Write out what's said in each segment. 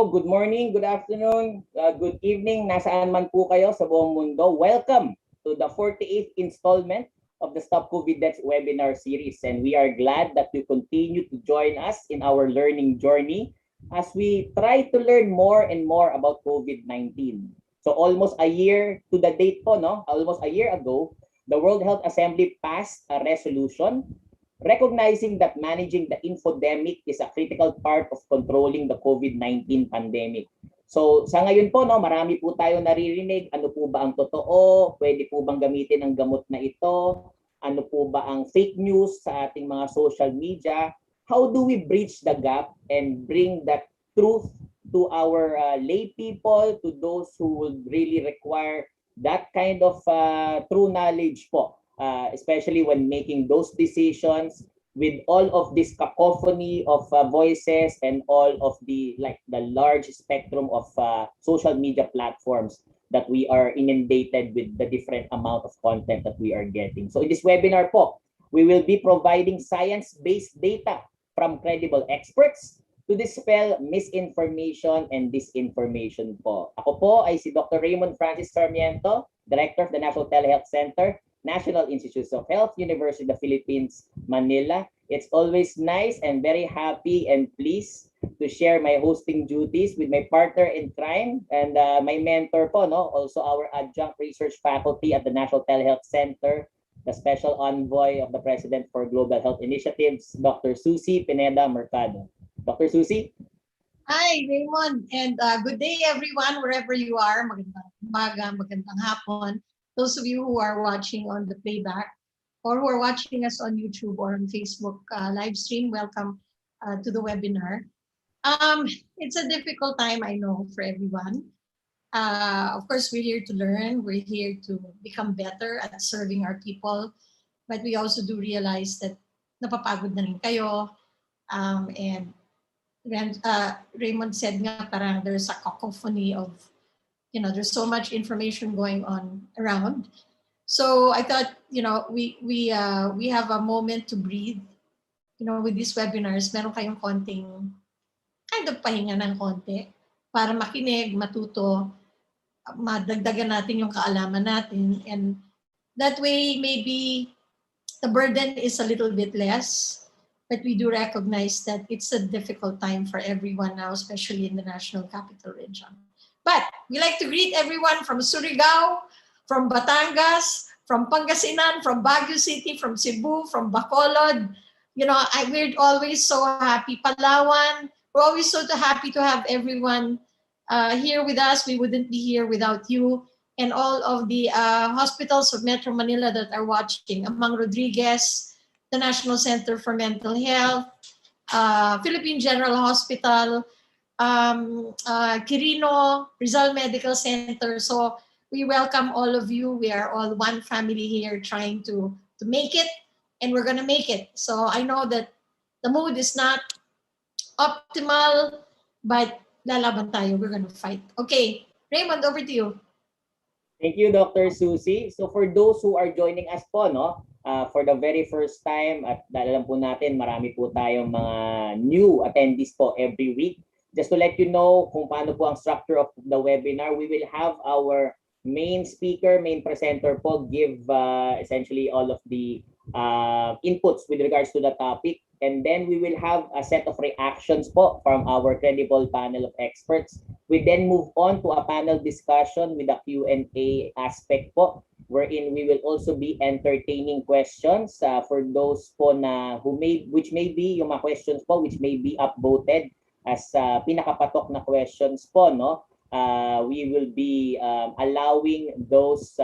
good morning, good afternoon, good evening, nasaan man po kayo sa buong mundo. Welcome to the 48th installment of the Stop COVID Deaths webinar series. And we are glad that you continue to join us in our learning journey as we try to learn more and more about COVID-19. So almost a year to the date po, no? Almost a year ago, the World Health Assembly passed a resolution recognizing that managing the infodemic is a critical part of controlling the COVID-19 pandemic. So sa ngayon po, no, marami po tayo naririnig, ano po ba ang totoo, pwede po bang gamitin ang gamot na ito, ano po ba ang fake news sa ating mga social media, how do we bridge the gap and bring that truth to our lay people, to those who would really require that kind of true knowledge po. Especially when making those decisions with all of this cacophony of voices and all of the large spectrum of social media platforms that we are inundated with the different amount of content that we are getting. So in this webinar po, we will be providing science-based data from credible experts to dispel misinformation and disinformation po. Ako po ay si Dr. Raymond Francis Sarmiento, Director of the National Telehealth Center, National Institutes of Health, University of the Philippines, Manila. It's always nice and very happy and pleased to share my hosting duties with my partner in crime and my mentor po, no? Also our adjunct research faculty at the National Telehealth Center, the Special Envoy of the President for Global Health Initiatives, Dr. Susie Pineda Mercado. Dr. Susie? Hi, Raymond, and good day, everyone, wherever you are. Magandang umaga, magandang hapon. Those of you who are watching on the playback or who are watching us on YouTube or on Facebook live stream, welcome to the webinar. It's a difficult time, I know, for everyone. Of course, we're here to learn. We're here to become better at serving our people. But we also do realize that napapagod na rin kayo. And Raymond said nga parang there's a cacophony of, there's so much information going on around. So I thought, we have a moment to breathe. With these webinars, meron kayong konting kind of pahinga ng konti para makinig, matuto, madagdagan natin yung kaalaman natin. And that way, maybe the burden is a little bit less. But we do recognize that it's a difficult time for everyone now, especially in the National Capital Region. But we like to greet everyone from Surigao, from Batangas, from Pangasinan, from Baguio City, from Cebu, from Bacolod. We're always so happy. Palawan, we're always so happy to have everyone here with us. We wouldn't be here without you. And all of the hospitals of Metro Manila that are watching, Amang Rodriguez, the National Center for Mental Health, Philippine General Hospital, Quirino, Rizal Medical Center. So we welcome all of you. We are all one family here trying to make it, and we're going to make it. So I know that the mood is not optimal, but lalaban tayo. We're going to fight. Okay, Raymond, over to you. Thank you, Dr. Susie. So for those who are joining us po, no, for the very first time, at alam po natin, marami po tayong mga new attendees po every week. Just to let you know kung paano po ang structure of the webinar, we will have our main speaker, main presenter po give essentially all of the inputs with regards to the topic. And then we will have a set of reactions po from our credible panel of experts. We then move on to a panel discussion with a Q&A aspect po, wherein we will also be entertaining questions for those po na which may be yung mga questions po which may be upvoted as pinakapatok na questions po, no? We will be allowing those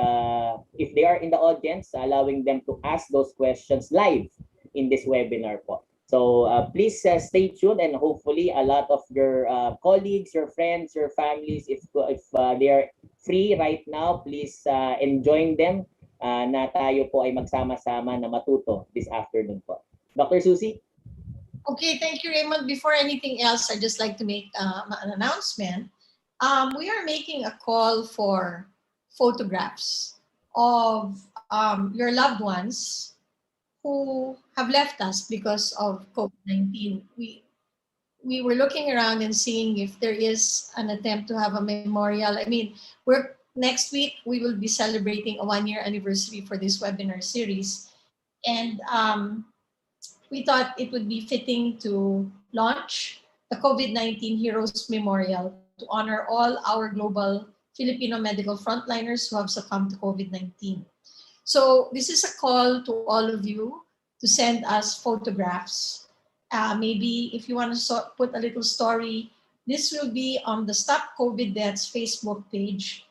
if they are in the audience, allowing them to ask those questions live in this webinar po. So please stay tuned, and hopefully a lot of your colleagues, your friends, your families, if they are free right now, please enjoin them na tayo po ay magsama-sama na matuto this afternoon po. Dr. Susie? Okay, thank you, Raymond. Before anything else, I'd just like to make an announcement. We are making a call for photographs of your loved ones who have left us because of COVID-19. we were looking around and seeing if there is an attempt to have a memorial. I mean, next week we will be celebrating a 1-year anniversary for this webinar series, and we thought it would be fitting to launch the COVID-19 Heroes Memorial to honor all our global Filipino medical frontliners who have succumbed to COVID-19. So this is a call to all of you to send us photographs. Maybe if you want to put a little story, this will be on the Stop COVID Deaths Facebook page,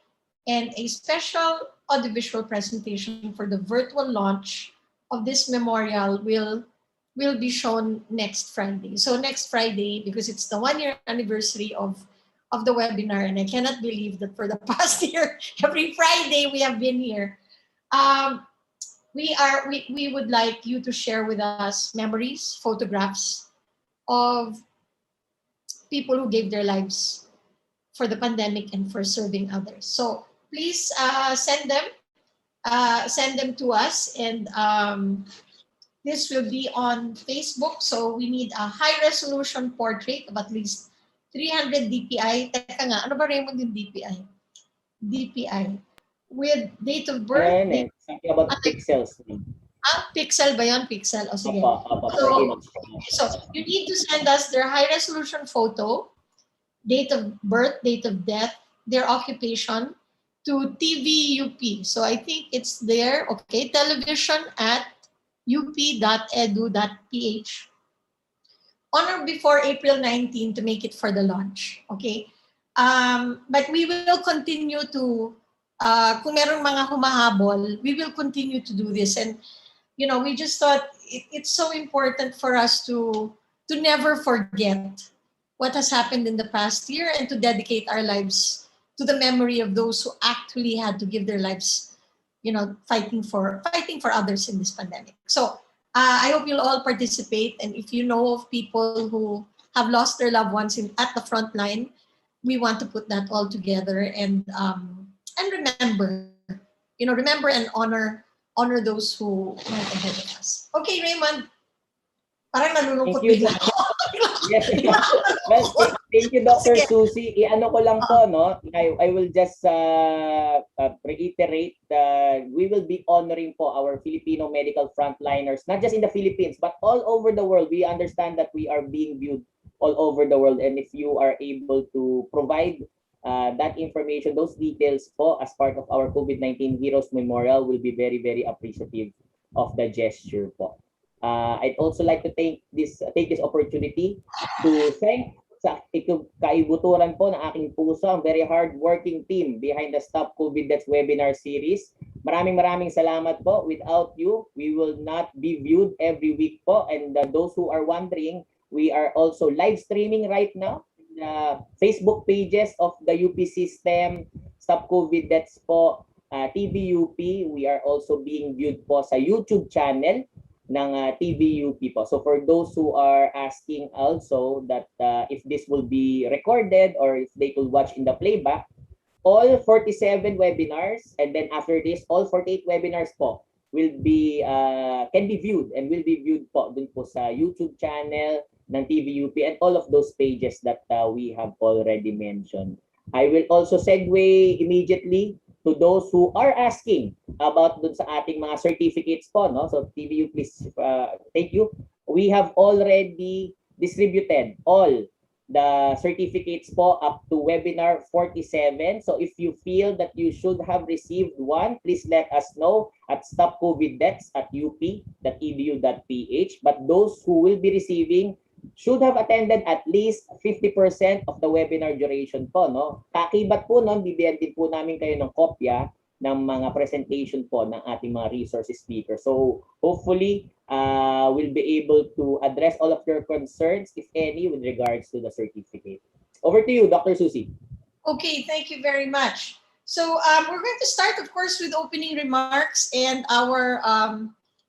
and a special audiovisual presentation for the virtual launch of this memorial will be shown next Friday. So next Friday, because it's the 1-year anniversary of the webinar, and I cannot believe that for the past year, every Friday we have been here. We would like you to share with us memories, photographs of people who gave their lives for the pandemic and for serving others. So please send them to us, and this will be on Facebook. So we need a high resolution portrait of at least 300 DPI. Teka nga, ano ba Raymond yung DPI? DPI. With date of birth. Ayan, something about pixels. Pixel ba yun? Pixel. O sige. So, you need to send us their high resolution photo, date of birth, date of death, their occupation, to TVUP. So I think it's there. Okay, television@up.edu.ph on or before April 19 to make it for the launch. Okay, but we will continue to, kung merong mga humahabol, we will continue to do this. And you know, we just thought it's so important for us to never forget what has happened in the past year, and to dedicate our lives to the memory of those who actually had to give their lives, you know, fighting for others in this pandemic. So I hope you'll all participate, and if you know of people who have lost their loved ones at the front line, we want to put that all together and remember, you know, remember and honor those who went ahead of us. Okay, Raymond. Parang nalulungkot bigla ako. Yes. Well, thank you, Dr. Susie. I-ano ko lang po, no? I will just reiterate that we will be honoring po our Filipino medical frontliners, not just in the Philippines, but all over the world. We understand that we are being viewed all over the world. And if you are able to provide that information, those details po as part of our COVID-19 Heroes Memorial, will be very, very appreciative of the gesture po. I'd also like to take this opportunity to thank sa kaibuturan po ng aking puso ang very hard-working team behind the Stop COVID Deaths webinar series. Maraming salamat po. Without you, we will not be viewed every week po. And those who are wondering, we are also live streaming right now in the Facebook pages of the UP system, Stop COVID Deaths po, TVUP. We are also being viewed po sa YouTube channel ng TVUP po. So for those who are asking also that if this will be recorded or if they could watch in the playback, all 47 webinars, and then after this, all 48 webinars po will be can be viewed and will be viewed po dun po sa YouTube channel ng TVUP and all of those pages that we have already mentioned. I will also segue immediately to those who are asking about dun sa ating mga certificates po, no? So TVU, please, thank you. We have already distributed all the certificates po up to webinar 47. So if you feel that you should have received one, please let us know at stopcoviddeaths@up.edu.ph. But those who will be receiving should have attended at least 50% of the webinar duration po, no? Kakibat po nun, bibigyan din po namin kayo ng kopya ng mga presentation po ng ating mga resource speakers. So hopefully, we'll be able to address all of your concerns, if any, with regards to the certificate. Over to you, Dr. Susie. Okay, thank you very much. So we're going to start, of course, with opening remarks, and our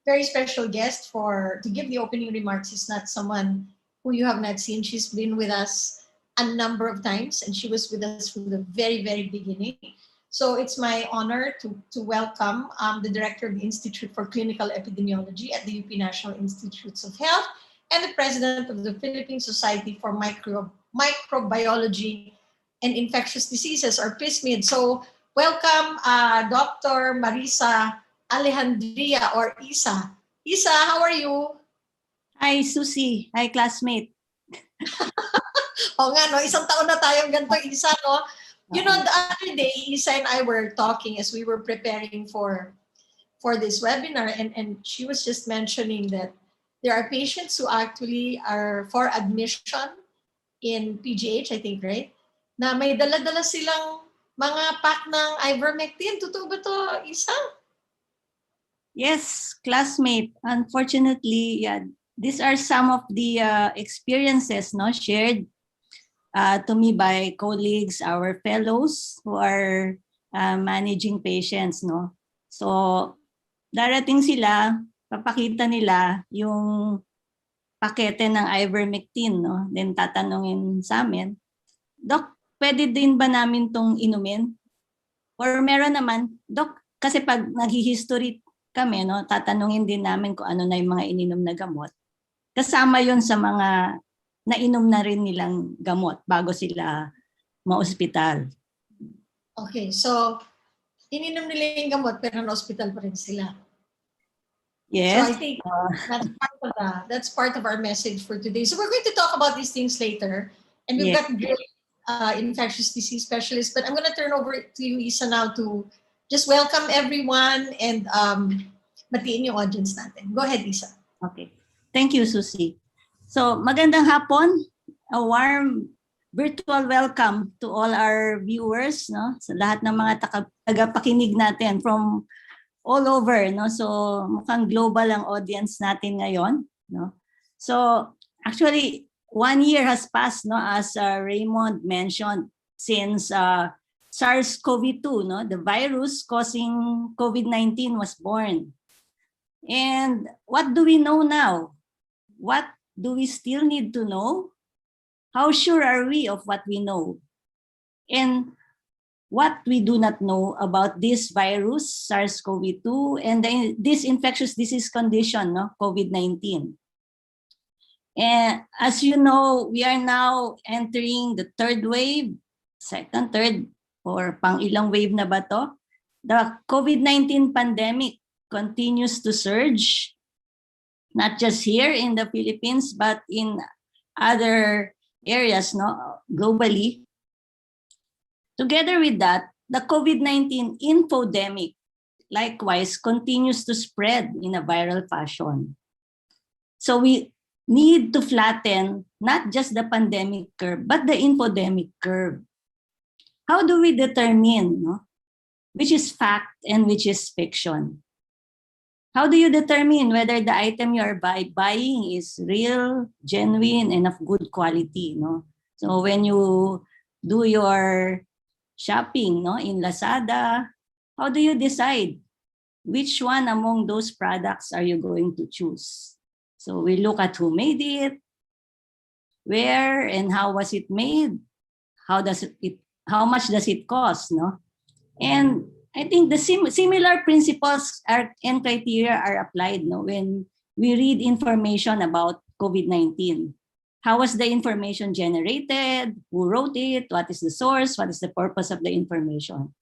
very special guest to give the opening remarks is not someone who you have not seen. She's been with us a number of times, and she was with us from the very, very beginning. So it's my honor to welcome the Director of the Institute for Clinical Epidemiology at the UP National Institutes of Health, and the President of the Philippine Society for Microbiology and Infectious Diseases, or PISMID. So welcome, Dr. Marissa Alejandria, or Isa. Isa, how are you? Hi, Susie. Hi, classmate. O nga, no? Isang taon na tayong ganito, Isa, no? You know, the other day, Isa and I were talking as we were preparing for this webinar, and she was just mentioning that there are patients who actually are for admission in PGH, I think, right? Na may dala-dala silang mga pack ng ivermectin. Totoo ba to, Isa? Yes, classmate. Unfortunately, yeah, these are some of the experiences, no, shared to me by colleagues, our fellows who are managing patients, no. So darating sila, papakita nila yung pakete ng ivermectin, no. Then tatanungin sa amin, Doc, pwede din ba namin tong inumin? Or meron naman, Doc, kasi pag naghihistory kami, no, tatanungin din namin kung ano na yung mga ininom na gamot. Kasama yon sa mga nainom na rin nilang gamot bago sila ma-ospital. Okay, so ininom nila yung gamot pero na-hospital pa rin sila. Yes. So I think that's part of our message for today. So we're going to talk about these things later. And we've got great infectious disease specialists. But I'm going to turn over to you, Isa, now to just welcome everyone and matiin yung audience natin. Go ahead, Isa. Okay. Thank you, Susie. So magandang hapon. A warm virtual welcome to all our viewers, no? Sa lahat ng mga tagapakinig natin from all over, no? So mukhang global ang audience natin ngayon, no? So actually 1 year has passed, no, as Raymond mentioned, since SARS-CoV-2, no, the virus causing COVID-19 was born. And what do we know now? What do we still need to know? How sure are we of what we know? And what we do not know about this virus, SARS-CoV-2, and this infectious disease condition, no, COVID-19. And as you know, we are now entering the third wave, second, third, or pang ilang wave na ba to? The COVID-19 pandemic continues to surge, not just here in the Philippines, but in other areas, no, globally. Together with that, the COVID-19 infodemic likewise continues to spread in a viral fashion. So we need to flatten not just the pandemic curve, but the infodemic curve. How do we determine, no, which is fact and which is fiction? How do you determine whether the item you are buying is real, genuine, and of good quality? No? So when you do your shopping, no, in Lazada, how do you decide which one among those products are you going to choose? So we look at who made it, where and how was it made, how much does it cost, no? And I think the similar principles and criteria are applied, no, when we read information about COVID-19. How was the information generated? Who wrote it? What is the source? What is the purpose of the information?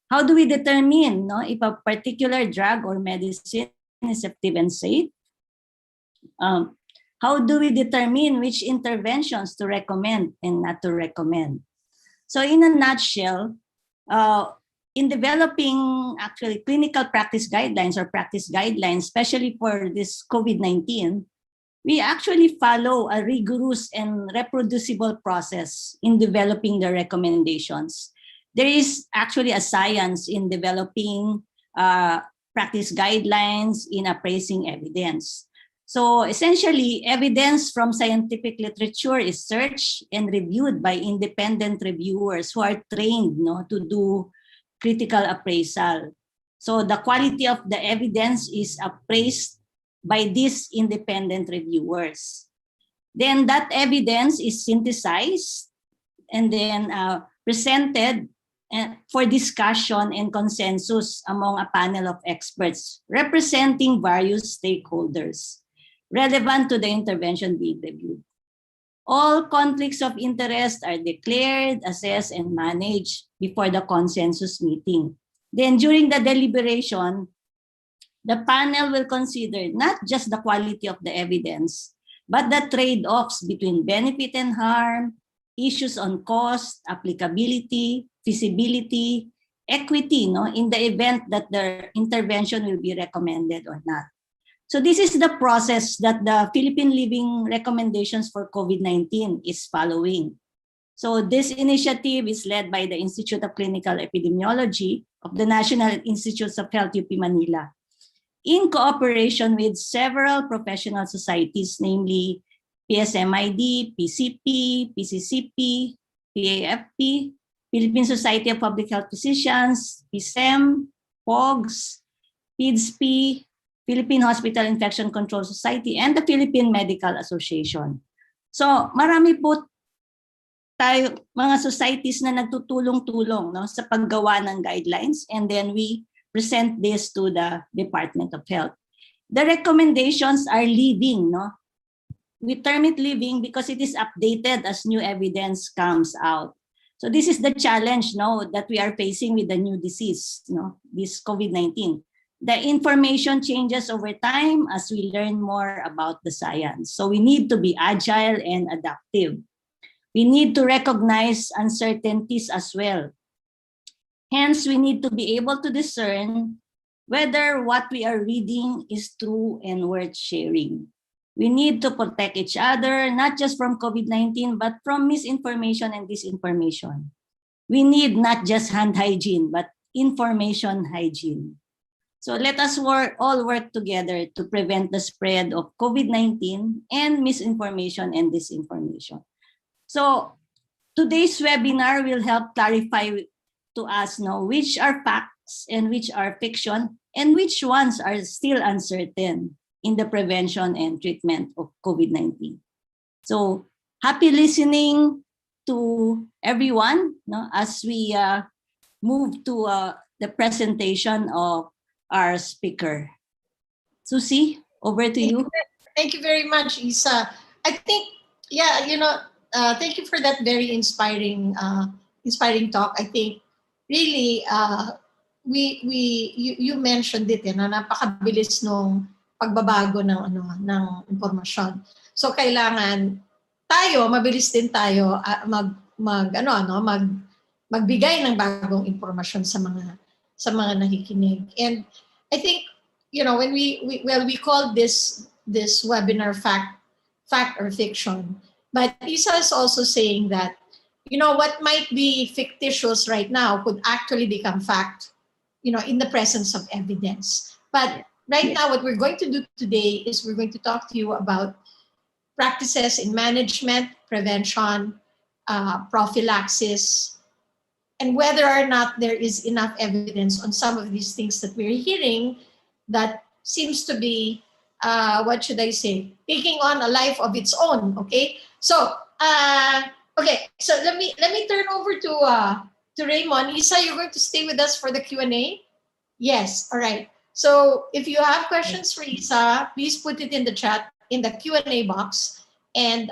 How do we determine, no, if a particular drug or medicine is effective and safe? How do we determine which interventions to recommend and not to recommend? So in a nutshell, in developing actually clinical practice guidelines or practice guidelines, especially for this COVID-19, we actually follow a rigorous and reproducible process in developing the recommendations. There is actually a science in developing practice guidelines, in appraising evidence. So essentially, evidence from scientific literature is searched and reviewed by independent reviewers who are trained, no, to do critical appraisal. So the quality of the evidence is appraised by these independent reviewers. Then that evidence is synthesized and then presented for discussion and consensus among a panel of experts representing various stakeholders. relevant to the intervention being reviewed. All conflicts of interest are declared, assessed, and managed before the consensus meeting. Then during the deliberation, the panel will consider not just the quality of the evidence, but the trade-offs between benefit and harm, issues on cost, applicability, feasibility, equity, in the event that the intervention will be recommended or not. So this is the process that the Philippine Living Recommendations for COVID-19 is following. So this initiative is led by the Institute of Clinical Epidemiology of the National Institutes of Health UP Manila, in cooperation with several professional societies, namely PSMID, PCP, PCCP, PAFP, Philippine Society of Public Health Physicians, PSEM, POGS, PIDSP, Philippine Hospital Infection Control Society, and the Philippine Medical Association. So marami po tayo mga societies na nagtutulong-tulong sa paggawa ng guidelines, and then we present this to the Department of Health. The recommendations are living. We term it living because it is updated as new evidence comes out. So this is the challenge that we are facing with the new disease, this COVID-19. The information changes over time as we learn more about the science. So we need to be agile and adaptive. We need to recognize uncertainties as well. Hence, we need to be able to discern whether what we are reading is true and worth sharing. We need to protect each other, not just from COVID-19, but from misinformation and disinformation. We need not just hand hygiene, but information hygiene. So let us all work together to prevent the spread of COVID-19 and misinformation and disinformation. So today's webinar will help clarify to us which are facts and which are fiction and which ones are still uncertain in the prevention and treatment of COVID-19. So happy listening to everyone as we move to the presentation of our speaker. Susie, over to you. Thank you very much, Isa. I think, thank you for that very inspiring talk. I think really you mentioned it na napakabilis nung pagbabago ng impormasyon. So kailangan tayo mabilis din tayo magbigay ng bagong impormasyon sa mga nakikinig. And I think when we call this webinar fact or fiction, but Isa is also saying that what might be fictitious right now could actually become fact in the presence of evidence. But right now what we're going to do today is we're going to talk to you about practices in management, prevention, prophylaxis, and whether or not there is enough evidence on some of these things that we're hearing that seems to be, taking on a life of its own. Okay, so let me turn over to Raymond. Isa, you're going to stay with us for the Q&A? Yes, all right. So if you have questions for Isa, please put it in the chat, in the Q&A box, and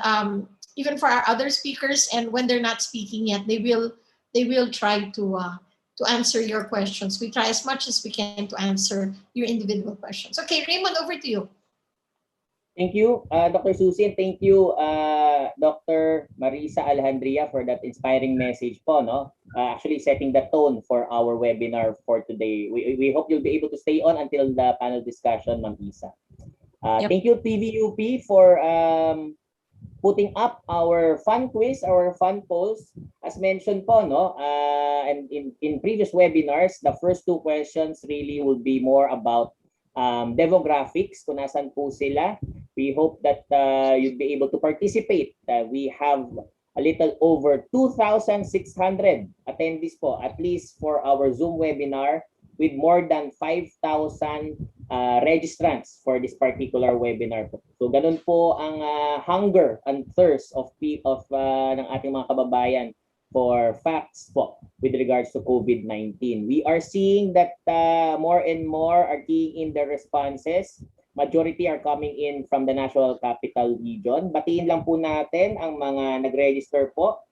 even for our other speakers, and when they're not speaking yet, they will try to answer your questions. We try as much as we can to answer your individual questions. Okay, Raymond, over to you. Thank you, Dr. Susie, and thank you, Dr. Marissa Alejandria, for that inspiring message po, actually setting the tone for our webinar for today. We hope you'll be able to stay on until the panel discussion, Ma'am Isa. Yep. Thank you, TVUP, for putting up our fun quiz, our fun polls. As mentioned po, and in previous webinars, the first two questions really will be more about demographics, kung nasan po sila. We hope that you'll be able to participate. We have a little over 2,600 attendees po, at least for our Zoom webinar, with more than 5,000 registrants for this particular webinar po. So ganun po ang hunger and thirst of ng ating mga kababayan for facts po with regards to COVID-19. We are seeing that more and more are keying in their responses. Majority are coming in from the National Capital Region. Batiin lang po natin ang mga nag-register po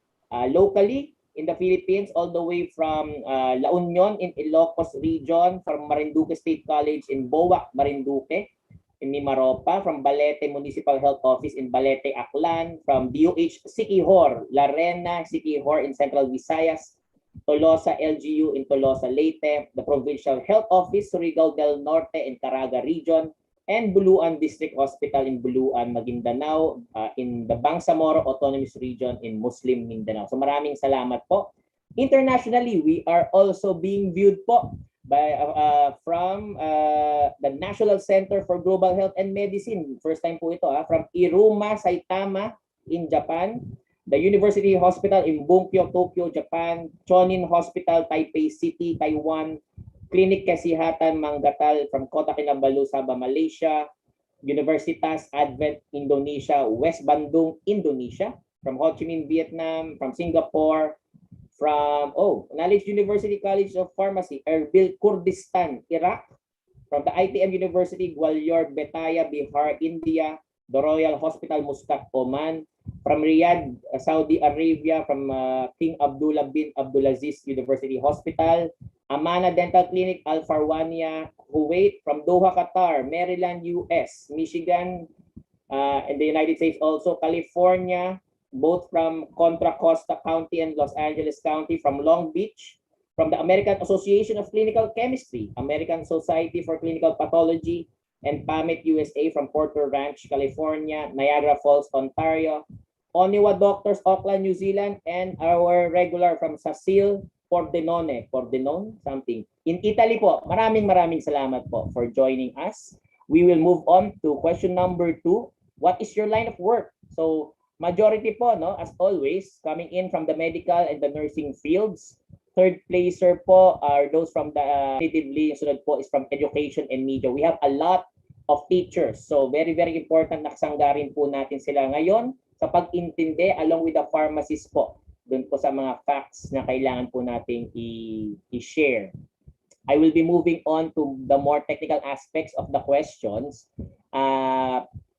locally in the Philippines, all the way from La Union in Ilocos Region, from Marinduque State College in Boac, Marinduque, in Mimaropa, from Balete Municipal Health Office in Balete, Aklan, from DOH Siquijor, Larena, Siquijor in Central Visayas, Tolosa LGU in Tolosa, Leyte, the Provincial Health Office, Surigao del Norte in Caraga Region, and Buluan District Hospital in Buluan, Maguindanao, in the Bangsamoro Autonomous Region in Muslim Mindanao. So maraming salamat po. Internationally, we are also being viewed po by from the National Center for Global Health and Medicine. First time po ito from Iruma, Saitama in Japan, the University Hospital in Bunkyo, Tokyo, Japan, Chonin Hospital, Taipei City, Taiwan, Clinic Kasihatan Manggatal from Kota Kinabalu, Sabah, Malaysia, Universitas Advent Indonesia, West Bandung, Indonesia, from Ho Chi Minh, Vietnam, from Singapore, from Knowledge University College of Pharmacy, Erbil, Kurdistan, Iraq, from the ITM University, Gwalior, Betaya, Bihar, India, the Royal Hospital Muscat, Oman, from Riyadh, Saudi Arabia, from King Abdullah bin Abdulaziz University Hospital, Amana Dental Clinic, Al Farwania, Kuwait, from Doha, Qatar, Maryland, US, Michigan, and the United States also, California, both from Contra Costa County and Los Angeles County, from Long Beach, from the American Association of Clinical Chemistry, American Society for Clinical Pathology, and PAMIT USA from Porter Ranch, California, Niagara Falls, Ontario, Oniwa Doctors, Auckland, New Zealand, and our regular from Sasil, Pordenone, something. In Italy po, maraming salamat po for joining us. We will move on to question number 2. What is your line of work? So, majority po, no, as always, coming in from the medical and the nursing fields. Third placer po are those from the natively, sunod po is from education and media. We have a lot of teachers. So, very important na kasanggarin po natin sila ngayon sa pag-intindi along with the pharmacists po dun po sa mga facts na kailangan po nating i-share. I will be moving on to the more technical aspects of the questions.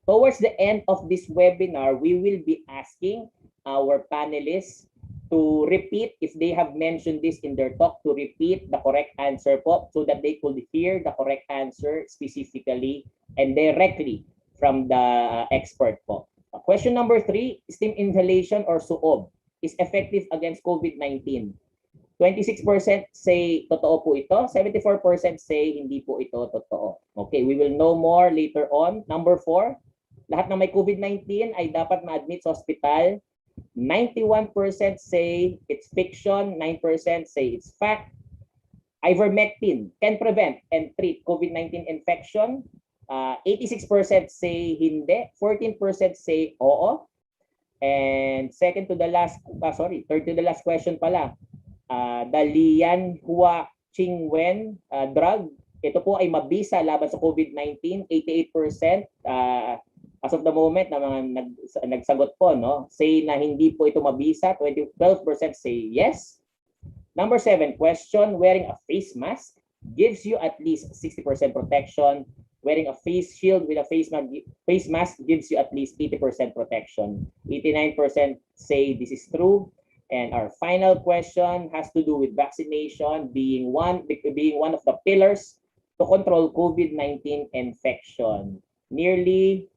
Towards the end of this webinar, we will be asking our panelists to repeat, if they have mentioned this in their talk, to repeat the correct answer po so that they could hear the correct answer specifically and directly from the expert po. Question number 3, steam inhalation or SUOB is effective against COVID-19. 26% say totoo po ito, 74% say hindi po ito totoo. Okay, we will know more later on. Number 4, lahat ng may COVID-19 ay dapat ma-admit sa hospital. 91% say it's fiction, 9% say it's fact. Ivermectin can prevent and treat COVID-19 infection. 86% say hindi, 14% say oo. And third to the last question pala. The Lian Hua Qingwen drug, ito po ay mabisa laban sa COVID-19. 88% as of the moment na mga nagsagot po, no, say na hindi po ito mabisa. 12% say yes. Number 7, question, wearing a face mask gives you at least 60% protection. Wearing a face shield with a face mask gives you at least 80% protection. 89% say this is true. And our final question has to do with vaccination being one of the pillars to control COVID-19 infection. Nearly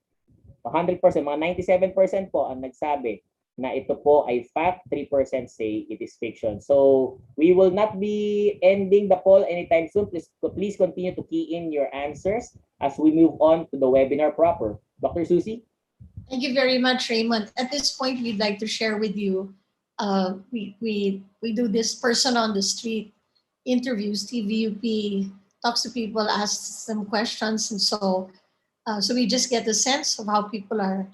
100%, mga 97% po ang nagsabi na ito po ay fact, 3% say it is fiction. So we will not be ending the poll anytime soon. Please continue to key in your answers as we move on to the webinar proper. Dr. Susie? Thank you very much, Raymond. At this point, we'd like to share with you, we do this person on the street interviews, TVUP, talks to people, asks them questions, and so we just get a sense of how people are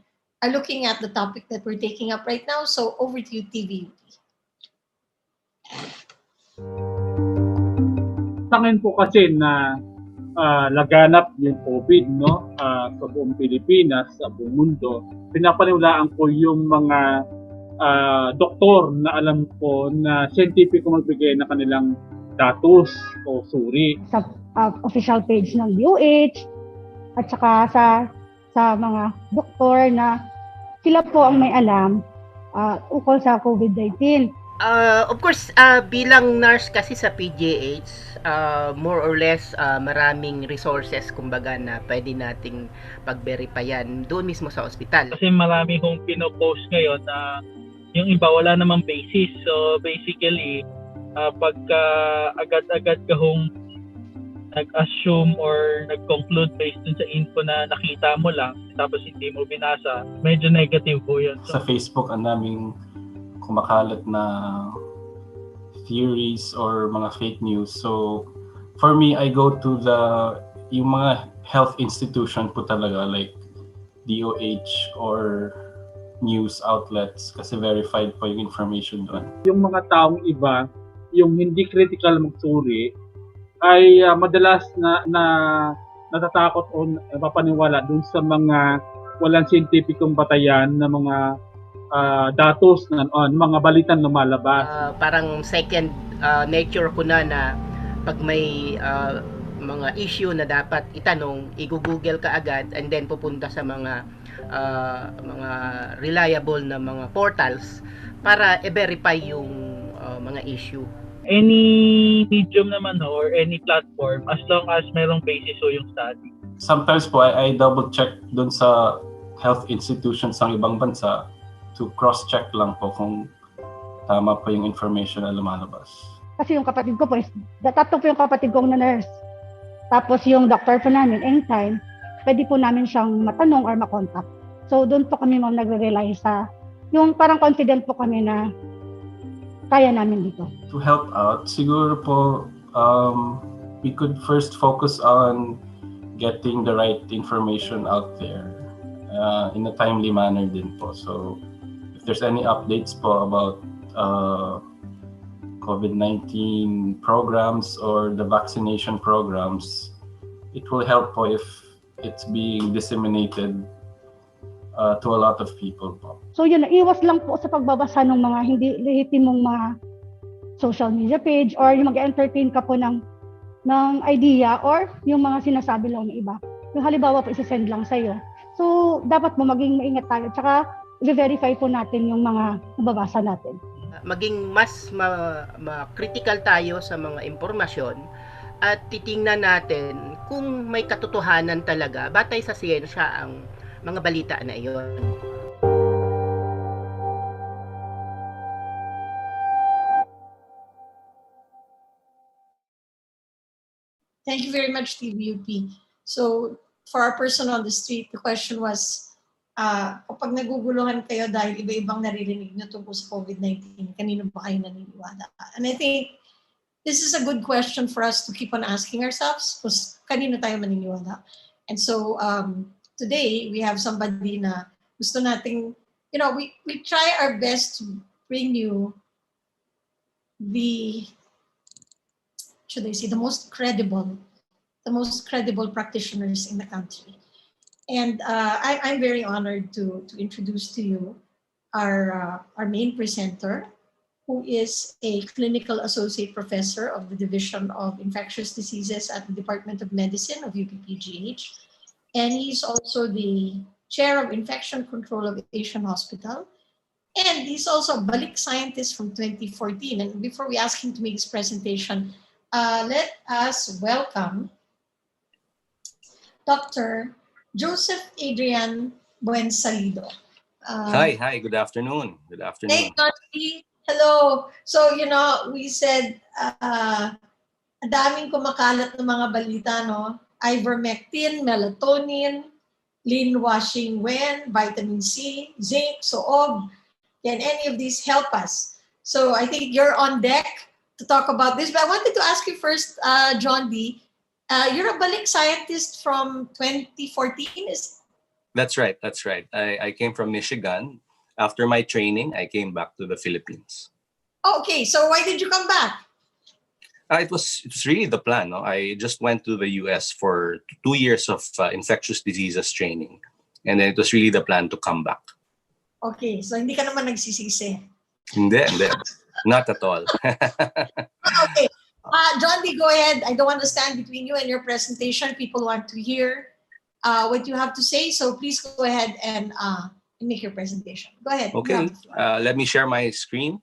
looking at the topic that we're taking up right now. So over to you, TVUP. Sa ngayon po kasi na laganap yung COVID, no, sa buong Pilipinas, sa buong mundo, pinapaniwalaan ko yung mga doktor na alam ko na scientific magbigay na kanilang datos o suri. Sa official page ng UH, at saka sa mga doktor na sila po ang may alam ukol sa COVID-19. Of course, bilang nurse kasi sa PGH, more or less maraming resources kumbaga na pwede nating pag-verifyan doon mismo sa ospital. Kasi marami kong pinopost ngayon na yung iba wala namang basis. So basically, pagka agad-agad ka hong nag-assume or nag-conclude based dun sa info na nakita mo lang tapos hindi mo binasa, medyo negative po yun. Sa Facebook, ang daming kumakalat na theories or mga fake news. So, for me, I go to yung mga health institution po talaga, like DOH or news outlets kasi verified po yung information doon. Yung mga taong iba, yung hindi critical magsuri, ay madalas na natatakot o napapaniwala dun sa mga walang scientificong batayan na mga datos na mga balitang lumalabas. Parang second nature ko na pag may mga issue na dapat itanong, i-google ka agad and then pupunta sa mga reliable na mga portals para i-verify yung mga issue. Any medium naman or any platform as long as merong basis o yung study. Sometimes po I double check dun sa health institutions ng ibang bansa to cross-check lang po kung tama po yung information na lumalabas. Kasi yung kapatid ko po, tatlo po yung kapatid kong na nurse. Tapos yung doctor po namin, anytime, pwede po namin siyang matanong or makontak. So doon po kami nagre-rely sa, yung parang confident po kami na kaya namin dito. To help out, siguro po, we could first focus on getting the right information out there in a timely manner din po. So, if there's any updates po about COVID-19 programs or the vaccination programs, it will help po if it's being disseminated to a lot of people po. So yun, iwas lang po sa pagbabasa ng mga hindi lehitimong mga social media page or yung mag-entertain ka po ng idea or yung mga sinasabi lang ng iba. Yung halimbawa po isa-send lang sa'yo. So dapat mo maging maingat tayo. Tsaka i-verify po natin yung mga nababasa natin. Maging mas critical tayo sa mga impormasyon at titingnan natin kung may katotohanan talaga batay sa siyensya ang mga balita na iyon. Thank you very much, TVUP. So, for our person on the street, the question was, kapag naguguluhan kayo dahil iba-ibang naririnig nyo tungkol sa COVID-19, kanino ba kayo naniniwala? And I think this is a good question for us to keep on asking ourselves, kung kanino tayo maniniwala. And so, today, we have somebody na gusto nating, we try our best to bring you the most credible practitioners in the country. And I'm very honored to introduce to you our main presenter, who is a clinical associate professor of the Division of Infectious Diseases at the Department of Medicine of UP PGH. And he's also the chair of infection control of Asian Hospital. And he's also a Balik scientist from 2014. And before we ask him to make his presentation, let us welcome Dr. Joseph Adrian Buensalido. Hi, good afternoon. Good afternoon. Hey, Dorothy. Hello. So, we said, daming kumakalat ng mga balita, no? Ivermectin, melatonin, lean washing when, vitamin C, zinc, soog. Can any of these help us? So I think you're on deck to talk about this. But I wanted to ask you first, John D. You're a Balik scientist from 2014, is? That's right. I came from Michigan. After my training, I came back to the Philippines. Okay, so why did you come back? It was really the plan. No? I just went to the US for 2 years of infectious diseases training. And then it was really the plan to come back. Okay, so hindi ka naman nagsisisi. Hindi. Not at all. Okay. John D, go ahead. I don't want to stand between you and your presentation. People want to hear what you have to say. So please go ahead and make your presentation. Go ahead. You Okay, have the floor. let me share my screen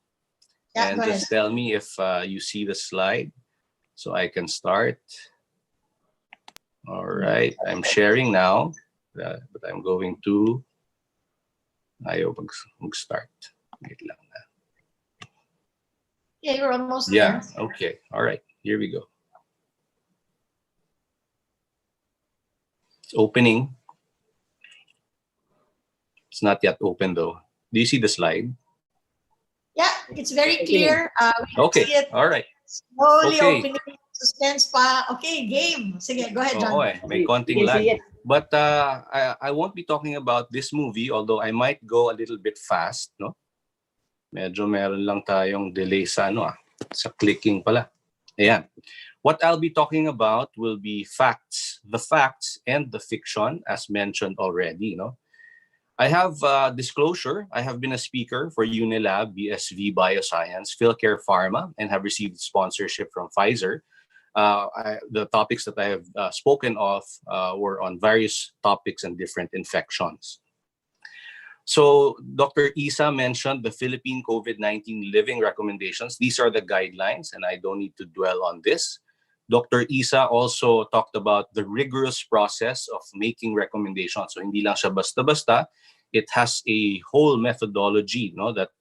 Yeah, and go ahead. just tell me if you see the slide so I can start. All right, I'm sharing now, but I'm going to ayaw mag-start. Wait lang. Yeah, you're almost Yeah, there. okay. All right, here we go. It's opening. It's not yet open though. Do you see the slide? Yeah, it's very clear. We can Okay, see it all right. slowly Okay. opening. Suspense pa. Okay, game. Sige, go ahead, John. Oo may konting lag. But I won't be talking about this movie, although I might go a little bit fast, no? Medyo meron lang tayong delay sa sa clicking pala. Ayan. What I'll be talking about will be facts, the facts and the fiction, as mentioned already, no? I have disclosure. I have been a speaker for Unilab, BSV Bioscience, Philcare Pharma, and have received sponsorship from Pfizer. The topics that I have spoken of were on various topics and different infections. So Dr. Isa mentioned the Philippine COVID-19 living recommendations. These are the guidelines, and I don't need to dwell on this. Dr. Isa also talked about the rigorous process of making recommendations. So hindi lang siya basta-basta. It has a whole methodology, no, that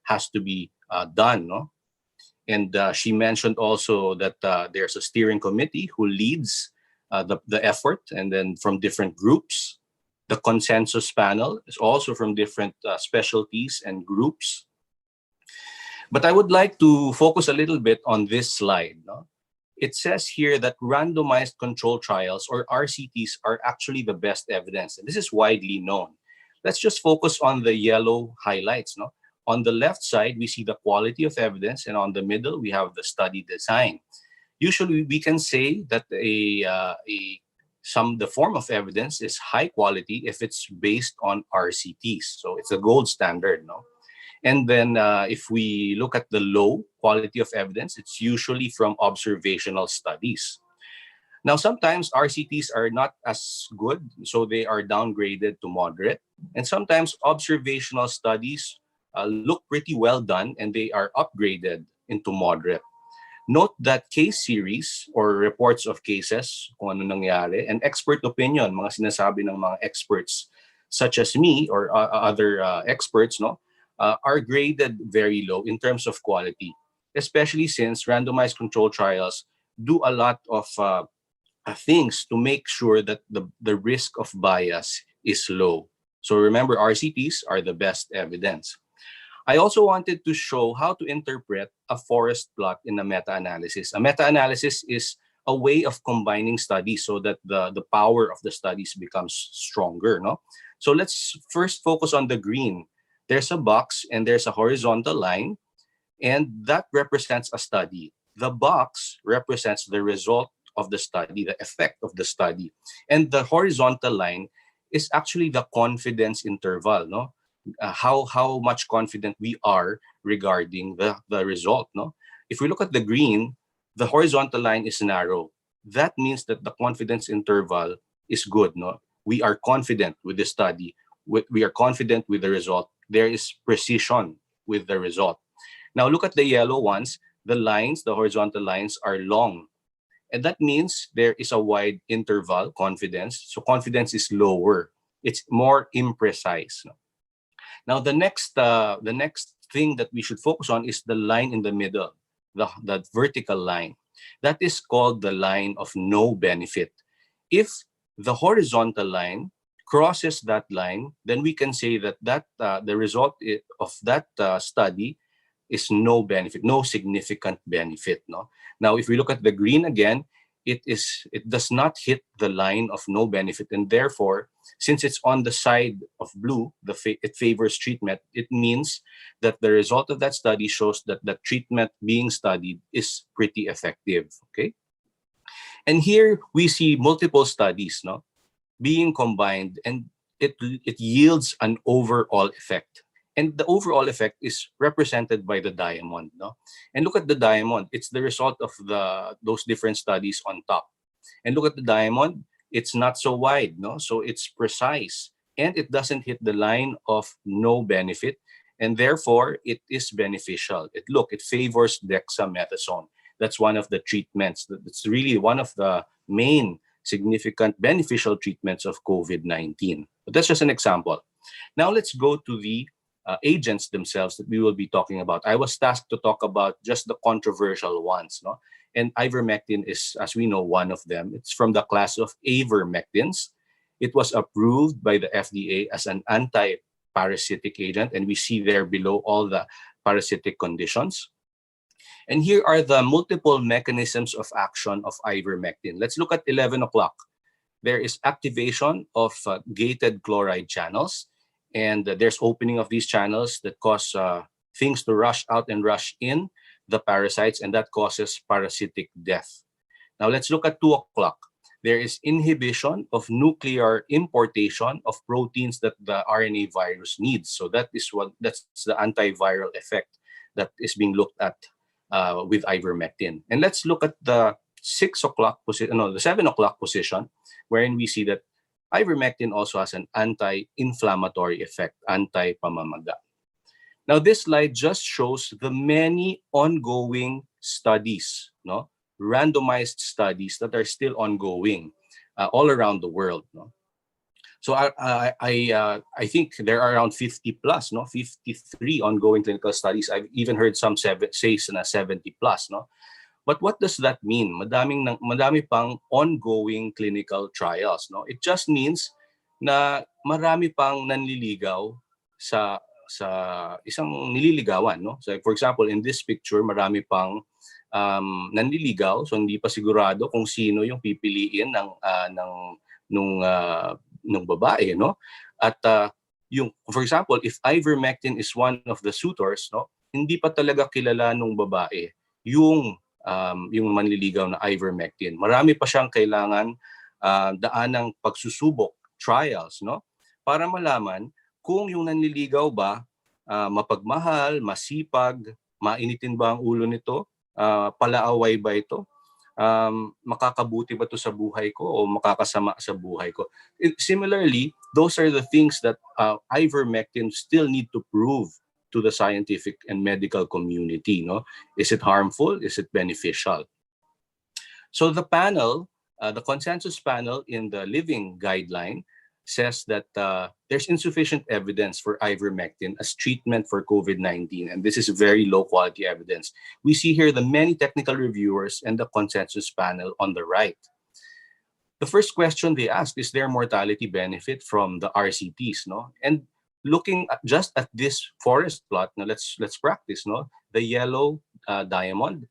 has to be done, no? And she mentioned also that there's a steering committee who leads the effort, and then from different groups. The consensus panel is also from different specialties and groups. But I would like to focus a little bit on this slide. No? It says here that randomized control trials, or RCTs, are actually the best evidence. And this is widely known. Let's just focus on the yellow highlights. No? On the left side, we see the quality of evidence, and on the middle, we have the study design. Usually, we can say that the form of evidence is high quality if it's based on RCTs. So it's a gold standard, no? And then if we look at the low quality of evidence, it's usually from observational studies. Now, sometimes RCTs are not as good, so they are downgraded to moderate. And sometimes observational studies look pretty well done, and they are upgraded into moderate. Note that case series or reports of cases, kung ano nangyari, and expert opinion, mga sinasabi ng mga experts such as me or other experts, no, are graded very low in terms of quality, especially since randomized control trials do a lot of things to make sure that the risk of bias is low. So remember, RCTs are the best evidence. I also wanted to show how to interpret a forest plot in a meta-analysis. A meta-analysis is a way of combining studies so that the power of the studies becomes stronger. No? So let's first focus on the green. There's a box and there's a horizontal line, and that represents a study. The box represents the result of the study, the effect of the study. And the horizontal line is actually the confidence interval, no? How much confident we are regarding the result, no? If we look at the green, the horizontal line is narrow. That means that the confidence interval is good, no? We are confident with the study. We are confident with the result. There is precision with the result. Now look at the yellow ones. The lines, the horizontal lines, are long. And that means there is a wide interval, confidence. So confidence is lower. It's more imprecise. No? Now, the next thing that we should focus on is the line in the middle, the vertical line. That is called the line of no benefit. If the horizontal line crosses that line, then we can say that the result of that study is no benefit, no significant benefit. No. Now, if we look at the green again, it does not hit the line of no benefit, and therefore, since it's on the side of blue, it favors treatment. It means that the result of that study shows that the treatment being studied is pretty effective. Okay, and here we see multiple studies, no, being combined, and it yields an overall effect. And the overall effect is represented by the diamond, no? And look at the diamond. It's the result of those different studies on top. And look at the diamond. it's not so wide, no? So it's precise, and it doesn't hit the line of no benefit, and therefore it is beneficial. It favors dexamethasone. That's one of the treatments. That's really one of the main significant beneficial treatments of COVID-19. But that's just an example. Now let's go to the agents themselves that we will be talking about. I was tasked to talk about just the controversial ones, no? And ivermectin is, as we know, one of them. It's from the class of avermectins. It was approved by the FDA as an anti-parasitic agent, and we see there below all the parasitic conditions. And here are the multiple mechanisms of action of ivermectin. Let's look at 11 o'clock. There is activation of gated chloride channels, and there's opening of these channels that cause things to rush out and rush in, the parasites, and that causes parasitic death. Now let's look at 2 o'clock. There is inhibition of nuclear importation of proteins that the RNA virus needs. So that's the antiviral effect that is being looked at with ivermectin. And let's look at the 6 o'clock position, no, the 7 o'clock position, wherein we see that ivermectin also has an anti-inflammatory effect, anti-pamamaga. Now, this slide just shows the many ongoing studies, no, randomized studies that are still ongoing all around the world. No? So I think there are around 50 plus, no, 53 ongoing clinical studies. I've even heard some say na 70 plus, no. But what does that mean? Madami pang ongoing clinical trials, no. It just means na marami pang nanliligaw sa isang nililigawan, no. So for example, in this picture, marami pang nanliligaw, so hindi pa sigurado kung sino yung pipiliin ng babae, no? At yung, for example, if ivermectin is one of the suitors, no, hindi pa talaga kilala nung babae yung manliligaw na ivermectin. Marami pa siyang kailangan daanang pagsusubok, trials, no, para malaman kung yung nanliligaw ba mapagmahal, masipag, mainitin ba ang ulo nito, palaaway ba ito, makakabuti ba ito sa buhay ko o makakasama sa buhay ko. Similarly, those are the things that ivermectin still need to prove to the scientific and medical community. No? Is it harmful? Is it beneficial? So the panel, the consensus panel in the living guideline says that there's insufficient evidence for ivermectin as treatment for COVID-19, and this is very low quality evidence. We see here the many technical reviewers and the consensus panel on the right. The first question they asked is there mortality benefit from the RCTs, no? And looking just at this forest plot, now let's practice, no? The yellow diamond,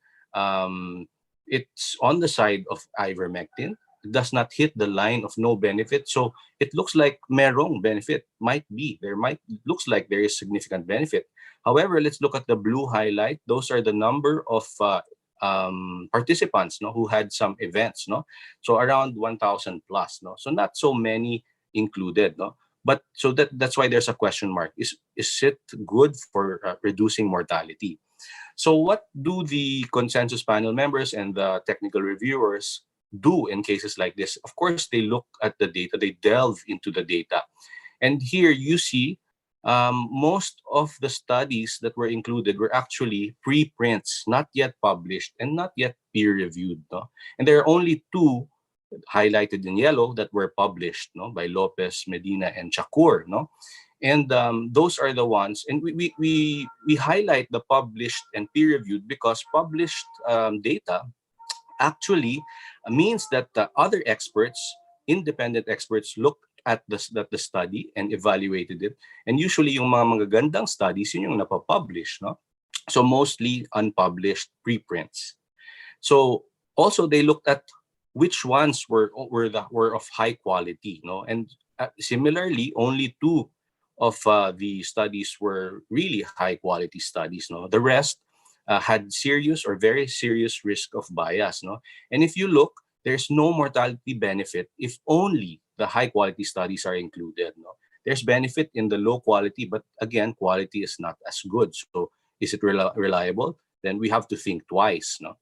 it's on the side of ivermectin. It does not hit the line of no benefit, so it looks like merong benefit. Looks like there is significant benefit. However, let's look at the blue highlight. Those are the number of participants, no, who had some events, no. So around 1,000 plus, no. So not so many included, no. But so that's why there's a question mark. Is it good for reducing mortality? So what do the consensus panel members and the technical reviewers do in cases like this? Of course, they look at the data, they delve into the data. And here you see most of the studies that were included were actually preprints, not yet published and not yet peer-reviewed. No? And there are only two highlighted in yellow that were published, no, by Lopez, Medina, and Chakur. No? And those are the ones, and we highlight the published and peer-reviewed because published data actually means that other experts, independent experts, looked at the study and evaluated it. And usually yung mga magagandang studies, yun yung napapublish, no? So mostly unpublished preprints. So also they looked at which ones were of high quality, no? And similarly, only two of the studies were really high quality studies, no? The rest had serious or very serious risk of bias, no? And if you look, there's no mortality benefit if only the high quality studies are included, no? There's benefit in the low quality, but again, quality is not as good. So is it reliable? Then we have to think twice, no?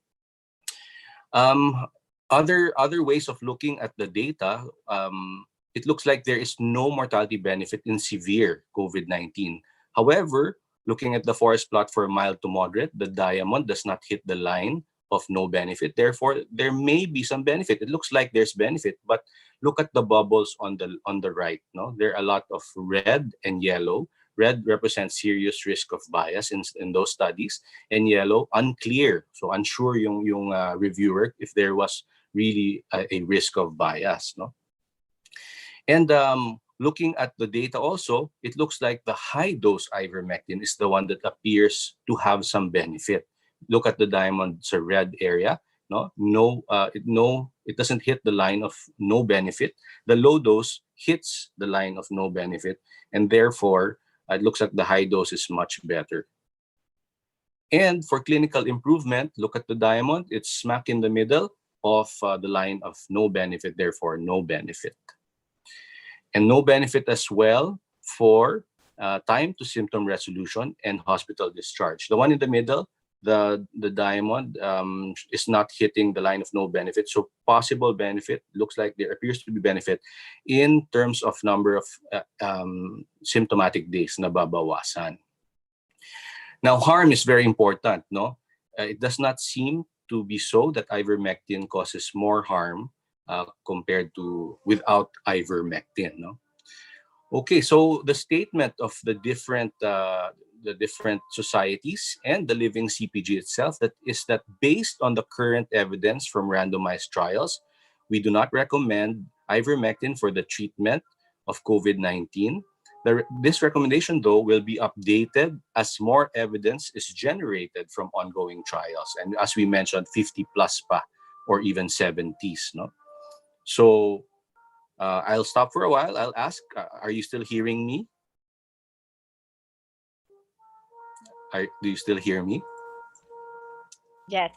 Other ways of looking at the data, it looks like there is no mortality benefit in severe COVID-19. However, looking at the forest plot for mild to moderate, the diamond does not hit the line of no benefit. Therefore, there may be some benefit. It looks like there's benefit, but look at the bubbles on the right. No, there are a lot of red and yellow. Red represents serious risk of bias in those studies, and yellow unclear. So unsure yung reviewer if there was really a risk of bias. No, and looking at the data also, it looks like the high dose ivermectin is the one that appears to have some benefit. Look at the diamond, it's a red area. It doesn't hit the line of no benefit. The low dose hits the line of no benefit, and therefore it looks like the high dose is much better. And for clinical improvement, look at the diamond. It's smack in the middle of the line of no benefit, therefore no benefit. And no benefit as well for time to symptom resolution and hospital discharge. The one in the middle, the diamond, is not hitting the line of no benefit. So possible benefit, looks like there appears to be benefit in terms of number of symptomatic days na babawasan. Now, harm is very important, no? It does not seem to be so that ivermectin causes more harm compared to without ivermectin, no? Okay, so the statement of the different societies and the living CPG itself is that based on the current evidence from randomized trials, we do not recommend ivermectin for the treatment of COVID-19. This recommendation, though, will be updated as more evidence is generated from ongoing trials. And as we mentioned, 50 plus pa, or even 70s, no? So I'll stop for a while. I'll ask, are you still hearing me? Do you still hear me? Yes.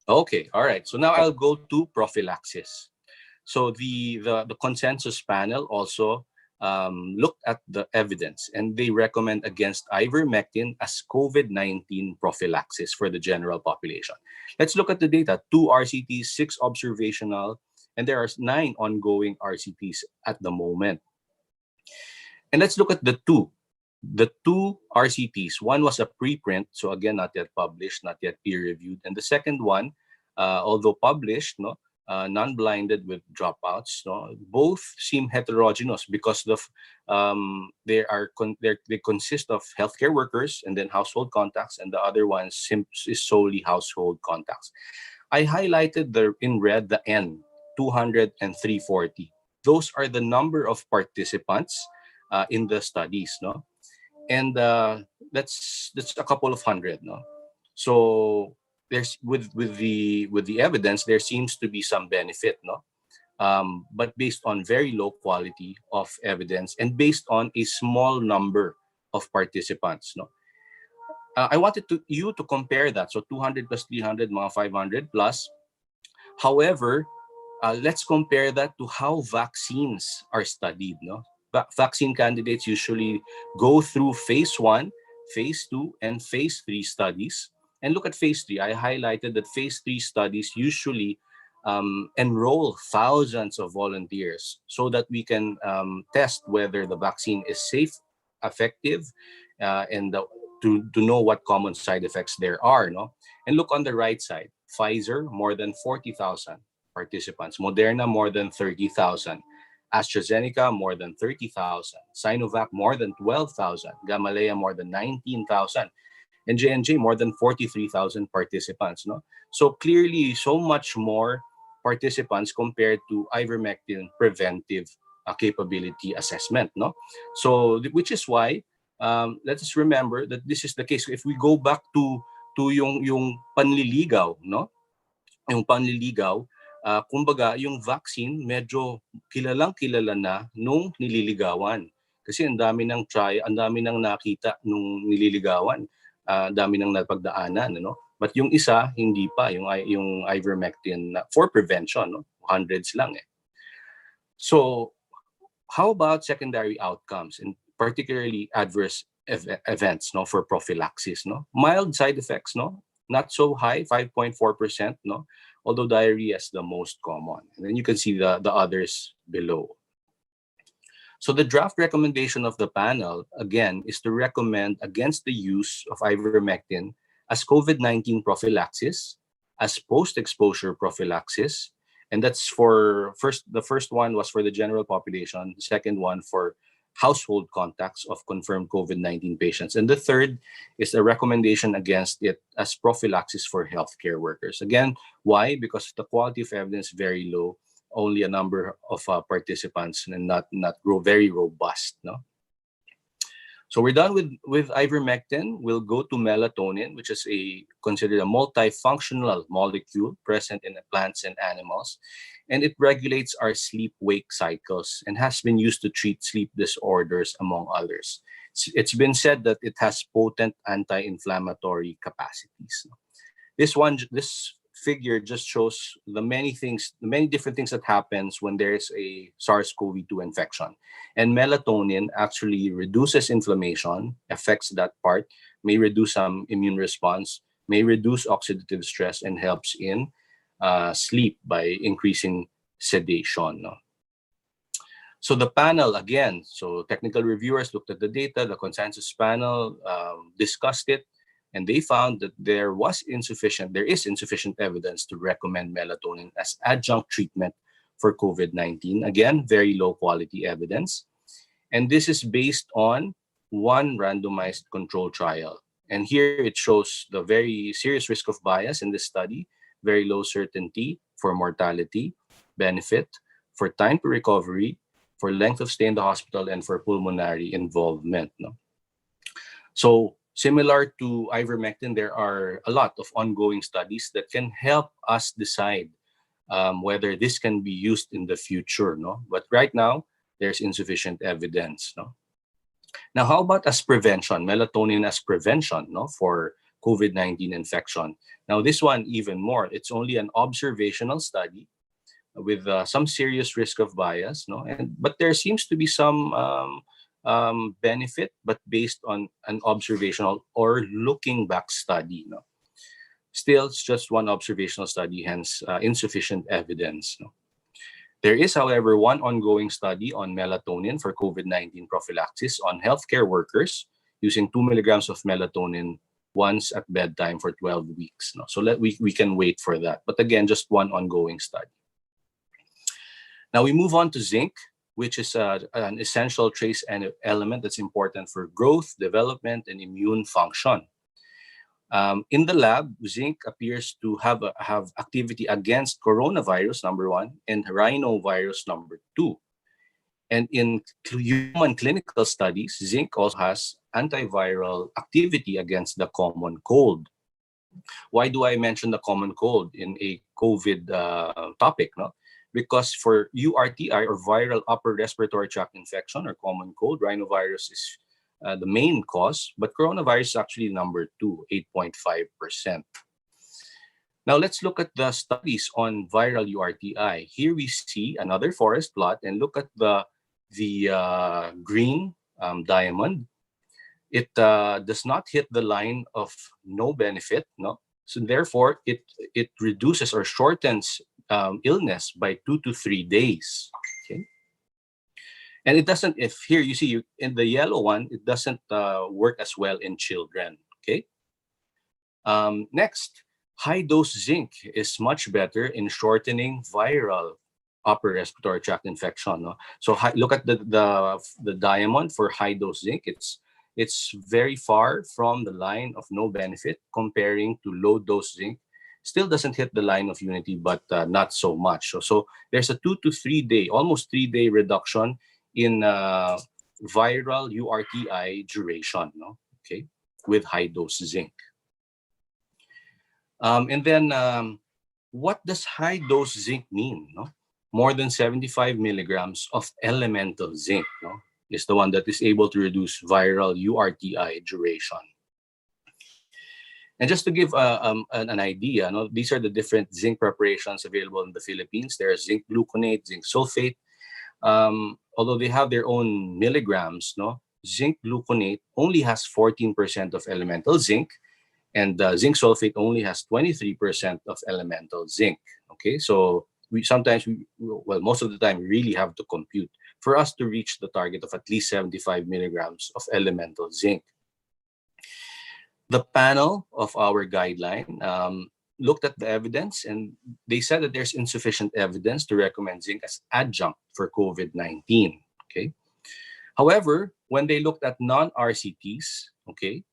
Okay, all right. So now I'll go to prophylaxis. So the consensus panel also looked at the evidence, and they recommend against ivermectin as COVID-19 prophylaxis for the general population. Let's look at the data. 2 RCTs, 6 observational, and there are 9 ongoing RCTs at the moment. And let's look at the two RCTs. One was a preprint, so again, not yet published, not yet peer-reviewed. And the second one, although published, non-blinded with dropouts, both seem heterogeneous because of they consist of healthcare workers and then household contacts, and the other one is solely household contacts. I highlighted in red the N, 200 and 340. Those are the number of participants in the studies, no? And that's a couple of hundred, no? So there's with the evidence, there seems to be some benefit, no? But based on very low quality of evidence and based on a small number of participants, no? I wanted you to compare that. So 200 plus 300, mga 500 plus. However, let's compare that to how vaccines are studied, no? Vaccine candidates usually go through phase 1, phase 2, and phase 3 studies. And look at phase 3. I highlighted that phase 3 studies usually enroll thousands of volunteers so that we can test whether the vaccine is safe, effective, and to know what common side effects there are, no? And look on the right side. Pfizer, more than 40,000 participants. Moderna, more than 30,000. AstraZeneca, more than 30,000. Sinovac, more than 12,000. Gamaleya, more than 19,000. And J&J, more than 43,000 participants, no? So clearly, so much more participants compared to ivermectin preventive capability assessment, no? So, which is why, let us remember that this is the case. If we go back to yung panliligaw, no? Yung panliligaw, kumbaga, yung vaccine medyo kilala na nung nililigawan. Kasi ang dami ng ang dami nang nakita nung nililigawan, dami nang napagdaanan, no? But yung isa hindi pa, yung ivermectin for prevention, no? Hundreds lang eh. So, how about secondary outcomes, and particularly adverse events, no, for prophylaxis, no? Mild side effects, no? not so high, 5.4%, no? Although diarrhea is the most common. And then you can see the others below. So the draft recommendation of the panel, again, is to recommend against the use of ivermectin as COVID-19 prophylaxis, as post-exposure prophylaxis, and that's the first one was for the general population, the second one for household contacts of confirmed COVID-19 patients, and the third is a recommendation against it as prophylaxis for healthcare workers. Again, why? Because the quality of evidence is very low, only a number of participants, and not very robust. No. So we're done with ivermectin. We'll go to melatonin, which is considered a multifunctional molecule present in plants and animals. And it regulates our sleep-wake cycles and has been used to treat sleep disorders, among others. It's been said that it has potent anti-inflammatory capacities. This figure just shows the many different things that happens when there is a SARS-CoV-2 infection. And melatonin actually reduces inflammation, affects that part, may reduce some immune response, may reduce oxidative stress, and helps in sleep by increasing sedation. No? So the panel, again, so technical reviewers looked at the data, the consensus panel discussed it, and they found that there is insufficient evidence to recommend melatonin as adjunct treatment for COVID-19. Again, very low quality evidence. And this is based on one randomized control trial. And here it shows the very serious risk of bias in this study, very low certainty for mortality, benefit, for time to recovery, for length of stay in the hospital, and for pulmonary involvement. No? So similar to ivermectin, there are a lot of ongoing studies that can help us decide whether this can be used in the future. No? But right now, there's insufficient evidence. No? Now, how about as prevention, melatonin as prevention, no, for COVID-19 infection? Now, this one even more. It's only an observational study with some serious risk of bias, no, but there seems to be some benefit, but based on an observational or looking back study. No? Still, it's just one observational study, hence insufficient evidence. No? There is, however, one ongoing study on melatonin for COVID-19 prophylaxis on healthcare workers using 2 milligrams of melatonin once at bedtime for 12 weeks. No? So we can wait for that. But again, just one ongoing study. Now we move on to zinc, which is an essential trace element that's important for growth, development, and immune function. In the lab, zinc appears to have activity against coronavirus, number 1, and rhinovirus, number 2. And in human clinical studies, zinc also has antiviral activity against the common cold. Why do I mention the common cold in a COVID topic? No? Because for URTI, or viral upper respiratory tract infection, or common cold, rhinovirus is the main cause, but coronavirus is actually number 2, 8.5%. Now let's look at the studies on viral URTI. Here we see another forest plot, and look at the green diamond. It does not hit the line of no benefit, no. So therefore, it reduces or shortens illness by 2 to 3 days. Okay, and it doesn't. If here you see in the yellow one, it doesn't work as well in children. Okay. Next, high dose zinc is much better in shortening viral upper respiratory tract infection. No? So look at the diamond for high dose zinc. It's very far from the line of no benefit comparing to low dose zinc. Still doesn't hit the line of unity, but not so much. So there's a 2 to 3 day, almost 3 day reduction in viral URTI duration. No? Okay, with high dose zinc. And then what does high dose zinc mean? No? More than 75 milligrams of elemental zinc, no, is the one that is able to reduce viral URTI duration. And just to give an idea, no, these are the different zinc preparations available in the Philippines. There's zinc gluconate, zinc sulfate. Although they have their own milligrams, no, zinc gluconate only has 14% of elemental zinc, And zinc sulfate only has 23% of elemental zinc. Okay, so most of the time, we really have to compute for us to reach the target of at least 75 milligrams of elemental zinc. The panel of our guideline looked at the evidence, and they said that there's insufficient evidence to recommend zinc as adjunct for COVID-19. Okay. However, when they looked at non-RCTs, okay,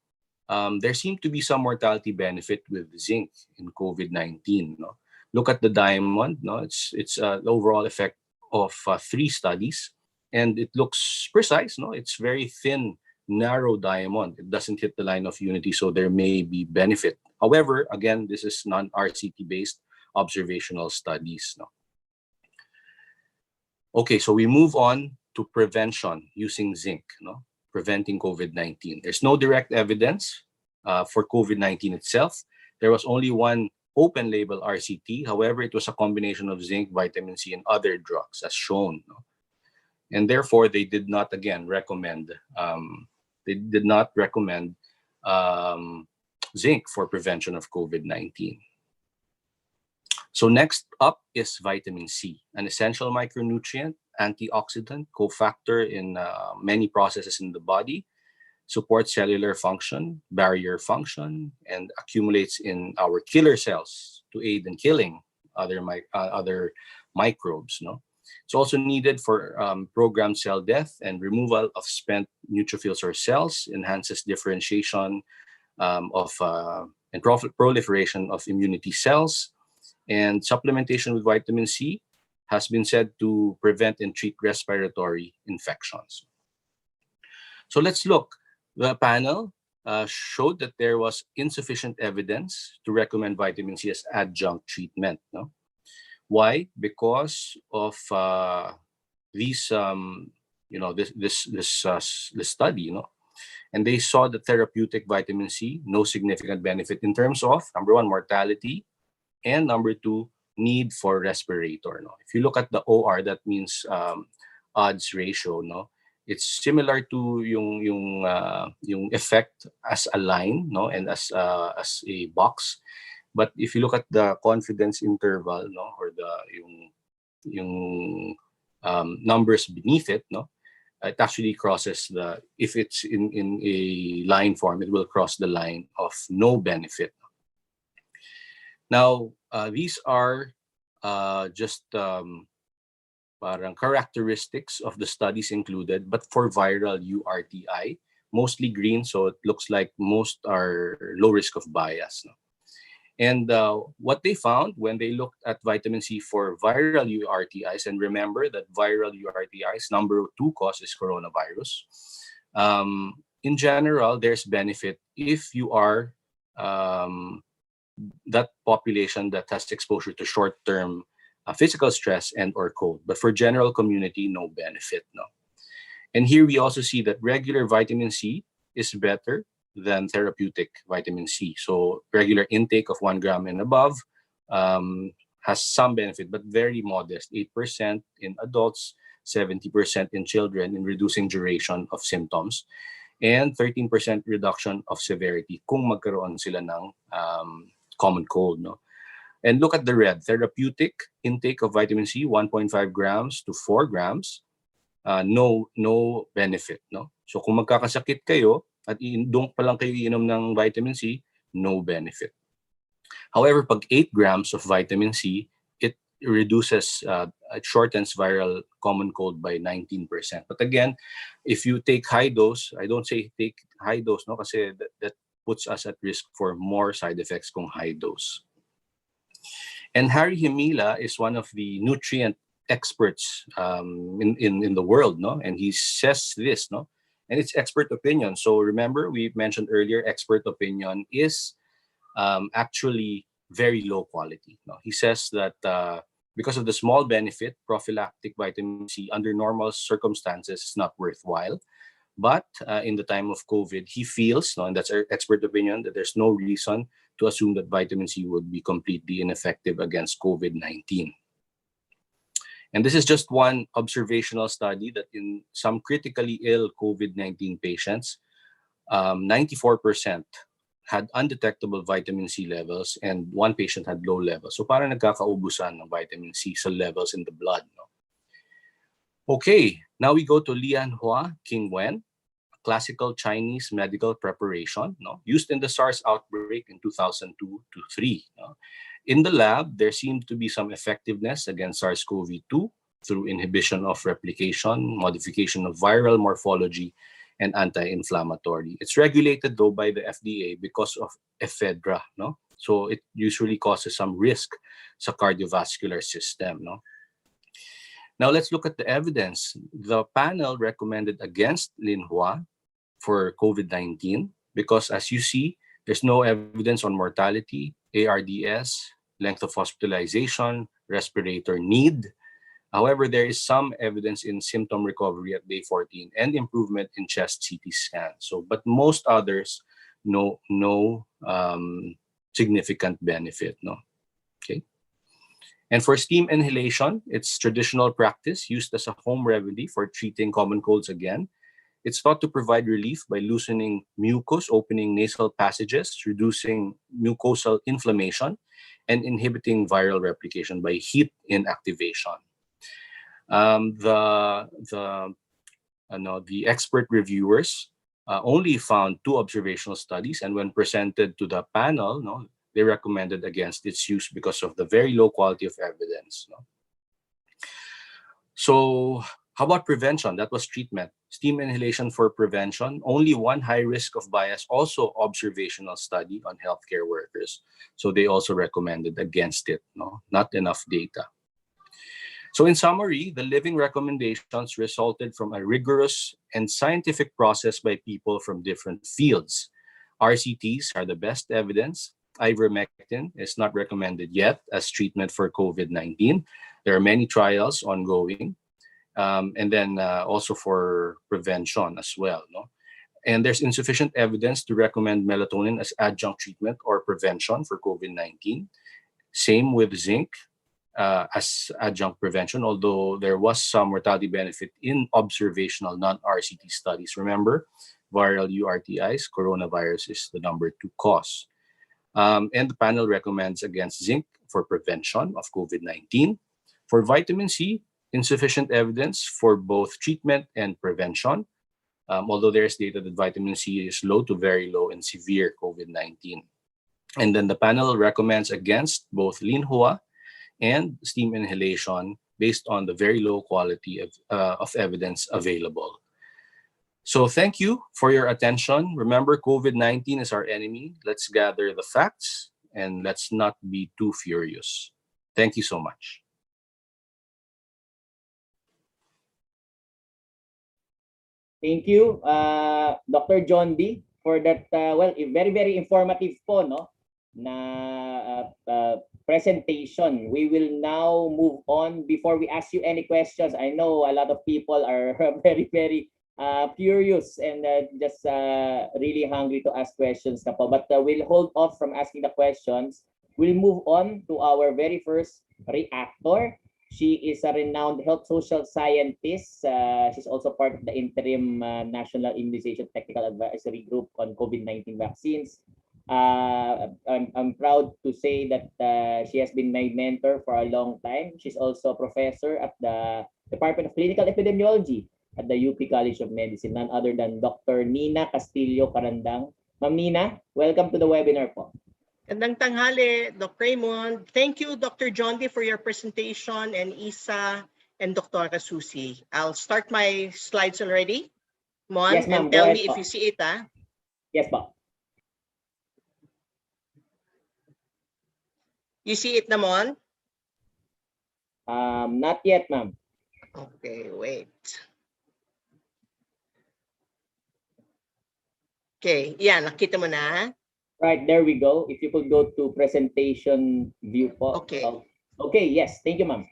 there seemed to be some mortality benefit with zinc in COVID-19. No? Look at the diamond. No, it's the overall effect of 3 studies, and it looks precise. No, it's very thin, narrow diamond. It doesn't hit the line of unity, so there may be benefit. However, again, this is non-RCT based observational studies. No? Okay, so we move on to prevention using zinc. No? Preventing COVID-19. There's no direct evidence for COVID-19 itself. There was only one open label RCT. However, it was a combination of zinc, vitamin C, and other drugs as shown. No? And therefore, they did not, again, recommend zinc for prevention of COVID-19. So next up is vitamin C, an essential micronutrient, antioxidant, cofactor in many processes in the body, supports cellular function, barrier function, and accumulates in our killer cells to aid in killing other microbes. No? It's also needed for programmed cell death and removal of spent neutrophils or cells, enhances differentiation and proliferation of immunity cells, and supplementation with vitamin C has been said to prevent and treat respiratory infections. So let's look. The panel showed that there was insufficient evidence to recommend vitamin C as adjunct treatment. No? Why? Because of this study, you know, and they saw the therapeutic vitamin C, no significant benefit in terms of, number one, mortality, and number two, need for respirator. No? If you look at the OR, that means odds ratio. No, it's similar to yung effect as a line, no, and as a box. But if you look at the confidence interval, no, or yung numbers beneath it, no, it actually crosses if it's in a line form, it will cross the line of no benefit. Now, these are just parang characteristics of the studies included, but for viral URTI, mostly green, so it looks like most are low risk of bias. No? And what they found when they looked at vitamin C for viral URTIs, and remember that viral URTIs, number 2 cause is coronavirus. In general, there's benefit if you are that population that has exposure to short-term physical stress and or cold. But for general community, no benefit. No. And here we also see that regular vitamin C is better than therapeutic vitamin C. So regular intake of 1 gram and above has some benefit, but very modest, 8% in adults, 70% in children in reducing duration of symptoms, and 13% reduction of severity kung magkaroon sila ng common cold. No? And look at the red, therapeutic intake of vitamin C, 1.5 grams to 4 grams, no benefit. No? So kung magkakasakit kayo, at doon pa lang kayo iinom ng vitamin C, no benefit. However, pag 8 grams of vitamin C, it reduces, it shortens viral common cold by 19%. But again, if you take high dose, I don't say take high dose, no, kasi that puts us at risk for more side effects kung high dose. And Harry Himila is one of the nutrient experts in the world, no, and he says this, no. And it's expert opinion. So remember, we mentioned earlier, expert opinion is actually very low quality. No? He says that because of the small benefit, prophylactic vitamin C under normal circumstances is not worthwhile. But in the time of COVID, he feels, no, and that's our expert opinion, that there's no reason to assume that vitamin C would be completely ineffective against COVID-19. And this is just one observational study that in some critically ill COVID-19 patients, 94% had undetectable vitamin C levels and one patient had low levels. So parang nagkakaubusan ng vitamin C sa levels in the blood. No? Okay, now we go to Lianhua Qingwen, classical Chinese medical preparation, no, used in the SARS outbreak in 2002 to 3. No? In the lab, there seemed to be some effectiveness against SARS-CoV-2 through inhibition of replication, modification of viral morphology, and anti-inflammatory. It's regulated though by the FDA because of ephedra, no? So it usually causes some risk sa cardiovascular system, no? Now let's look at the evidence. The panel recommended against Linhua for COVID-19 because, as you see, there's no evidence on mortality, ARDS, length of hospitalization, respirator need. However, there is some evidence in symptom recovery at day 14 and improvement in chest CT scan. So, but most others, no significant benefit. No, okay. And for steam inhalation, it's traditional practice used as a home remedy for treating common colds again. It's thought to provide relief by loosening mucus, opening nasal passages, reducing mucosal inflammation, and inhibiting viral replication by heat inactivation. The expert reviewers only found 2 observational studies, and when presented to the panel, no, they recommended against its use because of the very low quality of evidence. No? So how about prevention? That was treatment. Steam inhalation for prevention, only one high risk of bias, also observational study on healthcare workers. So they also recommended against it, no? Not enough data. So in summary, the living recommendations resulted from a rigorous and scientific process by people from different fields. RCTs are the best evidence. Ivermectin is not recommended yet as treatment for COVID-19. There are many trials ongoing. And then also for prevention as well. No? And there's insufficient evidence to recommend melatonin as adjunct treatment or prevention for COVID-19. Same with zinc as adjunct prevention, although there was some mortality benefit in observational non-RCT studies. Remember, viral URTIs, coronavirus is the #2 cause. And the panel recommends against zinc for prevention of COVID-19. For vitamin C, insufficient evidence for both treatment and prevention, although there's data that vitamin C is low to very low in severe COVID-19. And then the panel recommends against both Linhua and steam inhalation based on the very low quality of evidence available. So thank you for your attention. Remember, COVID-19 is our enemy. Let's gather the facts and let's not be too furious. Thank you so much. Thank you, Dr. John B, for that, very, very informative po, no, na presentation. We will now move on. Before we ask you any questions, I know a lot of people are very, very curious and just really hungry to ask questions na po. But we'll hold off from asking the questions. We'll move on to our very first reactor. She is a renowned health social scientist. She's also part of the interim National Immunization Technical Advisory Group on COVID-19 vaccines. I'm proud to say that she has been my mentor for a long time. She's also a professor at the Department of Clinical Epidemiology at the UP College of Medicine, none other than Dr. Nina Castillo-Carandang. Ma'am Nina, welcome to the webinar po. Gandang tanghali, Dr. Raymond. Thank you, Dr. John D, for your presentation, and Isa and Dr. Susie. I'll start my slides already. Mon, Yes, ma'am. and tell Go me ahead, if you see it. Yes, po. You see it, Namon? Not yet, ma'am. Okay, wait. Okay, yeah, nakita mo na. Right, there we go. If you could go to presentation view po. Okay. Okay, yes. Thank you, ma'am.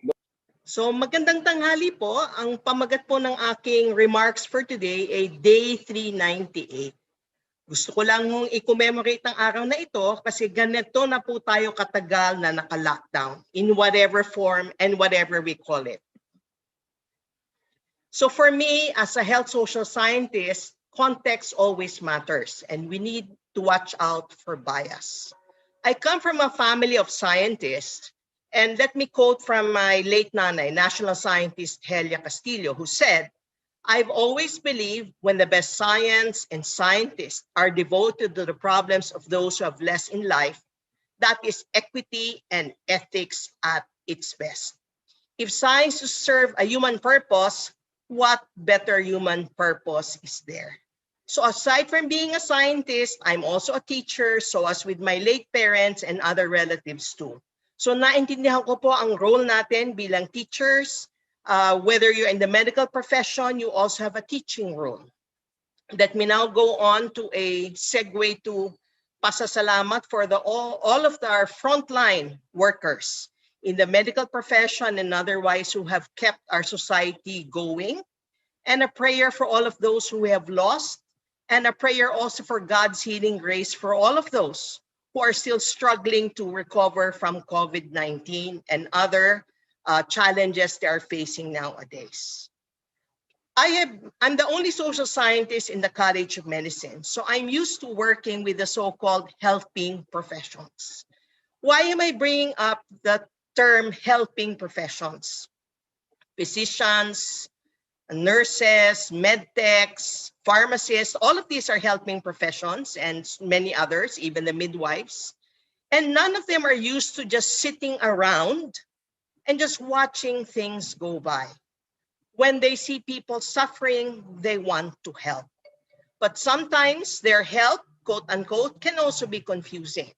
So magandang tanghali po. Ang pamagat po ng aking remarks for today ay Day 398. Gusto ko lang i-commemorate ang araw na ito kasi ganito na po tayo katagal na naka-lockdown in whatever form and whatever we call it. So for me, as a health social scientist, context always matters, and we need to watch out for bias. I come from a family of scientists, and let me quote from my late nanay, national scientist Helia Castillo, who said, "I've always believed when the best science and scientists are devoted to the problems of those who have less in life, that is equity and ethics at its best. If science to serve a human purpose, what better human purpose is there?" So aside from being a scientist, I'm also a teacher, so as with my late parents and other relatives too. So naintindihan ko po ang role natin bilang teachers. Whether you're in the medical profession, you also have a teaching role. Let me now go on to a segue to pasasalamat for all of our frontline workers in the medical profession and otherwise who have kept our society going, and a prayer for all of those who we have lost, and a prayer also for God's healing grace for all of those who are still struggling to recover from COVID-19 and other challenges they are facing nowadays. I'm the only social scientist in the College of Medicine, so I'm used to working with the so-called helping professions. Why am I bringing up the term helping professions? Physicians, nurses, medtechs, pharmacists, all of these are helping professions, and many others, even the midwives. And none of them are used to just sitting around and just watching things go by. When they see people suffering, they want to help. But sometimes their help, quote unquote, can also be confusing.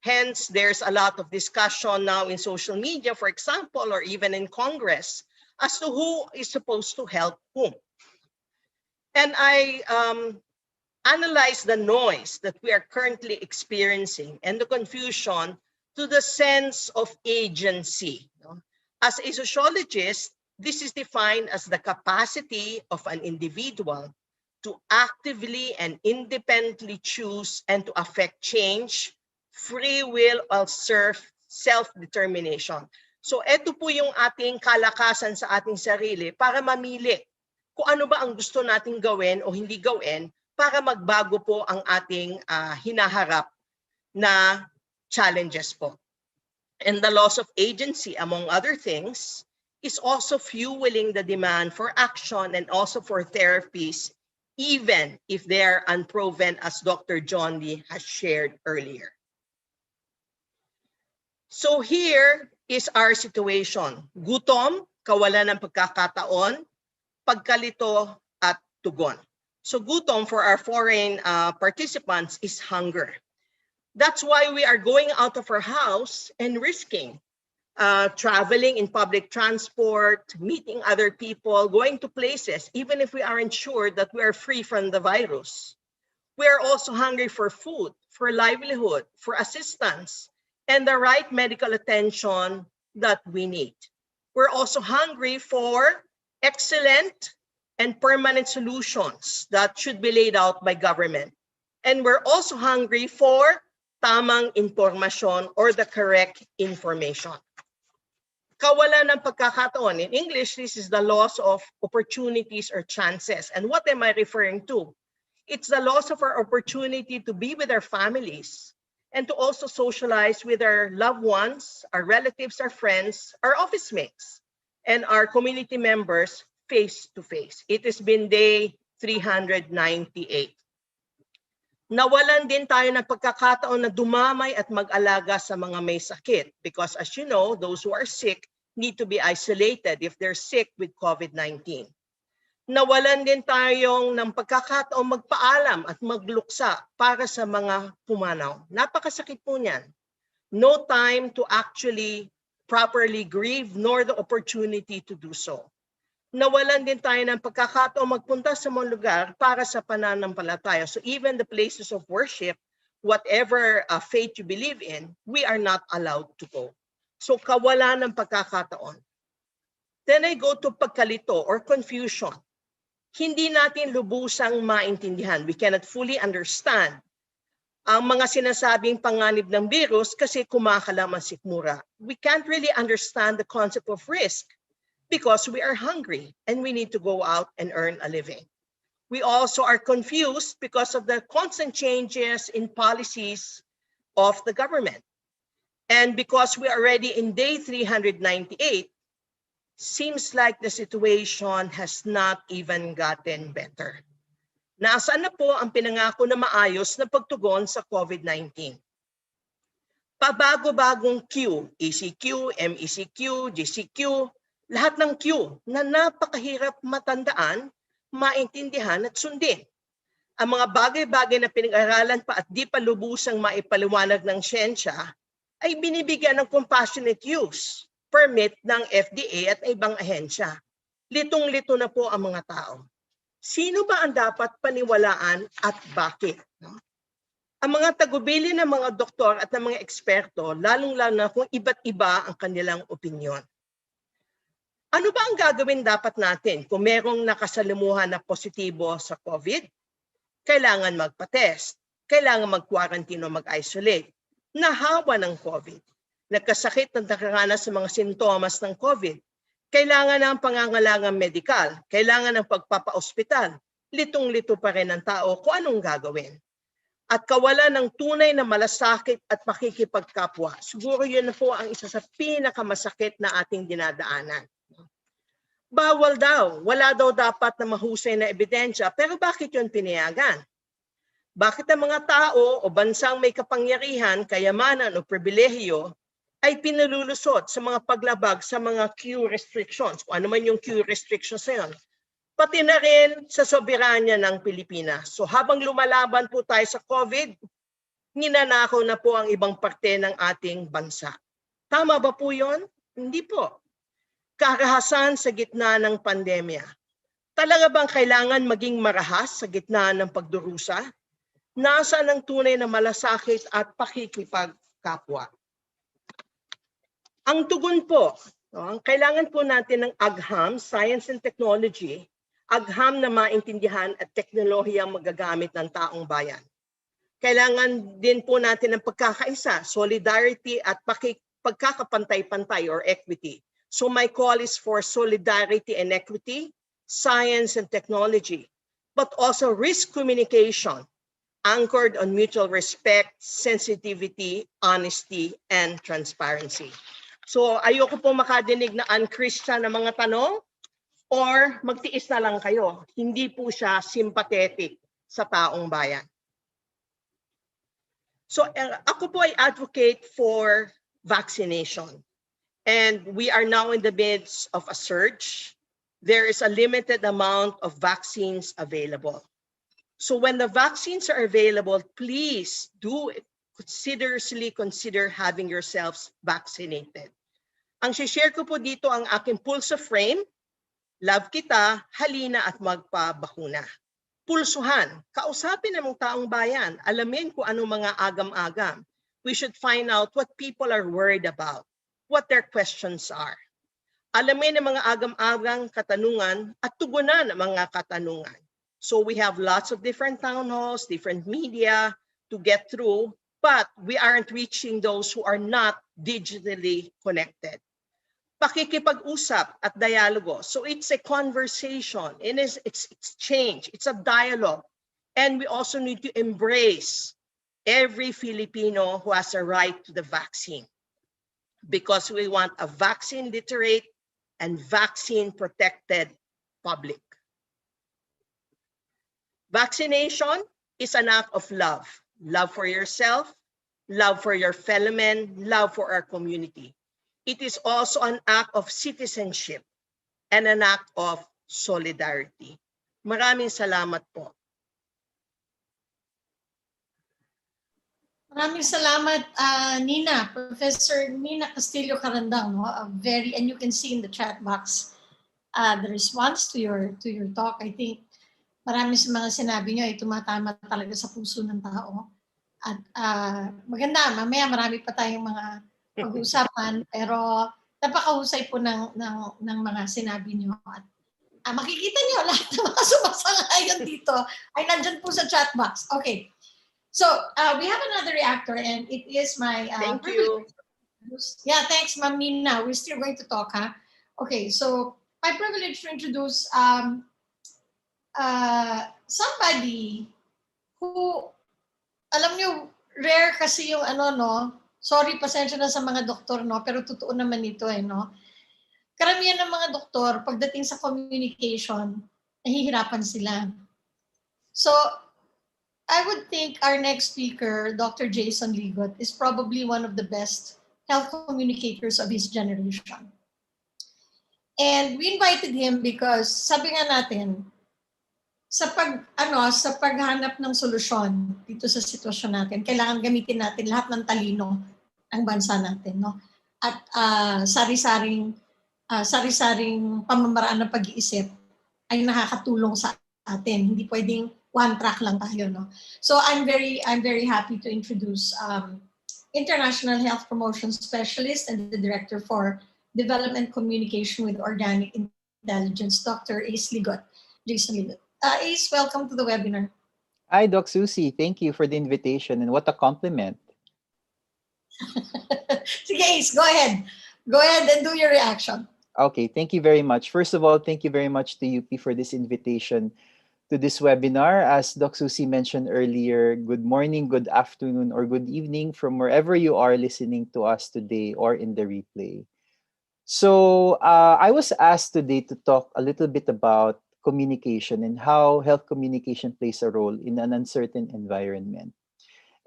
Hence, there's a lot of discussion now in social media, for example, or even in Congress, as to who is supposed to help whom. And I analyze the noise that we are currently experiencing and the confusion to the sense of agency. As a sociologist, this is defined as the capacity of an individual to actively and independently choose and to affect change, free will, or self-determination. So ito po yung ating kalakasan sa ating sarili para mamili kung ano ba ang gusto nating gawin o hindi gawin para magbago po ang ating hinaharap na challenges po. And the loss of agency, among other things, is also fueling the demand for action and also for therapies, even if they are unproven, as Dr. John Lee has shared earlier. So here is our situation. Gutom, kawalan ng pagkakataon, pagkalito, at tugon. So gutom for our foreign participants is hunger. That's why we are going out of our house and risking traveling in public transport, meeting other people, going to places, even if we aren't sure that we are free from the virus. We are also hungry for food, for livelihood, for assistance, and the right medical attention that we need. We're also hungry for excellent and permanent solutions that should be laid out by government. And we're also hungry for tamang impormasyon or the correct information. Kawalan ng pagkakataon. In English, this is the loss of opportunities or chances. And what am I referring to? It's the loss of our opportunity to be with our families and to also socialize with our loved ones, our relatives, our friends, our office mates, and our community members face to face. It has been day 398. Nawalan din tayo ng pagkakataon na dumamay at mag-alaga sa mga may sakit because as you know, those who are sick need to be isolated if they're sick with COVID-19. Nawalan din tayong ng pagkakataon magpaalam at magluksa para sa mga pumanaw. Napakasakit po niyan. No time to actually properly grieve nor the opportunity to do so. Nawalan din tayo ng pagkakataon magpunta sa mga lugar para sa pananampalataya. So even the places of worship, whatever faith you believe in, we are not allowed to go. So kawalan ng pagkakataon. Then I go to pagkalito or confusion. Hindi natin lubusang maintindihan. We cannot fully understand ang mga sinasabing panganib ng virus kasi kumakalam ang sikmura. We can't really understand the concept of risk because we are hungry and we need to go out and earn a living. We also are confused because of the constant changes in policies of the government. And because we're already in day 398, seems like the situation has not even gotten better. Nasaan na po ang pinangako na maayos na pagtugon sa COVID-19? Pabago-bagong Q, ECQ, MECQ, GCQ, lahat ng Q na napakahirap matandaan, maintindihan at sundin. Ang mga bagay-bagay na pinag-aralan pa at di pa lubusang maipaliwanag ng siyensya ay binibigyan ng compassionate use permit ng FDA at ibang ahensya. Litong-lito na po ang mga tao. Sino ba ang dapat paniwalaan at bakit? Ang mga tagubili ng mga doktor at ng mga eksperto, lalong-lalo na kung iba't iba ang kanilang opinyon. Ano ba ang gagawin dapat natin kung merong nakasalimuhan na positibo sa COVID? Kailangan magpa-test, kailangan mag-quarantine o mag-isolate, nahawa ng COVID, nagkasakit at nakaranas sa mga sintomas ng COVID, kailangan ng pangangailangang medikal, kailangan ng pagpapa-ospital, litong-lito pa rin ang tao kung anong gagawin. At kawalan ng tunay na malasakit at pakikipagkapwa, siguro yun na po ang isa sa pinakamasakit na ating dinadaanan. Bawal daw, wala daw dapat na mahusay na ebidensya, pero bakit yun pinayagan? Bakit ang mga tao o bansang may kapangyarihan, kayamanan o pribilehiyo ay pinululusot sa mga paglabag sa mga Q restrictions, kung ano man yung Q restrictions na yun, pati na rin sa soberanya ng Pilipinas. So habang lumalaban po tayo sa COVID, ninanakaw na po ang ibang parte ng ating bansa. Tama ba po yun? Hindi po. Karahasan sa gitna ng pandemya. Talaga bang kailangan maging marahas sa gitna ng pagdurusa? Nasaan ang tunay na malasakit at pakikipagkapwa? Ang tugon po, ang kailangan po natin ng agham, science and technology, agham na maintindihan at teknolohiyang magagamit ng taong bayan. Kailangan din po natin ng pagkakaisa, solidarity at pagkakapantay-pantay or equity. So my call is for solidarity and equity, science and technology, but also risk communication, anchored on mutual respect, sensitivity, honesty, and transparency. So ayoko po makadinig na un-Christian na mga tanong or magtiis na lang kayo. Hindi po siya sympathetic sa taong bayan. So ako po ay advocate for vaccination. And we are now in the midst of a surge. There is a limited amount of vaccines available. So when the vaccines are available, please do seriously consider having yourselves vaccinated. Ang share ko po dito ang aking pulso frame, love kita, halina at magpabakuna. Pulsuhan, kausapin ng taong bayan, alamin kung anong mga agam-agam. We should find out what people are worried about, what their questions are. Alamin ang mga agam-agang katanungan at tugunan ang mga katanungan. So we have lots of different town halls, different media to get through, but we aren't reaching those who are not digitally connected. Pakikipag-usap at dialogo. So it's a conversation, it's exchange, it's a dialogue. And we also need to embrace every Filipino who has a right to the vaccine, because we want a vaccine literate and vaccine protected public. Vaccination is an act of love. Love for yourself, love for your fellow men, love for our community. It is also an act of citizenship and an act of solidarity. Maraming salamat po. Maraming salamat, Nina, Professor Nina Castillo-Carandang. No? And you can see in the chat box the response to your talk. I think marami sa mga sinabi niyo ay tumatama talaga sa puso ng tao. At maganda, mamaya marami pa tayong mga pag-uusapan, pero napakahusay po ng mga sinabi niyo. At makikita niyo lahat ng mga sumasang-ayon dito ay nandyan po sa chat box. Okay. So we have another reactor, and it is my thank you. Yeah, thanks, Ma'am Nina. We're still going to talk, huh? Okay, so my privilege to introduce somebody who, alam nyo, rare kasi yung sorry, pasensya na sa mga doktor, no? Pero totoo naman ito, no? Karamihan ng mga doktor, pagdating sa communication, nahihirapan sila. So, I would think our next speaker, Dr. Jason Ligot, is probably one of the best health communicators of his generation. And we invited him because sabi nga natin, sa paghanap ng solusyon dito sa sitwasyon natin, kailangan gamitin natin lahat ng talino ng bansa natin, no? At sari-saring pamamaraan ng pag-iisip ay nakakatulong sa atin. Hindi pwedeng one track lang tayo, no? So I'm very happy to introduce International Health Promotion Specialist and the Director for Development Communication with Organic Intelligence, Dr. Ace Ligot. Jason Ligot. Ace, welcome to the webinar. Hi, Doc Susie. Thank you for the invitation, and what a compliment. Sige, Ace, go ahead. Go ahead and do your reaction. Okay, thank you very much. First of all, thank you very much to UP for this invitation to this webinar. As Doc Susie mentioned earlier, good morning, good afternoon, or good evening from wherever you are listening to us today or in the replay. So I was asked today to talk a little bit about communication and how health communication plays a role in an uncertain environment.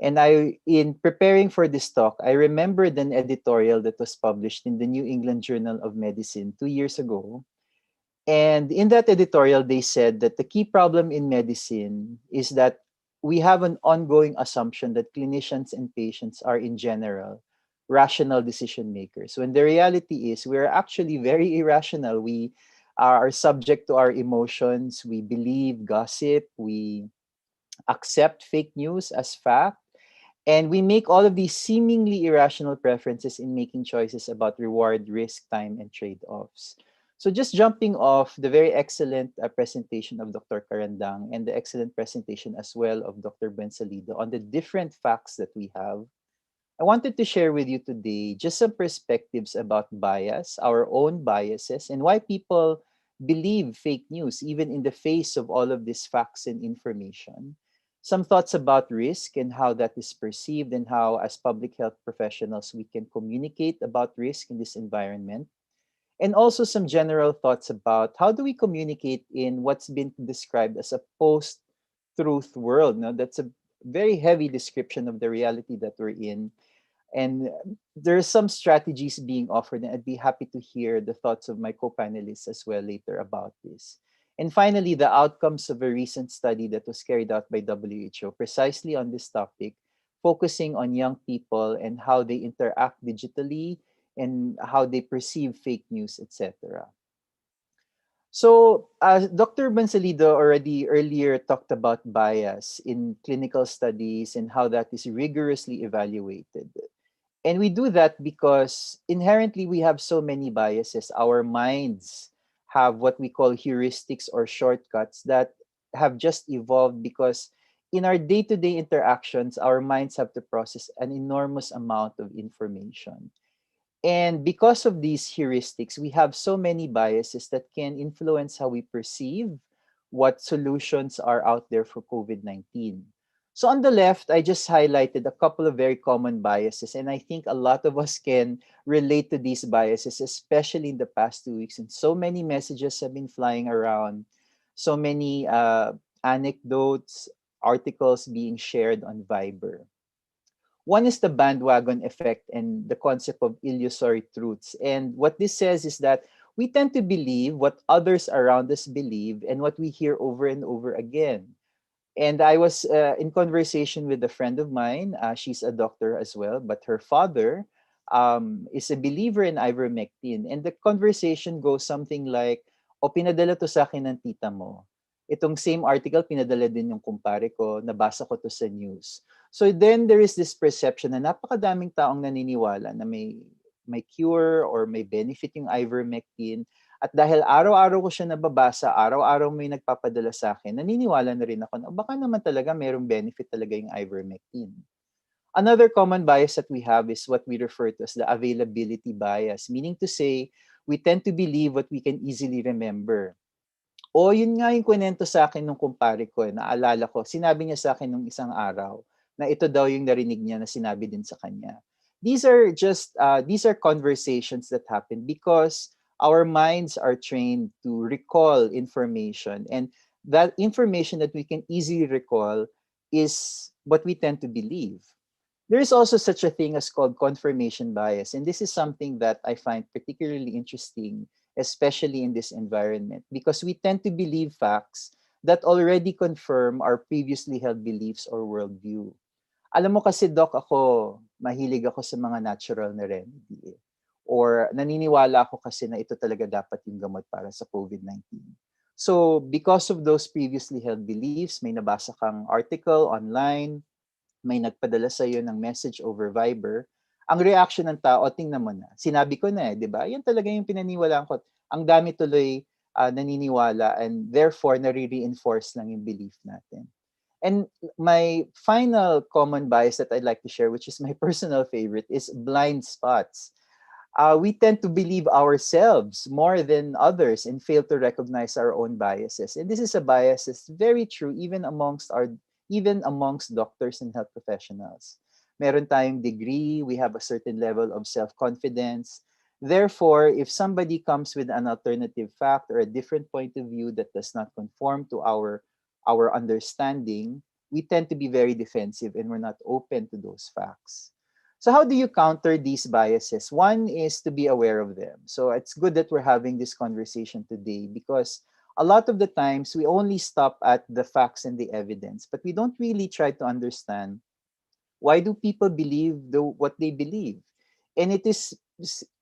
And in preparing for this talk, I remembered an editorial that was published in the New England Journal of Medicine 2 years ago. And in that editorial, they said that the key problem in medicine is that we have an ongoing assumption that clinicians and patients are in general rational decision makers, when the reality is we're actually very irrational. We are subject to our emotions. We believe gossip. We accept fake news as fact. And we make all of these seemingly irrational preferences in making choices about reward, risk, time, and trade-offs. So just jumping off the very excellent presentation of Dr. Carandang and the excellent presentation as well of Dr. Buensalido on the different facts that we have, I wanted to share with you today just some perspectives about bias, our own biases, and why people believe fake news, even in the face of all of these facts and information. Some thoughts about risk and how that is perceived, and how, as public health professionals, we can communicate about risk in this environment. And also some general thoughts about how do we communicate in what's been described as a post-truth world. Now, that's a very heavy description of the reality that we're in. And there are some strategies being offered, and I'd be happy to hear the thoughts of my co-panelists as well later about this. And finally, the outcomes of a recent study that was carried out by WHO precisely on this topic, focusing on young people and how they interact digitally and how they perceive fake news, etc. So, Dr. Buensalido already earlier talked about bias in clinical studies and how that is rigorously evaluated. And we do that because inherently we have so many biases. Our minds have what we call heuristics or shortcuts that have just evolved because in our day-to-day interactions, our minds have to process an enormous amount of information. And because of these heuristics, we have so many biases that can influence how we perceive what solutions are out there for COVID-19. So on the left, I just highlighted a couple of very common biases, and I think a lot of us can relate to these biases, especially in the past 2 weeks. And so many messages have been flying around, so many anecdotes, articles being shared on Viber. One is the bandwagon effect and the concept of illusory truths. And what this says is that we tend to believe what others around us believe and what we hear over and over again. And I was in conversation with a friend of mine. She's a doctor as well, but her father is a believer in ivermectin. And the conversation goes something like, o pinadala to sa akin ng tita mo. Itong same article, pinadala din yung kumpare ko, nabasa ko to sa news. So then there is this perception na napakadaming taong naniniwala na may cure or may benefit yung ivermectin. At dahil araw-araw ko siya nababasa, araw-araw may nagpapadala sa akin, naniniwala na rin ako na baka naman talaga mayroong benefit talaga yung ivermectin. Another common bias that we have is what we refer to as the availability bias, meaning to say, we tend to believe what we can easily remember. O yun nga yung kwento sa akin nung kumpare ko, naalala ko, sinabi niya sa akin nung isang araw na ito daw yung narinig niya na sinabi din sa kanya. These are conversations that happen because our minds are trained to recall information, and that information that we can easily recall is what we tend to believe. There is also such a thing as called confirmation bias, and this is something that I find particularly interesting, especially in this environment, because we tend to believe facts that already confirm our previously held beliefs or worldview. Alam mo kasi, Doc, mahilig ako sa mga natural na remedy. Or naniniwala ako kasi na ito talaga dapat yung gamot para sa COVID-19. So, because of those previously held beliefs, may nabasa kang article online, may nagpadala sa iyo ng message over Viber, ang reaction ng tao, tingnan mo na. Sinabi ko na di ba? Yan talaga yung pinaniwalaan ko. Ang dami tuloy naniniwala, and therefore nare-reinforce lang yung belief natin. And my final common bias that I'd like to share, which is my personal favorite, is blind spots. We tend to believe ourselves more than others and fail to recognize our own biases. And this is a bias that's very true even amongst doctors and health professionals. Meron tayong degree, we have a certain level of self-confidence. Therefore, if somebody comes with an alternative fact or a different point of view that does not conform to our understanding, we tend to be very defensive and we're not open to those facts. So how do you counter these biases? One is to be aware of them. So it's good that we're having this conversation today, because a lot of the times we only stop at the facts and the evidence, but we don't really try to understand why do people believe what they believe. And it is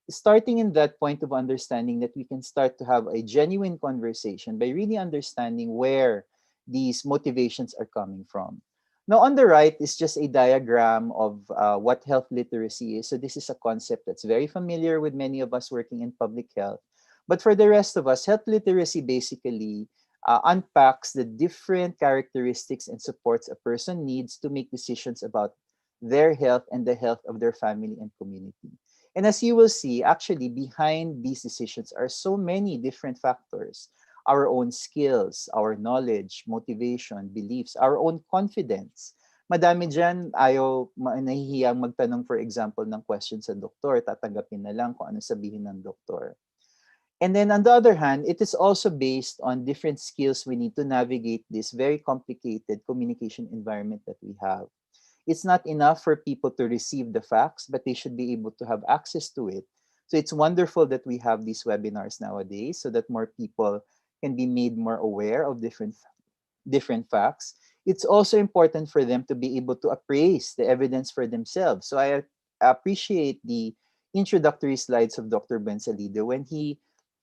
starting in that point of understanding that we can start to have a genuine conversation by really understanding where these motivations are coming from. Now, on the right is just a diagram of what health literacy is. So this is a concept that's very familiar with many of us working in public health. But for the rest of us, health literacy basically unpacks the different characteristics and supports a person needs to make decisions about their health and the health of their family and community. And as you will see, actually behind these decisions are so many different factors. Our own skills, our knowledge, motivation, beliefs, our own confidence. Madami dyan, nahihiyang magtanong, for example, ng question sa doktor, tatanggapin na lang kung ano sabihin ng doktor. And then on the other hand, it is also based on different skills we need to navigate this very complicated communication environment that we have. It's not enough for people to receive the facts, but they should be able to have access to it. So it's wonderful that we have these webinars nowadays so that more people can be made more aware of different facts. It's also important for them to be able to appraise the evidence for themselves. So I appreciate the introductory slides of Dr. Buensalido when he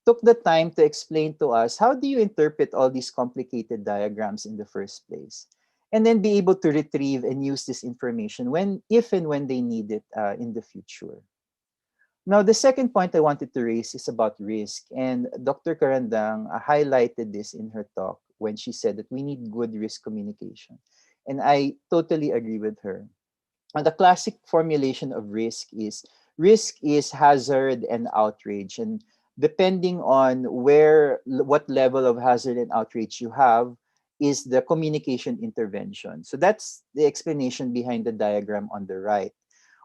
took the time to explain to us, how do you interpret all these complicated diagrams in the first place? And then be able to retrieve and use this information if and when they need it in the future. Now, the second point I wanted to raise is about risk. And Dr. Carandang highlighted this in her talk when she said that we need good risk communication. And I totally agree with her. And the classic formulation of risk is hazard and outrage. And depending on what level of hazard and outrage you have is the communication intervention. So that's the explanation behind the diagram on the right.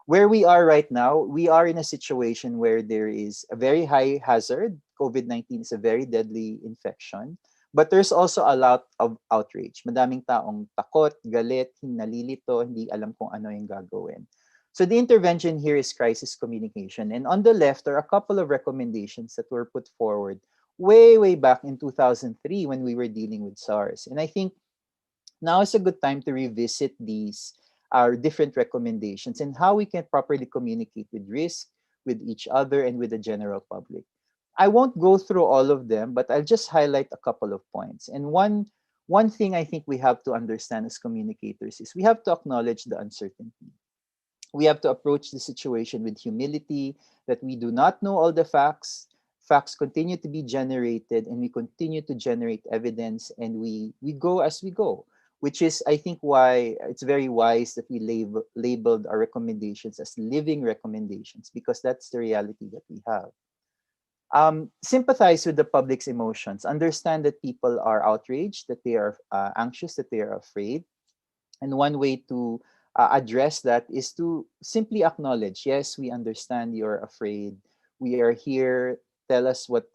Where we are right now, we are in a situation where there is a very high hazard. COVID-19 is a very deadly infection. But there's also a lot of outrage. Madaming taong takot, galit, nalilito, hindi alam kung ano yung gagawin. So the intervention here is crisis communication. And on the left are a couple of recommendations that were put forward way back in 2003 when we were dealing with SARS. And I think now is a good time to revisit these our different recommendations and how we can properly communicate with risk, with each other, and with the general public. I won't go through all of them, but I'll just highlight a couple of points. And one thing I think we have to understand as communicators is we have to acknowledge the uncertainty. We have to approach the situation with humility, that we do not know all the facts. Facts continue to be generated, and we continue to generate evidence, and we go as we go, which is, I think, why it's very wise that we labeled our recommendations as living recommendations, because that's the reality that we have. Sympathize with the public's emotions. Understand that people are outraged, that they are anxious, that they are afraid. And one way to address that is to simply acknowledge, yes, we understand you're afraid. We are here. Tell us what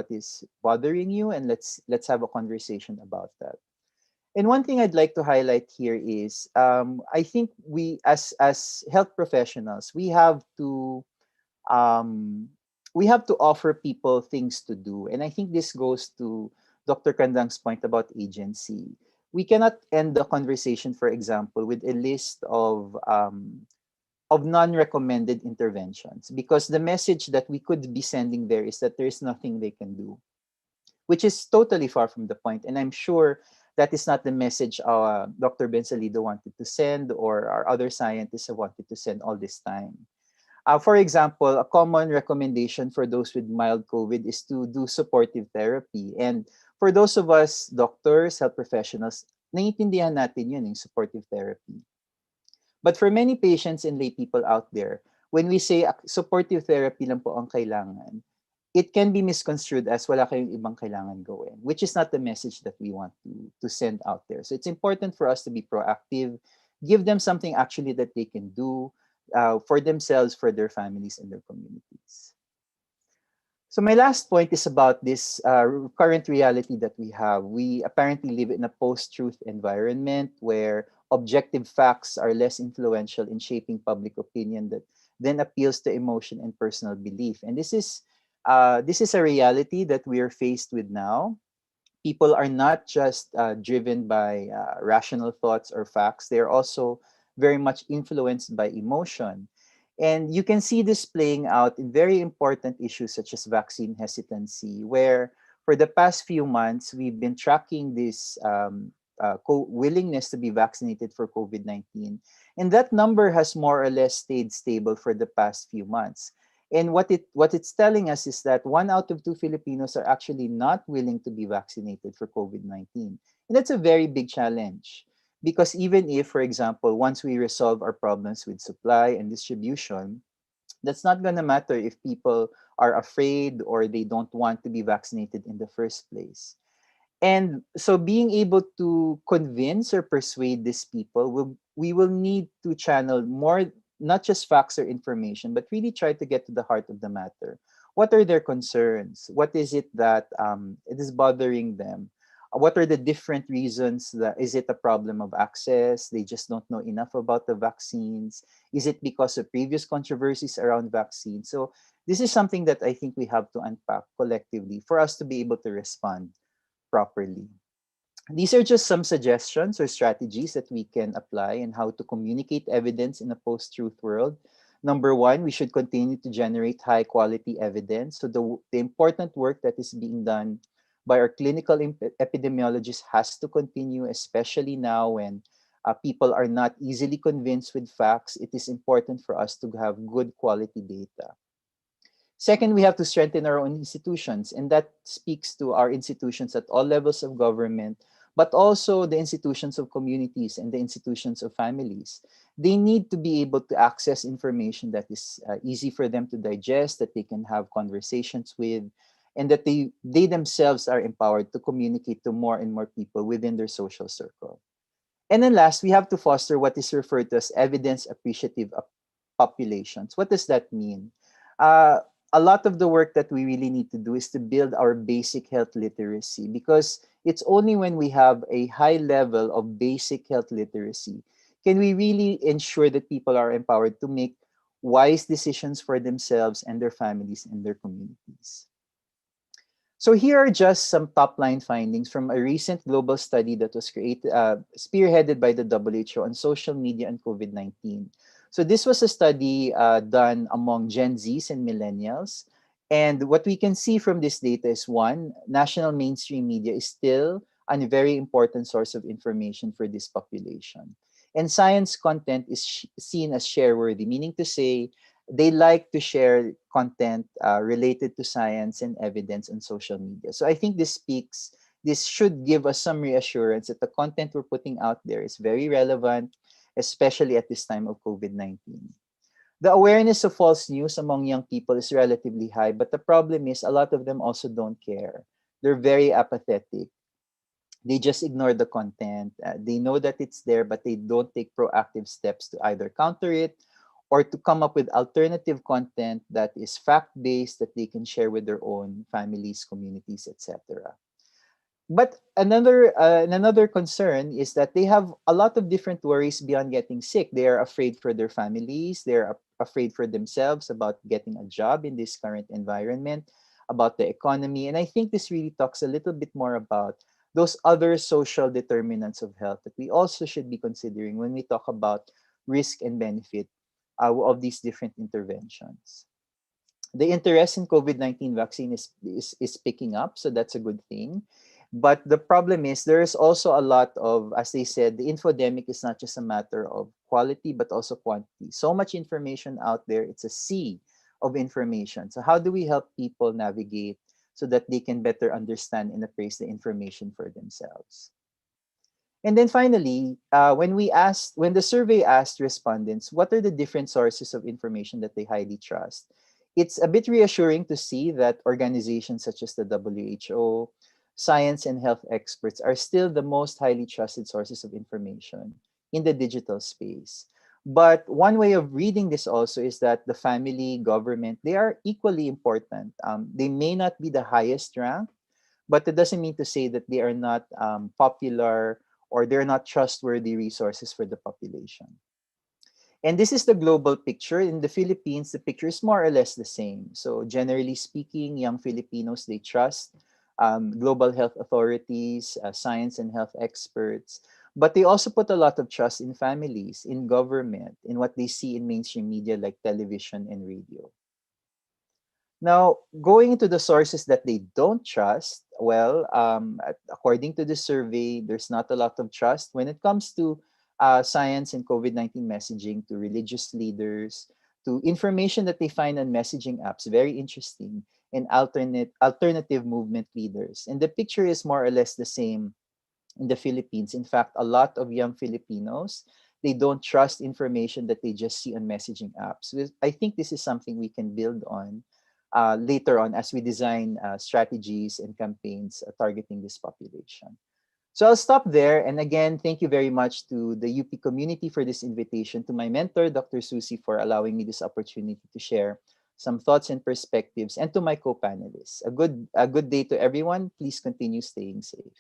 is bothering you, and let's have a conversation about that. And one thing I'd like to highlight here is I think we as health professionals um, we have to offer people things to do. And I think this goes to Dr. Kandang's point about agency. We cannot end the conversation, for example, with a list of non-recommended interventions, because the message that we could be sending there is that there is nothing they can do, which is totally far from the point. And I'm sure that is not the message Dr. Buensalido wanted to send, or our other scientists have wanted to send all this time. For example, a common recommendation for those with mild COVID is to do supportive therapy. And for those of us doctors, health professionals, naiintindihan natin yun, yung supportive therapy. But for many patients and lay people out there, when we say supportive therapy lang po ang kailangan, it can be misconstrued as wala kayong ibang kailangan gawin, which is not the message that we want to send out there. So it's important for us to be proactive, give them something actually that they can do for themselves, for their families, and their communities. So my last point is about this current reality that we have. We apparently live in a post-truth environment where objective facts are less influential in shaping public opinion that then appeals to emotion and personal belief. And this is a reality that we are faced with now. People are not just driven by rational thoughts or facts. They're also very much influenced by emotion. And you can see this playing out in very important issues such as vaccine hesitancy, where for the past few months, we've been tracking this willingness to be vaccinated for COVID-19. And that number has more or less stayed stable for the past few months. And what it's telling us is that 1 out of 2 Filipinos are actually not willing to be vaccinated for COVID-19. And that's a very big challenge. Because even if, for example, once we resolve our problems with supply and distribution, that's not going to matter if people are afraid or they don't want to be vaccinated in the first place. And so being able to convince or persuade these people, we will need to channel more, not just facts or information, but really try to get to the heart of the matter. What are their concerns? What is it that it is bothering them? What are the different reasons? Is it a problem of access? They just don't know enough about the vaccines? Is it because of previous controversies around vaccines? So this is something that I think we have to unpack collectively for us to be able to respond properly. These are just some suggestions or strategies that we can apply in how to communicate evidence in a post-truth world. Number one, we should continue to generate high-quality evidence. So the important work that is being done by our clinical epidemiologists has to continue, especially now when people are not easily convinced with facts. It is important for us to have good quality data. Second, we have to strengthen our own institutions, and that speaks to our institutions at all levels of government, but also the institutions of communities and the institutions of families. They need to be able to access information that is easy for them to digest, that they can have conversations with, and that they themselves are empowered to communicate to more and more people within their social circle. And then last, we have to foster what is referred to as evidence-appreciative populations. What does that mean? A lot of the work that we really need to do is to build our basic health literacy, because it's only when we have a high level of basic health literacy can we really ensure that people are empowered to make wise decisions for themselves and their families and their communities. So here are just some top-line findings from a recent global study that was spearheaded by the WHO on social media and COVID-19. So this was a study done among Gen Zs and millennials. And what we can see from this data is, one, national mainstream media is still a very important source of information for this population. And science content is seen as share-worthy, meaning to say they like to share content related to science and evidence on social media. So I think this should give us some reassurance that the content we're putting out there is very relevant, especially at this time of COVID-19. The awareness of false news among young people is relatively high, but the problem is a lot of them also don't care. They're very apathetic. They just ignore the content. They know that it's there, but they don't take proactive steps to either counter it or to come up with alternative content that is fact-based that they can share with their own families, communities, etc. But another concern is that they have a lot of different worries beyond getting sick. They are afraid for their families. They're afraid for themselves about getting a job in this current environment, about the economy. And I think this really talks a little bit more about those other social determinants of health that we also should be considering when we talk about risk and benefit of these different interventions. The interest in COVID-19 vaccine is picking up, so that's a good thing. But the problem is there is also a lot of, as they said, the infodemic is not just a matter of quality, but also quantity. So much information out there, it's a sea of information. So how do we help people navigate so that they can better understand and appraise the information for themselves? And then finally, when the survey asked respondents, what are the different sources of information that they highly trust? It's a bit reassuring to see that organizations such as the WHO, science and health experts are still the most highly trusted sources of information in the digital space. But one way of reading this also is that the family, government, they are equally important. They may not be the highest rank, but it doesn't mean to say that they are not popular or they're not trustworthy resources for the population. And this is the global picture. In the Philippines, the picture is more or less the same. So generally speaking, young Filipinos, they trust global health authorities, science and health experts, but they also put a lot of trust in families, in government, in what they see in mainstream media like television and radio. Now, going into the sources that they don't trust, well, according to the survey, there's not a lot of trust when it comes to science and COVID-19 messaging, to religious leaders, to information that they find on messaging apps, very interesting, and alternative movement leaders. And the picture is more or less the same in the Philippines. In fact, a lot of young Filipinos, they don't trust information that they just see on messaging apps. I think this is something we can build on later on as we design strategies and campaigns targeting this population. So I'll stop there. And again, thank you very much to the UP community for this invitation, to my mentor, Dr. Susie, for allowing me this opportunity to share some thoughts and perspectives, and to my co-panelists. A good day to everyone. Please continue staying safe.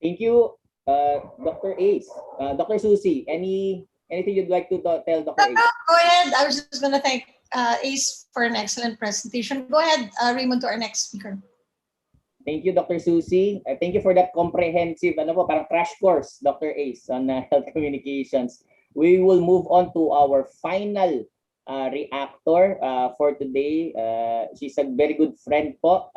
Thank you, Dr. Ace. Dr. Susie, anything you'd like to tell Dr. Ace? Go ahead. I was just going to thank Ace for an excellent presentation. Go ahead, Raymond, to our next speaker. Thank you, Dr. Susie. Thank you for that comprehensive, parang crash course, Dr. Ace, on health communications. We will move on to our final reactor for today. She's a very good friend po,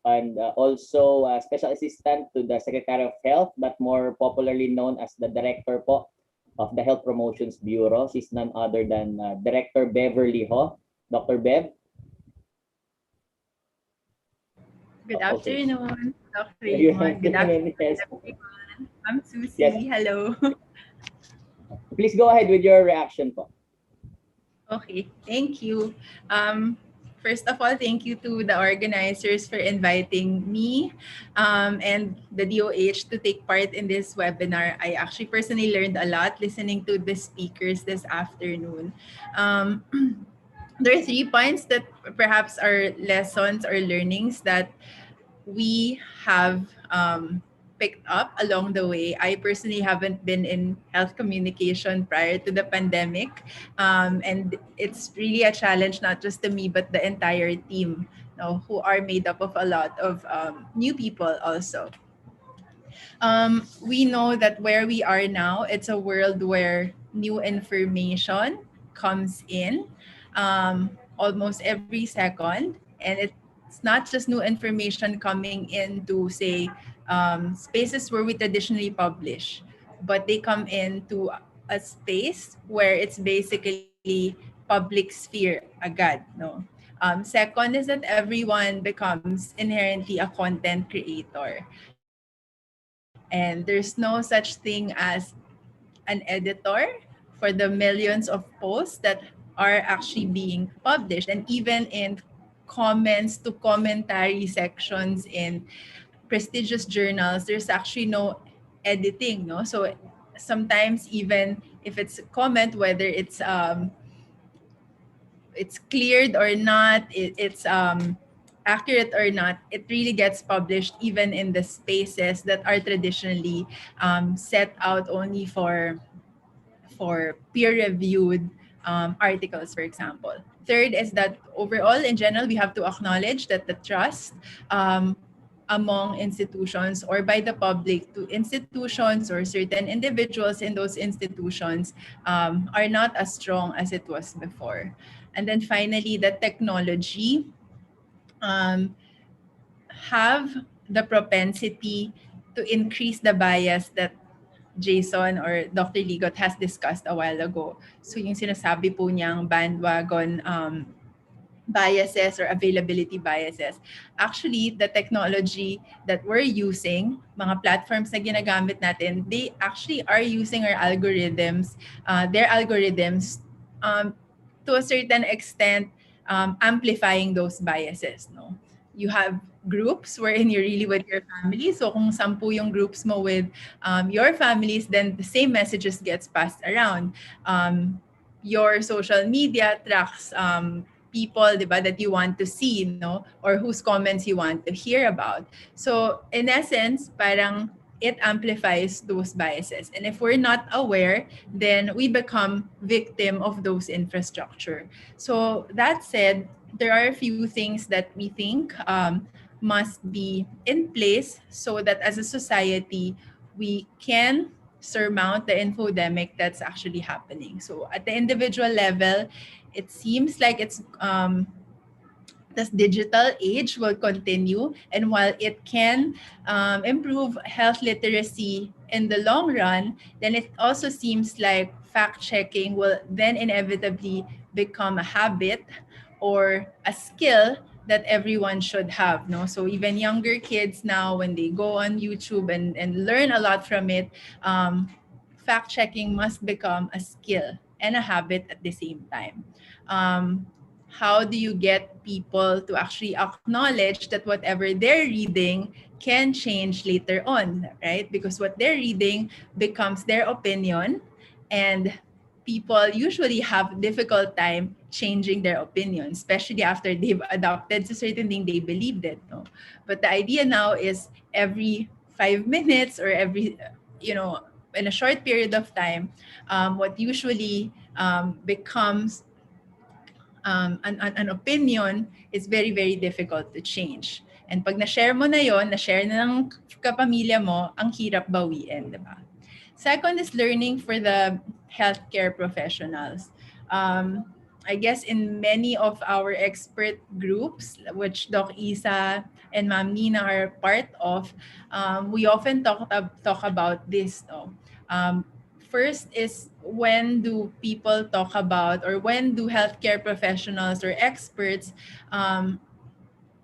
and also a special assistant to the Secretary of Health, but more popularly known as the Director po of the Health Promotions Bureau. She's none other than Director Beverly Ho. Dr. Bev. Good afternoon, Dr. Raymond. Good afternoon, everyone. I'm Susie. Yes. Hello. Please go ahead with your reaction po. Okay, thank you. First of all, thank you to the organizers for inviting me and the DOH to take part in this webinar. I actually personally learned a lot listening to the speakers this afternoon. There are 3 points that perhaps are lessons or learnings that we have picked up along the way. I personally haven't been in health communication prior to the pandemic. And it's really a challenge, not just to me, but the entire team, who are made up of a lot of new people also. We know that where we are now, it's a world where new information comes in almost every second. And it's not just new information coming into, say, spaces where we traditionally publish, but they come into a space where it's basically public sphere agad. No. Second is that everyone becomes inherently a content creator. And there's no such thing as an editor for the millions of posts that are actually being published, and even in comments to commentary sections in prestigious journals, there's actually no editing, no? So sometimes even if it's a comment, whether it's cleared or not, it's accurate or not, it really gets published even in the spaces that are traditionally set out only for peer-reviewed articles, for example. Third is that overall, in general, we have to acknowledge that the trust among institutions or by the public to institutions or certain individuals in those institutions are not as strong as it was before. And then finally, the technology have the propensity to increase the bias that Jason or Dr. Ligot has discussed a while ago. So yung sinasabi po niyang bandwagon biases or availability biases. Actually, the technology that we're using, mga platforms na ginagamit natin, they actually are using our algorithms, their algorithms to a certain extent amplifying those biases. No? You have groups wherein you're really with your family. So kung 10 yung groups mo with your families, then the same messages gets passed around. Your social media tracks people, diba, that you want to see, no, or whose comments you want to hear about. So in essence, parang it amplifies those biases. And if we're not aware, then we become victim of those infrastructure. So that said, there are a few things that we think must be in place so that as a society, we can surmount the infodemic that's actually happening. So at the individual level, it seems like it's this digital age will continue, and while it can improve health literacy in the long run, then it also seems like fact checking will then inevitably become a habit or a skill that everyone should have. No, so even younger kids now, when they go on YouTube and learn a lot from it, fact checking must become a skill and a habit at the same time. How do you get people to actually acknowledge that whatever they're reading can change later on, right? Because what they're reading becomes their opinion, and people usually have difficult time changing their opinion, especially after they've adopted to certain thing they believed it. No? But the idea now is every 5 minutes or every, in a short period of time, what usually becomes an opinion is very, very difficult to change. And pag na-share mo na yon, na-share na ng kapamilya mo, ang hirap bawiin, di ba? Second is learning for the healthcare professionals. I guess in many of our expert groups, which Doc Isa and Ma'am Nina are part of, we often talk about this. No? First is, when do people talk about, or when do healthcare professionals or experts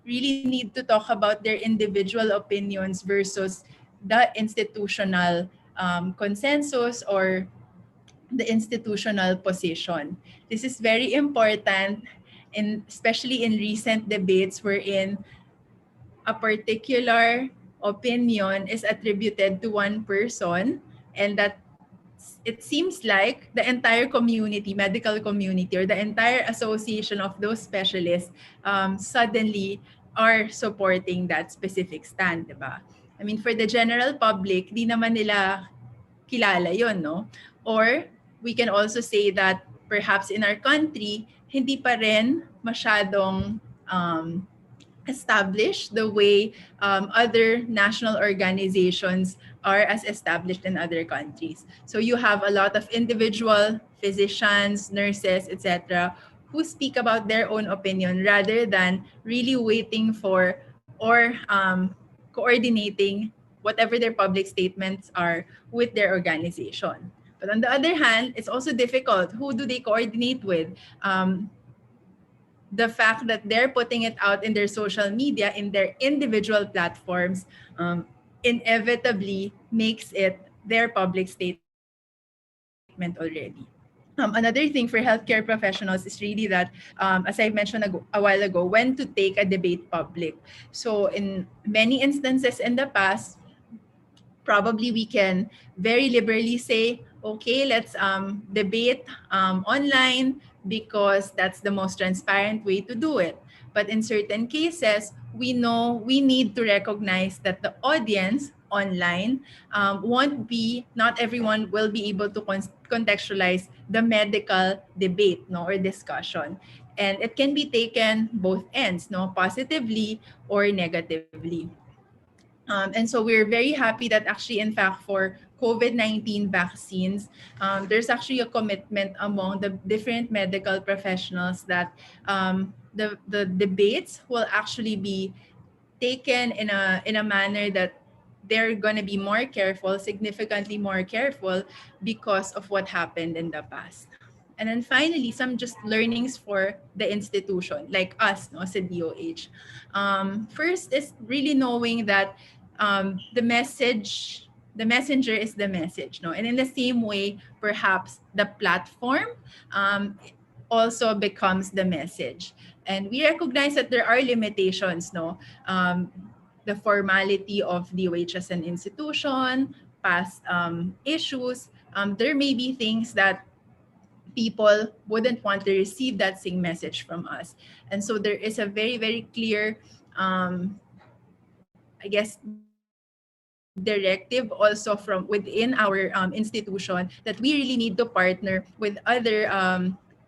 really need to talk about their individual opinions versus the institutional consensus or the institutional position. This is very important, especially in recent debates wherein a particular opinion is attributed to one person, and that it seems like the entire community, medical community, or the entire association of those specialists suddenly are supporting that specific stand, diba? I mean, for the general public, di naman nila kilala yun, no? Or we can also say that perhaps in our country, hindi pa rin masyadong established the way other national organizations are as established in other countries. So you have a lot of individual physicians, nurses, etc., who speak about their own opinion rather than really waiting for or coordinating whatever their public statements are with their organization. But on the other hand, it's also difficult. Who do they coordinate with? The fact that they're putting it out in their social media, in their individual platforms, inevitably makes it their public statement already. Another thing for healthcare professionals is really that, as I mentioned a while ago, when to take a debate public. So in many instances in the past, probably we can very liberally say, okay, let's debate online because that's the most transparent way to do it. But in certain cases, we know we need to recognize that the audience online won't be, not everyone will be able to contextualize the medical debate, no, or discussion. And it can be taken both ends, no, positively or negatively. And so we're very happy that actually, in fact, for COVID-19 vaccines, there's actually a commitment among the different medical professionals that the debates will actually be taken in a manner that they're going to be more careful, significantly more careful because of what happened in the past. And then finally, some just learnings for the institution, like us, no, sa DOH. First is really knowing that the messenger is the message, no? And in the same way, perhaps the platform also becomes the message. And we recognize that there are limitations, no? The formality of DOH as an institution, past issues. There may be things that people wouldn't want to receive that same message from us. And so there is a very, very clear, I guess, directive also from within our institution that we really need to partner with other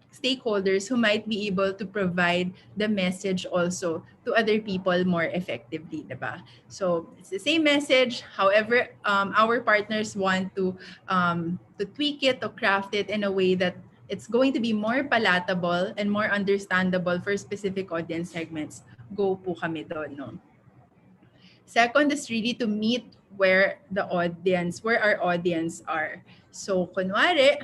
stakeholders who might be able to provide the message also to other people more effectively, diba? So it's the same message. However, our partners want to tweak it, to craft it in a way that it's going to be more palatable and more understandable for specific audience segments. Go po kami doon, no? Second is really to meet where our audience are. So, kunwari,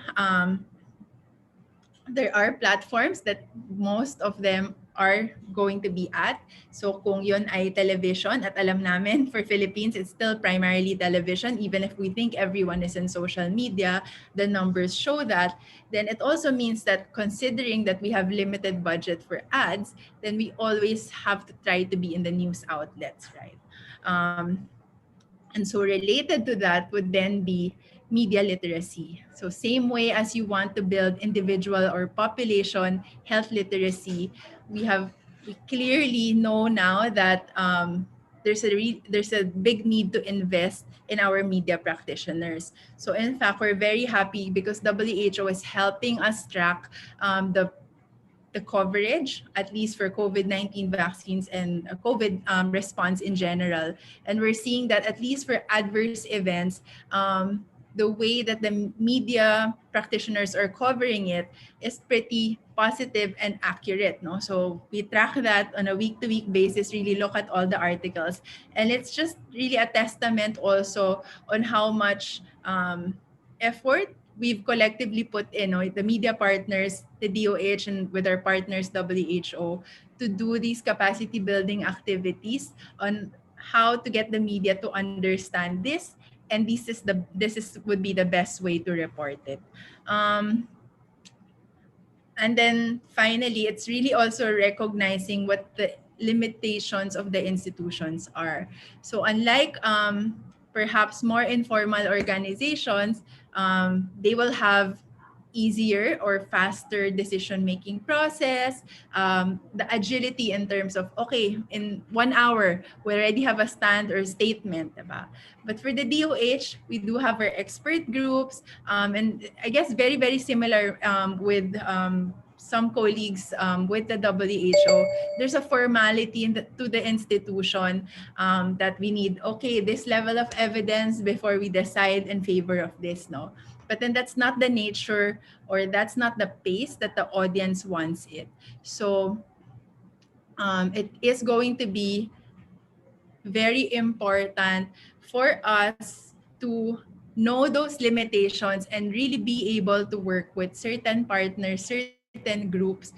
there are platforms that most of them are going to be at. So kung yun ay television, at alam namin for Philippines, it's still primarily television, even if we think everyone is in social media, the numbers show that, then it also means that considering that we have limited budget for ads, then we always have to try to be in the news outlets, right? And so related to that would then be media literacy. So same way as you want to build individual or population health literacy, we clearly know now that there's a big need to invest in our media practitioners. So in fact, we're very happy because WHO is helping us track the coverage, at least for COVID-19 vaccines and COVID response in general. And we're seeing that at least for adverse events, the way that the media practitioners are covering it is pretty positive and accurate, no? So we track that on a week-to-week basis, really look at all the articles. And it's just really a testament also on how much effort we've collectively put in, no, the media partners, the DOH, and with our partners, WHO, to do these capacity building activities on how to get the media to understand this, and would be the best way to report it. And then finally, it's really also recognizing what the limitations of the institutions are. So unlike perhaps more informal organizations, they will have easier or faster decision-making process, the agility in terms of, okay, in 1 hour, we already have a stand or statement, diba? But for the DOH, we do have our expert groups, and I guess very, very similar with some colleagues with the WHO. There's a formality to the institution that we need, okay, this level of evidence before we decide in favor of this, no? But then that's not the nature or that's not the pace that the audience wants it. So it is going to be very important for us to know those limitations and really be able to work with certain partners, certain groups,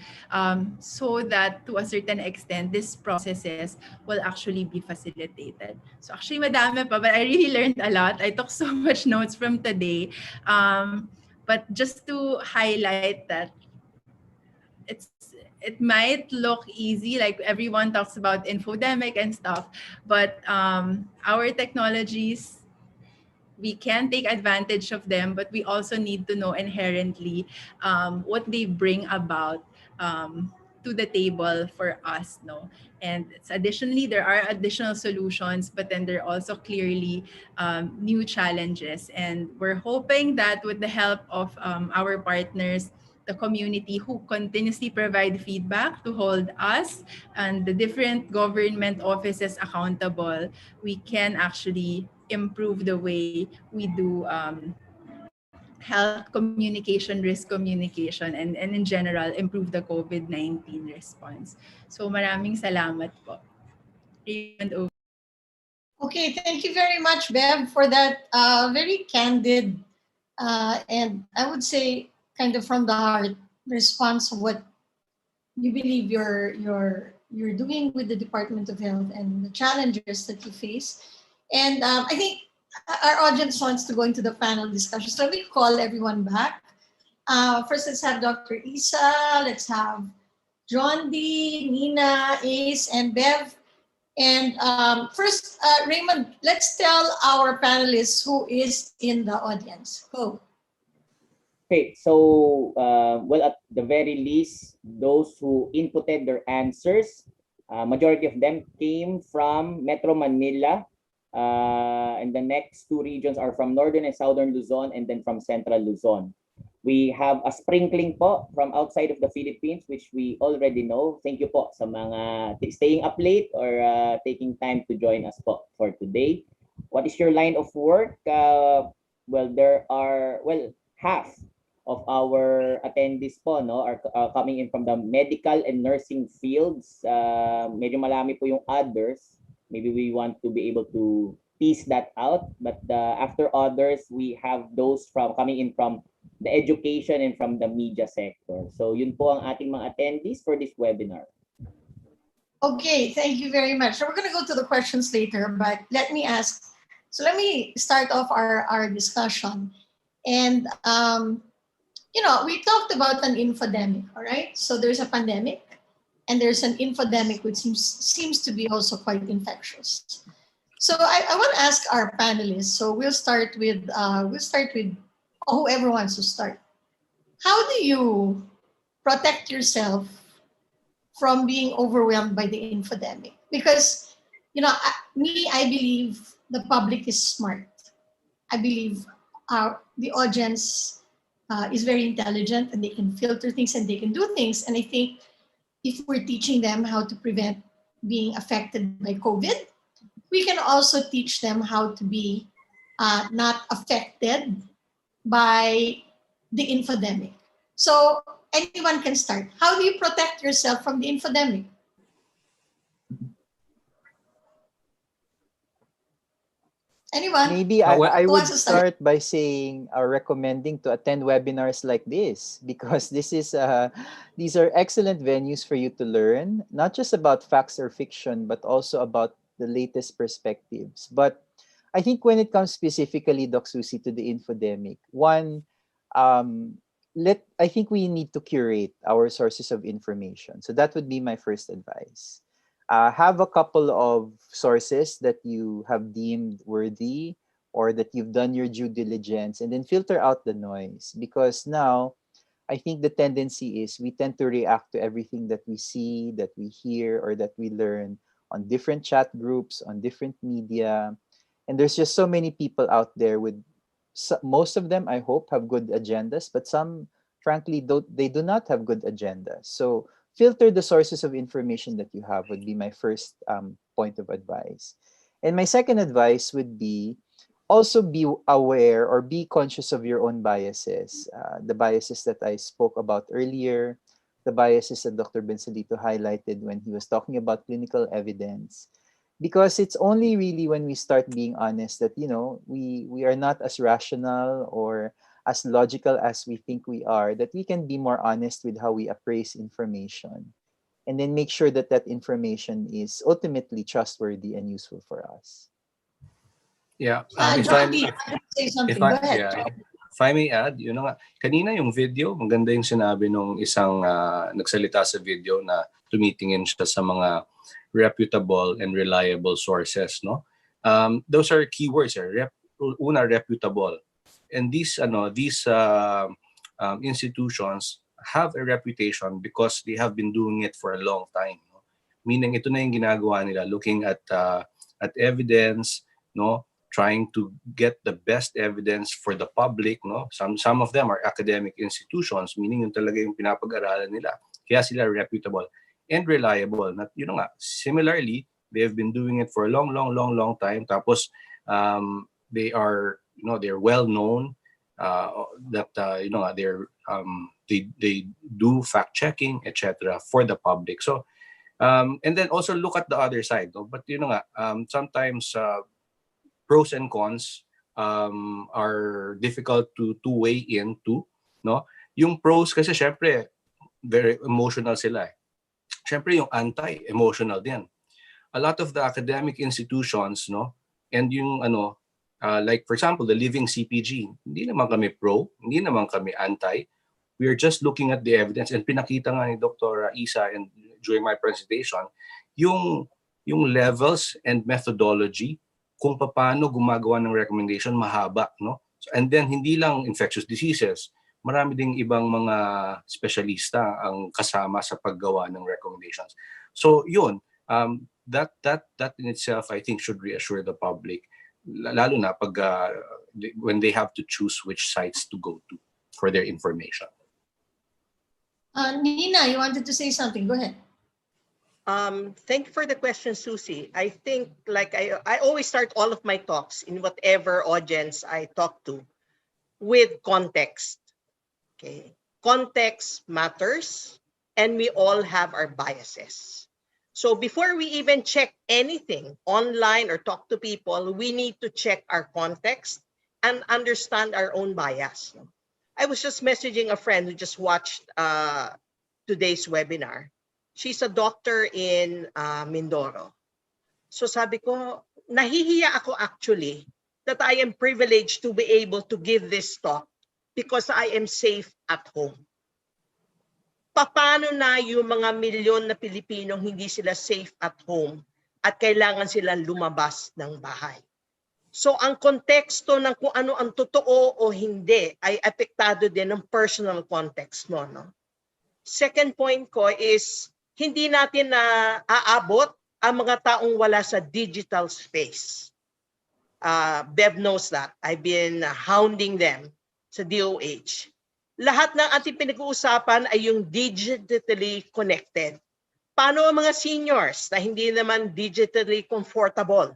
so that to a certain extent, these processes will actually be facilitated. So actually, madami pa, but I really learned a lot. I took so much notes from today. But just to highlight that it might look easy, like everyone talks about infodemic and stuff, but our technologies, we can take advantage of them, but we also need to know inherently what they bring about to the table for us, no? And additionally, there are additional solutions, but then there are also clearly new challenges. And we're hoping that with the help of our partners, the community who continuously provide feedback to hold us and the different government offices accountable, we can actually improve the way we do health communication, risk communication, and in general, improve the COVID-19 response. So maraming salamat po. Raymond, over. Okay, thank you very much, Bev, for that very candid and I would say kind of from the heart response of what you believe you're doing with the Department of Health and the challenges that you face. And I think our audience wants to go into the panel discussion. So let me call everyone back. First, let's have Dr. Isa. Let's have John D, Nina, Ace, and Bev. And first, Raymond, let's tell our panelists who is in the audience. Go. Okay, so well, at the very least, those who inputted their answers, majority of them came from Metro Manila, and the next two regions are from Northern and Southern Luzon, and then from Central Luzon. We have a sprinkling po from outside of the Philippines, which we already know. Thank you po sa mga staying up late or taking time to join us po for today. What is your line of work? Well, there are, half of our attendees po no are coming in from the medical and nursing fields. Medyo malami po yung others. Maybe we want to be able to piece that out. But after others, we have those coming in from the education and from the media sector. So yun po ang ating mga attendees for this webinar. Okay, thank you very much. So we're going to go to the questions later, but let me start off our discussion. And, we talked about an infodemic, all right? So there's a pandemic and there's an infodemic which seems to be also quite infectious. So I want to ask our panelists, so we'll start with whoever wants to start. How do you protect yourself from being overwhelmed by the infodemic? Because, I believe the public is smart. I believe the audience is very intelligent and they can filter things and they can do things. And I think if we're teaching them how to prevent being affected by COVID, we can also teach them how to be not affected by the infodemic. So anyone can start. How do you protect yourself from the infodemic? Anyone? Maybe I would start by saying or recommending to attend webinars like this, because these are excellent venues for you to learn, not just about facts or fiction, but also about the latest perspectives. But I think when it comes specifically, Doc Susie, to the infodemic, I think we need to curate our sources of information. So that would be my first advice. Have a couple of sources that you have deemed worthy or that you've done your due diligence, and then filter out the noise. Because now, I think the tendency is we tend to react to everything that we see, that we hear, or that we learn on different chat groups, on different media. And there's just so many people out there with, most of them, I hope, have good agendas, but some, frankly, they do not have good agendas. So filter the sources of information that you have would be my first point of advice. And my second advice would be also be aware or be conscious of your own biases. The biases that I spoke about earlier, the biases that Dr. Buensalido highlighted when he was talking about clinical evidence. Because it's only really when we start being honest that, we are not as rational or as logical as we think we are, that we can be more honest with how we appraise information. And then make sure that that information is ultimately trustworthy and useful for us. Yeah. John, say something. Go ahead. if I may add, yun na nga, kanina yung video, maganda yung sinabi nung isang nagsalita sa video na tumitingin siya sa mga reputable and reliable sources, no? Those are keywords, una, reputable. And these institutions have a reputation because they have been doing it for a long time, no? Meaning ito na yung ginagawa nila, looking at evidence, no? Trying to get the best evidence for the public, no? Some of them are academic institutions, meaning yung talaga yung pinapag-aralan nila. Kaya sila reputable and reliable. Similarly, they have been doing it for a long time. Tapos they are, they're well known that they do fact checking, etc. for the public. So and then also look at the other side, no? But sometimes pros and cons are difficult to weigh into, no? Yung pros kasi syempre very emotional sila. Syempre yung anti-emotional din. A lot of the academic institutions, no, and yung like for example the Living CPG, hindi naman kami pro, hindi naman kami anti. We are just looking at the evidence, and pinakita nga ni Dr. Isa and during my presentation yung levels and methodology kung paano gumagawa ng recommendation, mahaba, no? And then hindi lang infectious diseases, marami ding ibang mga specialista ang kasama sa paggawa ng recommendations. So yun, that in itself I think should reassure the public, lalo na pag when they have to choose which sites to go to for their information. Nina, you wanted to say something? Go ahead. Thank you for the question, Susie. I think like I always start all of my talks in whatever audience I talk to with context. Okay, context matters, and we all have our biases. So before we even check anything online or talk to people, we need to check our context and understand our own bias. I was just messaging a friend who just watched today's webinar. She's a doctor in Mindoro. So sabi ko, nahihiya ako actually that I am privileged to be able to give this talk because I am safe at home. Paano na yung mga milyon na Pilipinong hindi sila safe at home at kailangan silang lumabas ng bahay? So ang konteksto ng kung ano ang totoo o hindi ay apektado din ng personal context mo, no? Second point ko is hindi natin na aabot ang mga taong wala sa digital space. Bev knows that. I've been hounding them sa DOH. Lahat ng ating pinag-uusapan ay yung digitally connected. Paano ang mga seniors na hindi naman digitally comfortable?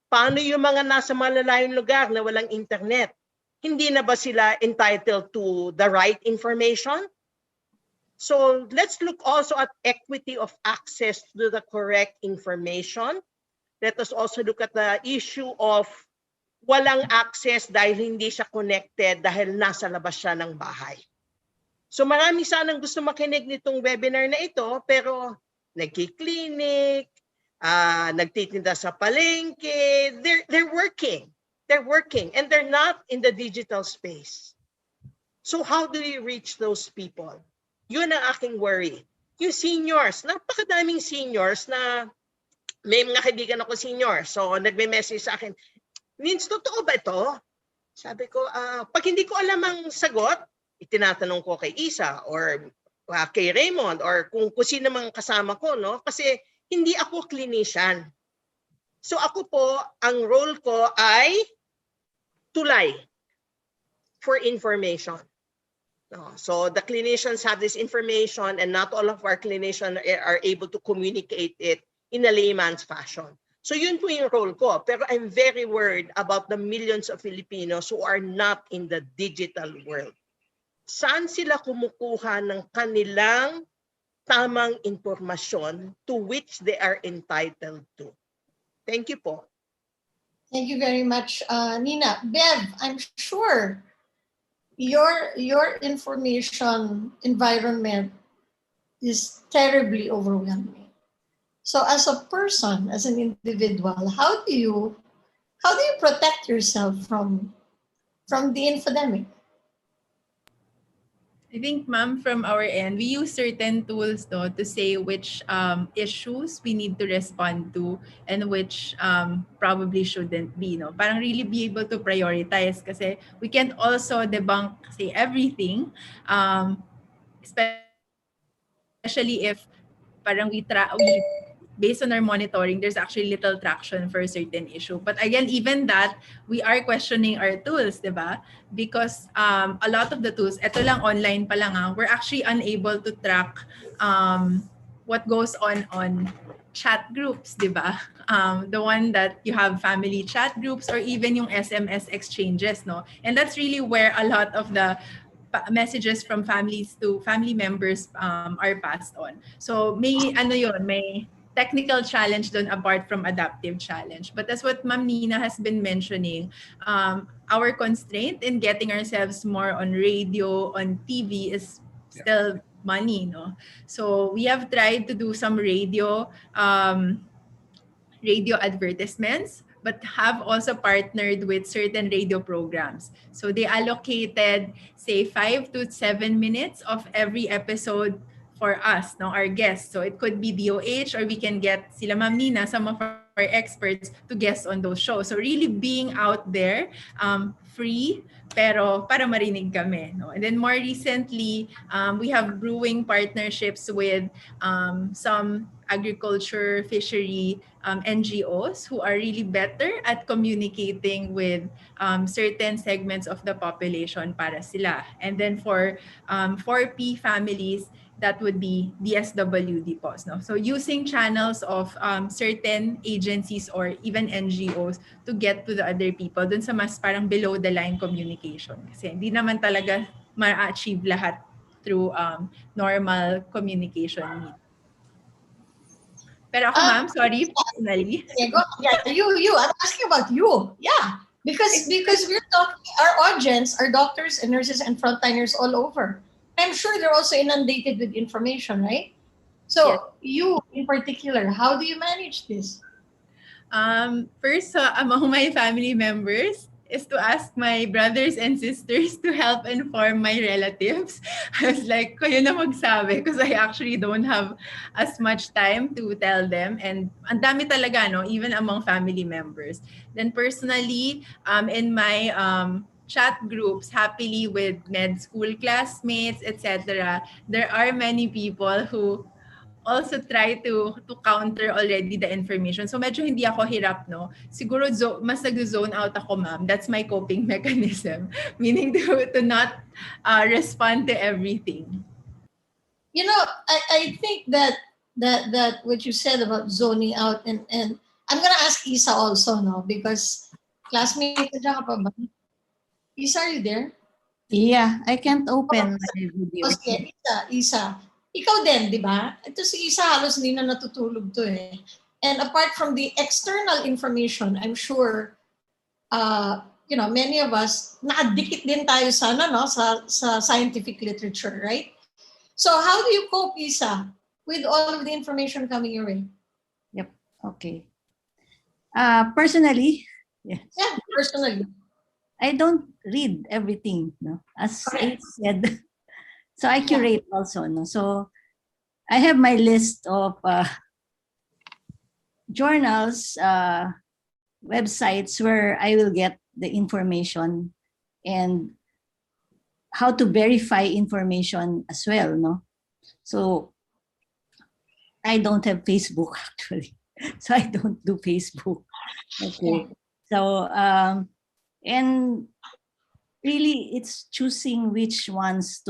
Paano yung mga nasa malalayong lugar na walang internet? Hindi na ba sila entitled to the right information? So let's look also at equity of access to the correct information. Let us also look at the issue of walang access dahil hindi siya connected dahil nasa labas siya ng bahay. So marami sanang gusto makinig nitong webinar na ito, pero nagki-clinic, nagtitinda sa palengke, they're working. They're working and they're not in the digital space. So how do you reach those people? Yun ang aking worry. Yung seniors, napakadaming seniors na may mga kaibigan ako senior. So nagme-message sa akin, Nins, totoo ba ito? Sabi ko, pag hindi ko alam ang sagot, itinatanong ko kay Isa or kay Raymond or kung sino mang kasama ko, no? Kasi hindi ako clinician. So ako po, ang role ko ay tulay for information. So the clinicians have this information and not all of our clinicians are able to communicate it in a layman's fashion. So yun po yung role ko. Pero I'm very worried about the millions of Filipinos who are not in the digital world. Saan sila kumukuha ng kanilang tamang informasyon to which they are entitled to? Thank you po. Thank you very much, Nina. Bev, I'm sure your information environment is terribly overwhelming. So as a person, as an individual, how do you protect yourself from the infodemic? I think, ma'am, from our end, we use certain tools no, to say which issues we need to respond to and which probably shouldn't be. No? Parang really be able to prioritize kasi we can't also debunk, say, everything, especially if parang we based on our monitoring, there's actually little traction for a certain issue. But again, even that, we are questioning our tools, di ba? Because a lot of the tools, eto lang online pa lang, we're actually unable to track what goes on chat groups, di ba? The one that you have family chat groups or even yung SMS exchanges, no? And that's really where a lot of the messages from families to family members are passed on. So may technical challenge done apart from adaptive challenge. But as what Ma'am Nina has been mentioning, our constraint in getting ourselves more on radio, on TV is still money, no? So we have tried to do some radio advertisements, but have also partnered with certain radio programs. So they allocated, say, 5 to 7 minutes of every episode for us, no, our guests. So it could be DOH or we can get sila Ma'am Nina, some of our experts to guest on those shows. So really being out there, free, pero para marinig kami. No? And then more recently, we have brewing partnerships with some agriculture, fishery NGOs who are really better at communicating with certain segments of the population para sila. And then for 4P families, that would be DSWD POS. No? So using channels of certain agencies or even NGOs to get to the other people dun sa mas parang below the line communication. Kasi hindi naman talaga ma-achieve lahat through normal communication means. Pero ako, ma'am, sorry, personally. Yeah, you. I'm asking about you. Yeah, because we're talking, our audience are doctors and nurses and frontliners all over. I'm sure they're also inundated with information, right? So you, in particular, how do you manage this? First, among my family members, is to ask my brothers and sisters to help inform my relatives. I was like, kayo na magsabi because I actually don't have as much time to tell them. And ang dami talaga, no? Even among family members. Then personally, in my chat groups, happily with med school classmates, etc., there are many people who also try to counter already the information. So medyo hindi ako hirap, no? Siguro mas nag-zone out ako, ma'am. That's my coping mechanism. Meaning to not respond to everything. You know, I think that what you said about zoning out and I'm gonna ask Isa also, no? Because classmate ka pa ba? Isa, are you there? Yeah, I can't open my video. Okay, Isa. Ikaw din, di ba? Ito si Isa, halos hindi na natutulog to eh. And apart from the external information, I'm sure, many of us, nakadikit din tayo sa scientific literature, right? So how do you cope, Isa, with all of the information coming your way? Yep, okay. Personally, yes. Yeah, personally. I don't read everything, no? As I said. So I curate also, no? So I have my list of journals, websites where I will get the information and how to verify information as well, no? So I don't have Facebook actually, so I don't do Facebook. Okay, so and really it's choosing which ones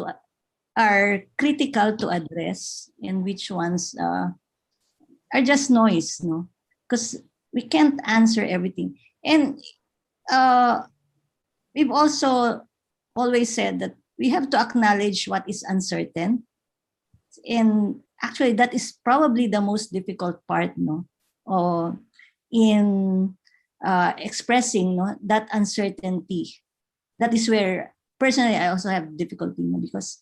are critical to address and which ones are just noise, no? Because we can't answer everything. And we've also always said that we have to acknowledge what is uncertain. And actually, that is probably the most difficult part, no? In expressing, no, that uncertainty. That is where, personally, I also have difficulty, no? Because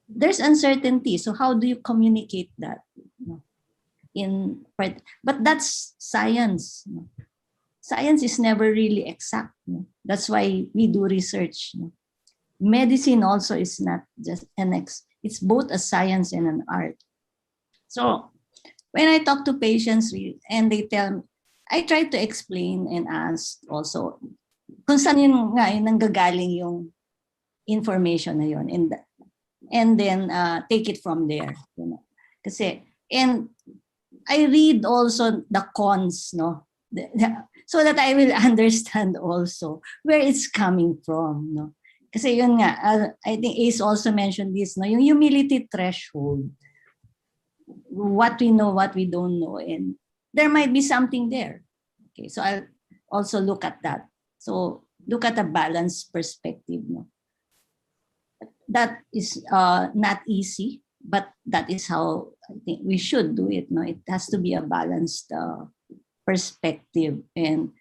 there's uncertainty. So how do you communicate that? But that's science. Science is never really exact. That's why we do research. medicine also is not just it's both a science and an art. So when I talk to patients and they tell me, I try to explain and ask also kung saan yun nga nanggagaling yung information na yun, and then take it from there, you know. Kasi, and I read also the cons, no, so that I will understand also where it's coming from, no. Kasi yun nga, I think Ace also mentioned this, no, yung humility threshold, what we know, what we don't know, and there might be something there. Okay, so I'll also look at that. So look at a balanced perspective, no. That is not easy, but that is how I think we should do it. No, it has to be a balanced perspective, and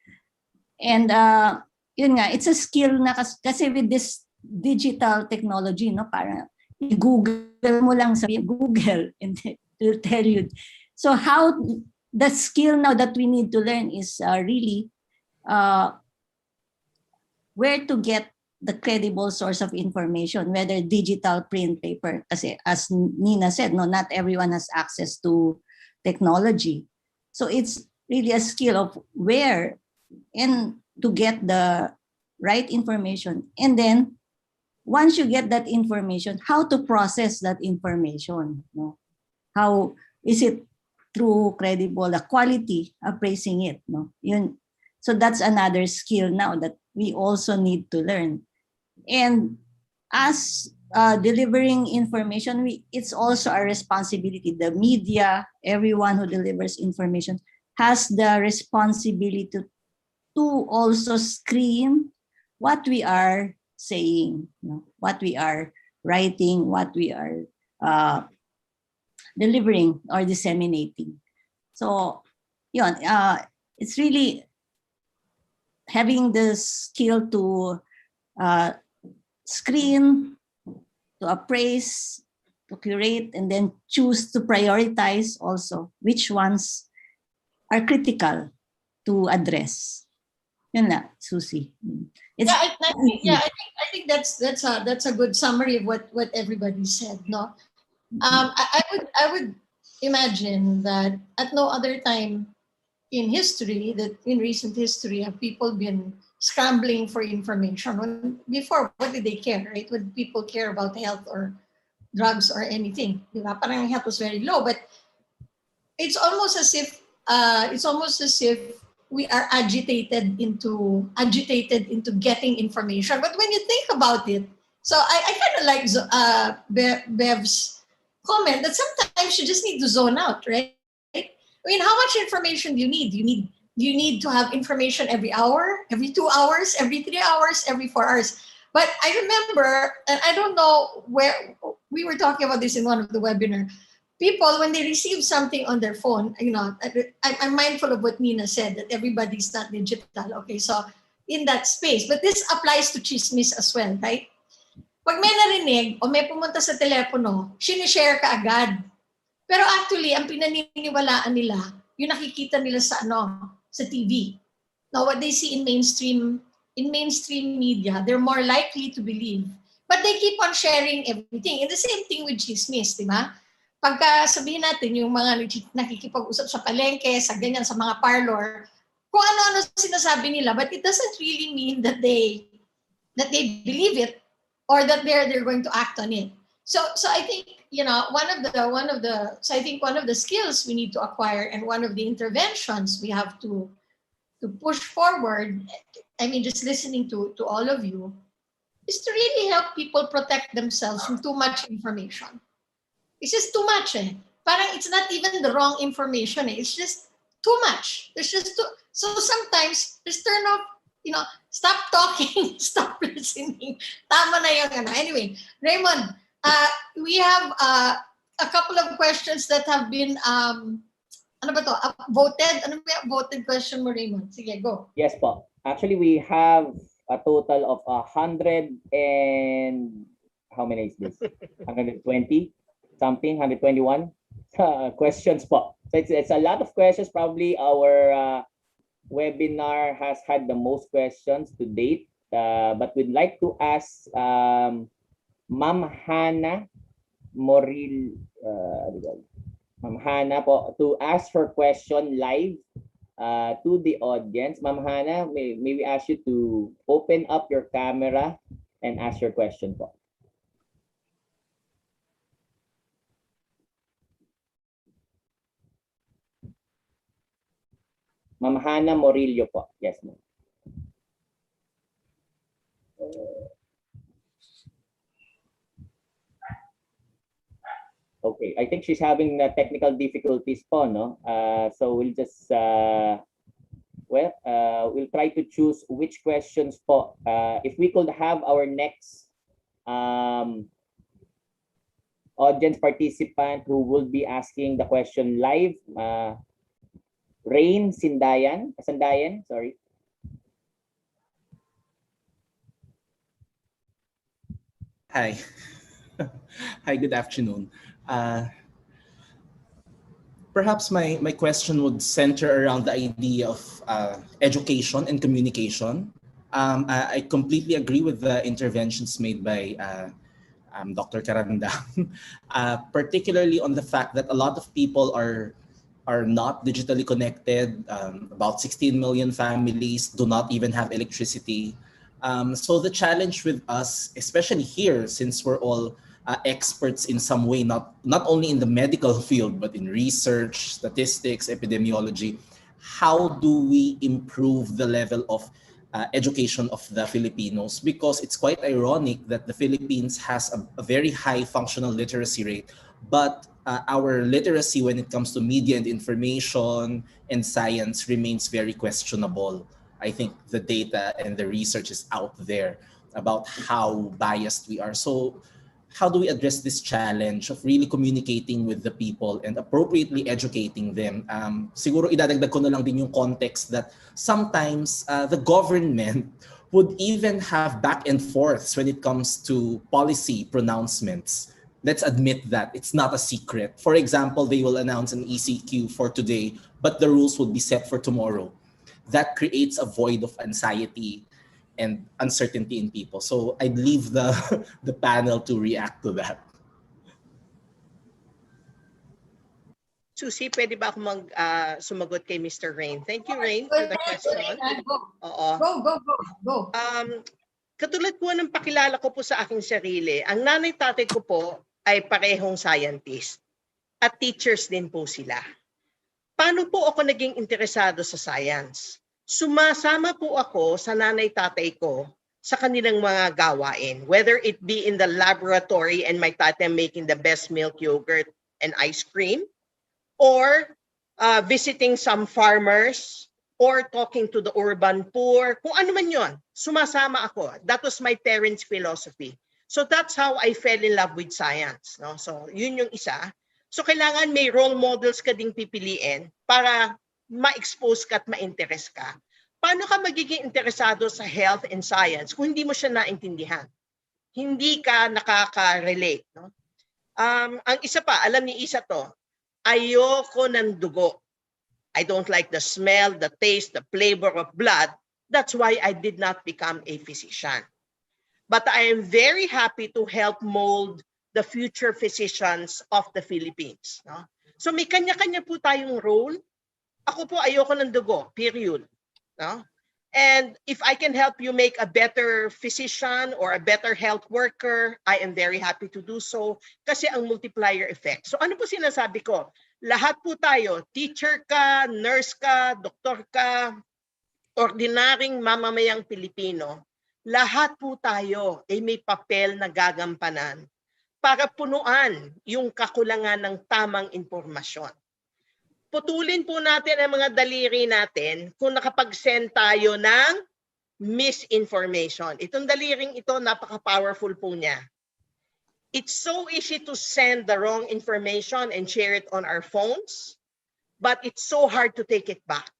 yun nga, it's a skill na kasi with this digital technology, no, para i-Google mo lang sa Google and it will tell you. So how the skill now that we need to learn is really where to get the credible source of information, whether digital, print, paper. Kasi as Nina said, no, not everyone has access to technology. So it's really a skill of where and to get the right information. And then once you get that information, how to process that information. No? How is it true, credible, the quality, appraising it. No? Yun. So that's another skill now that we also need to learn. And as delivering information, it's also a responsibility. The media, everyone who delivers information has the responsibility to also screen what we are saying, you know, what we are writing, what we are delivering or disseminating. So, yun, it's really having the skill to screen, to appraise, to curate, and then choose to prioritize also which ones are critical to address. Yun na, Susie. It's I think that's a good summary of what everybody said. No, I would imagine that at no other time in history, that in recent history, have people been scrambling for information. Before, what did they care, right? Would people care about health or drugs or anything? Diba? Parang health was very low, but it's almost as if we are agitated into getting information. But when you think about it, so I kind of like Bev's comment that sometimes you just need to zone out, right? I mean, how much information do you need? You need to have information every hour, every 2 hours, every 3 hours, every 4 hours. But I remember, and I don't know where we were talking about this in one of the webinar. People, when they receive something on their phone, you know, I'm mindful of what Nina said, that everybody's not digital. Okay, so in that space, but this applies to chismis as well, right? Pag may narinig o may pumunta sa telepono, sinishare ka agad. Pero actually, ang pinaniniwalaan nila, yung nakikita nila sa sa TV. Now, what they see in mainstream media, they're more likely to believe. But they keep on sharing everything. And the same thing with chismis, di ba? Pagka sabihin natin yung mga nakikipag-usap sa palengke, sa ganyan, sa mga parlor, kung ano-ano sinasabi nila, but it doesn't really mean that they believe it or that they're going to act on it. So I think, you know, one of the skills we need to acquire and one of the interventions we have to push forward, I mean, just listening to all of you, is to really help people protect themselves from too much information. It's just too much. Parang it's not even the wrong information. It's just too much. There's just too. So sometimes just turn off. You know, stop talking, stop listening. Tama na yung Anyway, Raymond, we have a couple of questions that have been voted. Ano ba yung voted question mo, Raymond? Sige, go. Yes po. Actually, we have a total of 100 and how many is this? 120 something, 121 questions po. So it's a lot of questions. Probably our webinar has had the most questions to date. but we'd like to ask Ma'am Hana Moril, Ma'am Hana po, to ask her question live to the audience. Ma'am Hana, may we ask you to open up your camera and ask your question po. Ma'am Hana Morillo po. Yes, ma'am. Okay, I think she's having technical difficulties po, no? So we'll just, we'll try to choose which questions po. If we could have our next audience participant who will be asking the question live, Rain Sandayan, sorry. Hi. Hi, good afternoon. Perhaps my question would center around the idea of education and communication. I completely agree with the interventions made by Dr. Carandang, particularly on the fact that a lot of people are not digitally connected. About 16 million families do not even have electricity. So the challenge with us, especially here, since we're all experts in some way, not only in the medical field, but in research, statistics, epidemiology, how do we improve the level of education of the Filipinos? Because it's quite ironic that the Philippines has a very high functional literacy rate, but our literacy when it comes to media and information and science remains very questionable. I think the data and the research is out there about how biased we are. So how do we address this challenge of really communicating with the people and appropriately educating them? Siguro idadagdag ko na lang din yung context that sometimes the government would even have back and forths when it comes to policy pronouncements. Let's admit that it's not a secret. For example, they will announce an ECQ for today, but the rules will be set for tomorrow. That creates a void of anxiety and uncertainty in people. So I'd leave the panel to react to that. Susie, pwede ba ako sumagot kay Mr. Rain? Thank you, Rain, for the question. Go. Katulad po ng pakilala ko po sa aking sarili, ang nanay-tatay ko po ay parehong scientist at teachers din po sila. Paano po ako naging interesado sa science? Sumasama po ako sa nanay-tatay ko sa kanilang mga gawain, whether it be in the laboratory and my tatay making the best milk yogurt and ice cream, or visiting some farmers, or talking to the urban poor, kung ano man yun, sumasama ako. That was my parents' philosophy. So that's how I fell in love with science. No? So yun yung isa. So kailangan may role models ka ding pipiliin para ma-expose ka at ma-interest ka. Paano ka magiging interesado sa health and science kung hindi mo siya naintindihan? Hindi ka nakaka-relate. No? Ang isa pa, alam ni Isa to, ayoko ng dugo. I don't like the smell, the taste, the flavor of blood. That's why I did not become a physician. But I am very happy to help mold the future physicians of the Philippines. No? So may kanya-kanya po tayong role. Ako po ayoko ng dugo, period. No? And if I can help you make a better physician or a better health worker, I am very happy to do so kasi ang multiplier effect. So ano po sinasabi ko? Lahat po tayo, teacher ka, nurse ka, doktor ka, ordinaryong mamamayang Pilipino, lahat po tayo ay may papel na gagampanan para punuan yung kakulangan ng tamang impormasyon. Putulin po natin ang mga daliri natin kung nakapag-send tayo ng misinformation. Itong daliring ito, napaka-powerful po niya. It's so easy to send the wrong information and share it on our phones, but it's so hard to take it back.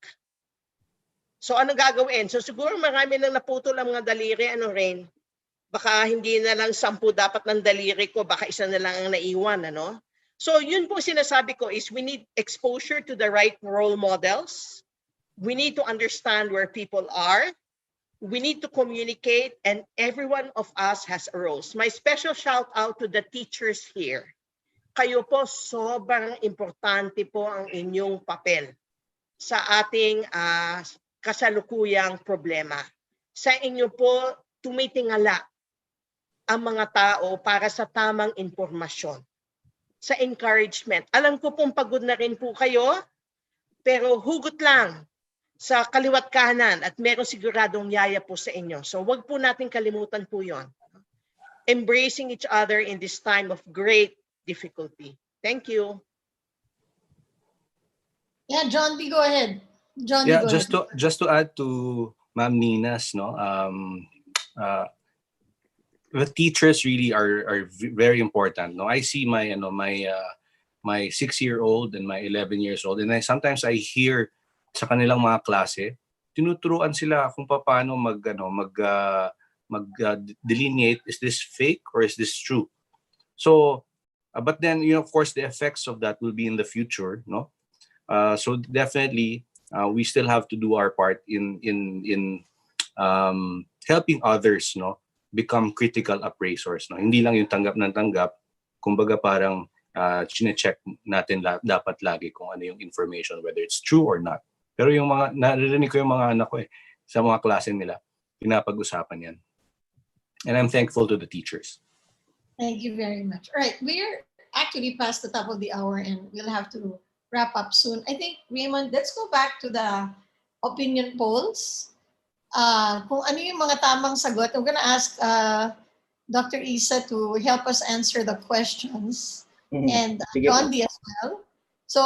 So ano gagawin? So siguro marami nang naputol ang mga daliri, Rain? Baka hindi na lang 10 dapat ng daliri ko, baka isa na lang ang naiwan, ano? So yun po sinasabi ko is we need exposure to the right role models. We need to understand where people are. We need to communicate, and every one of us has a role. My special shout out to the teachers here. Kayo po, sobrang importante po ang inyong papel sa ating kasalukuyang problema. Sa inyo po, tumitingala ang mga tao para sa tamang impormasyon, sa encouragement. Alam ko pong pagod na rin po kayo, pero hugot lang sa kaliwat kanan at meron siguradong yaya po sa inyo. So wag po natin kalimutan po yon. Embracing each other in this time of great difficulty. Thank you. Yeah, John B, go ahead. John B, Yeah, go ahead. just to add to Ma'am Nina's, the teachers really are very important. No, I see my my 6-year-old and my 11 years old, and sometimes I hear sa kanilang mga klase, tinuturuan sila kung paano delineate, is this fake or is this true? So, but then of course the effects of that will be in the future, no? So definitely we still have to do our part in helping others, no, become critical appraisers, no. Hindi lang yung tanggap ng tanggap, kumbaga parang chine-check natin dapat lagi kung ano yung information, whether it's true or not. Pero yung mga naririnig ko yung mga anak ko sa mga klase nila, pinapag-usapan yan. And I'm thankful to the teachers. Thank you very much. All right, we're actually past the top of the hour and we'll have to wrap up soon. I think, Raymond, let's go back to the opinion polls. Kung ano yung mga tamang sagot, I'm gonna ask Dr. Isa to help us answer the questions and John D as well. So,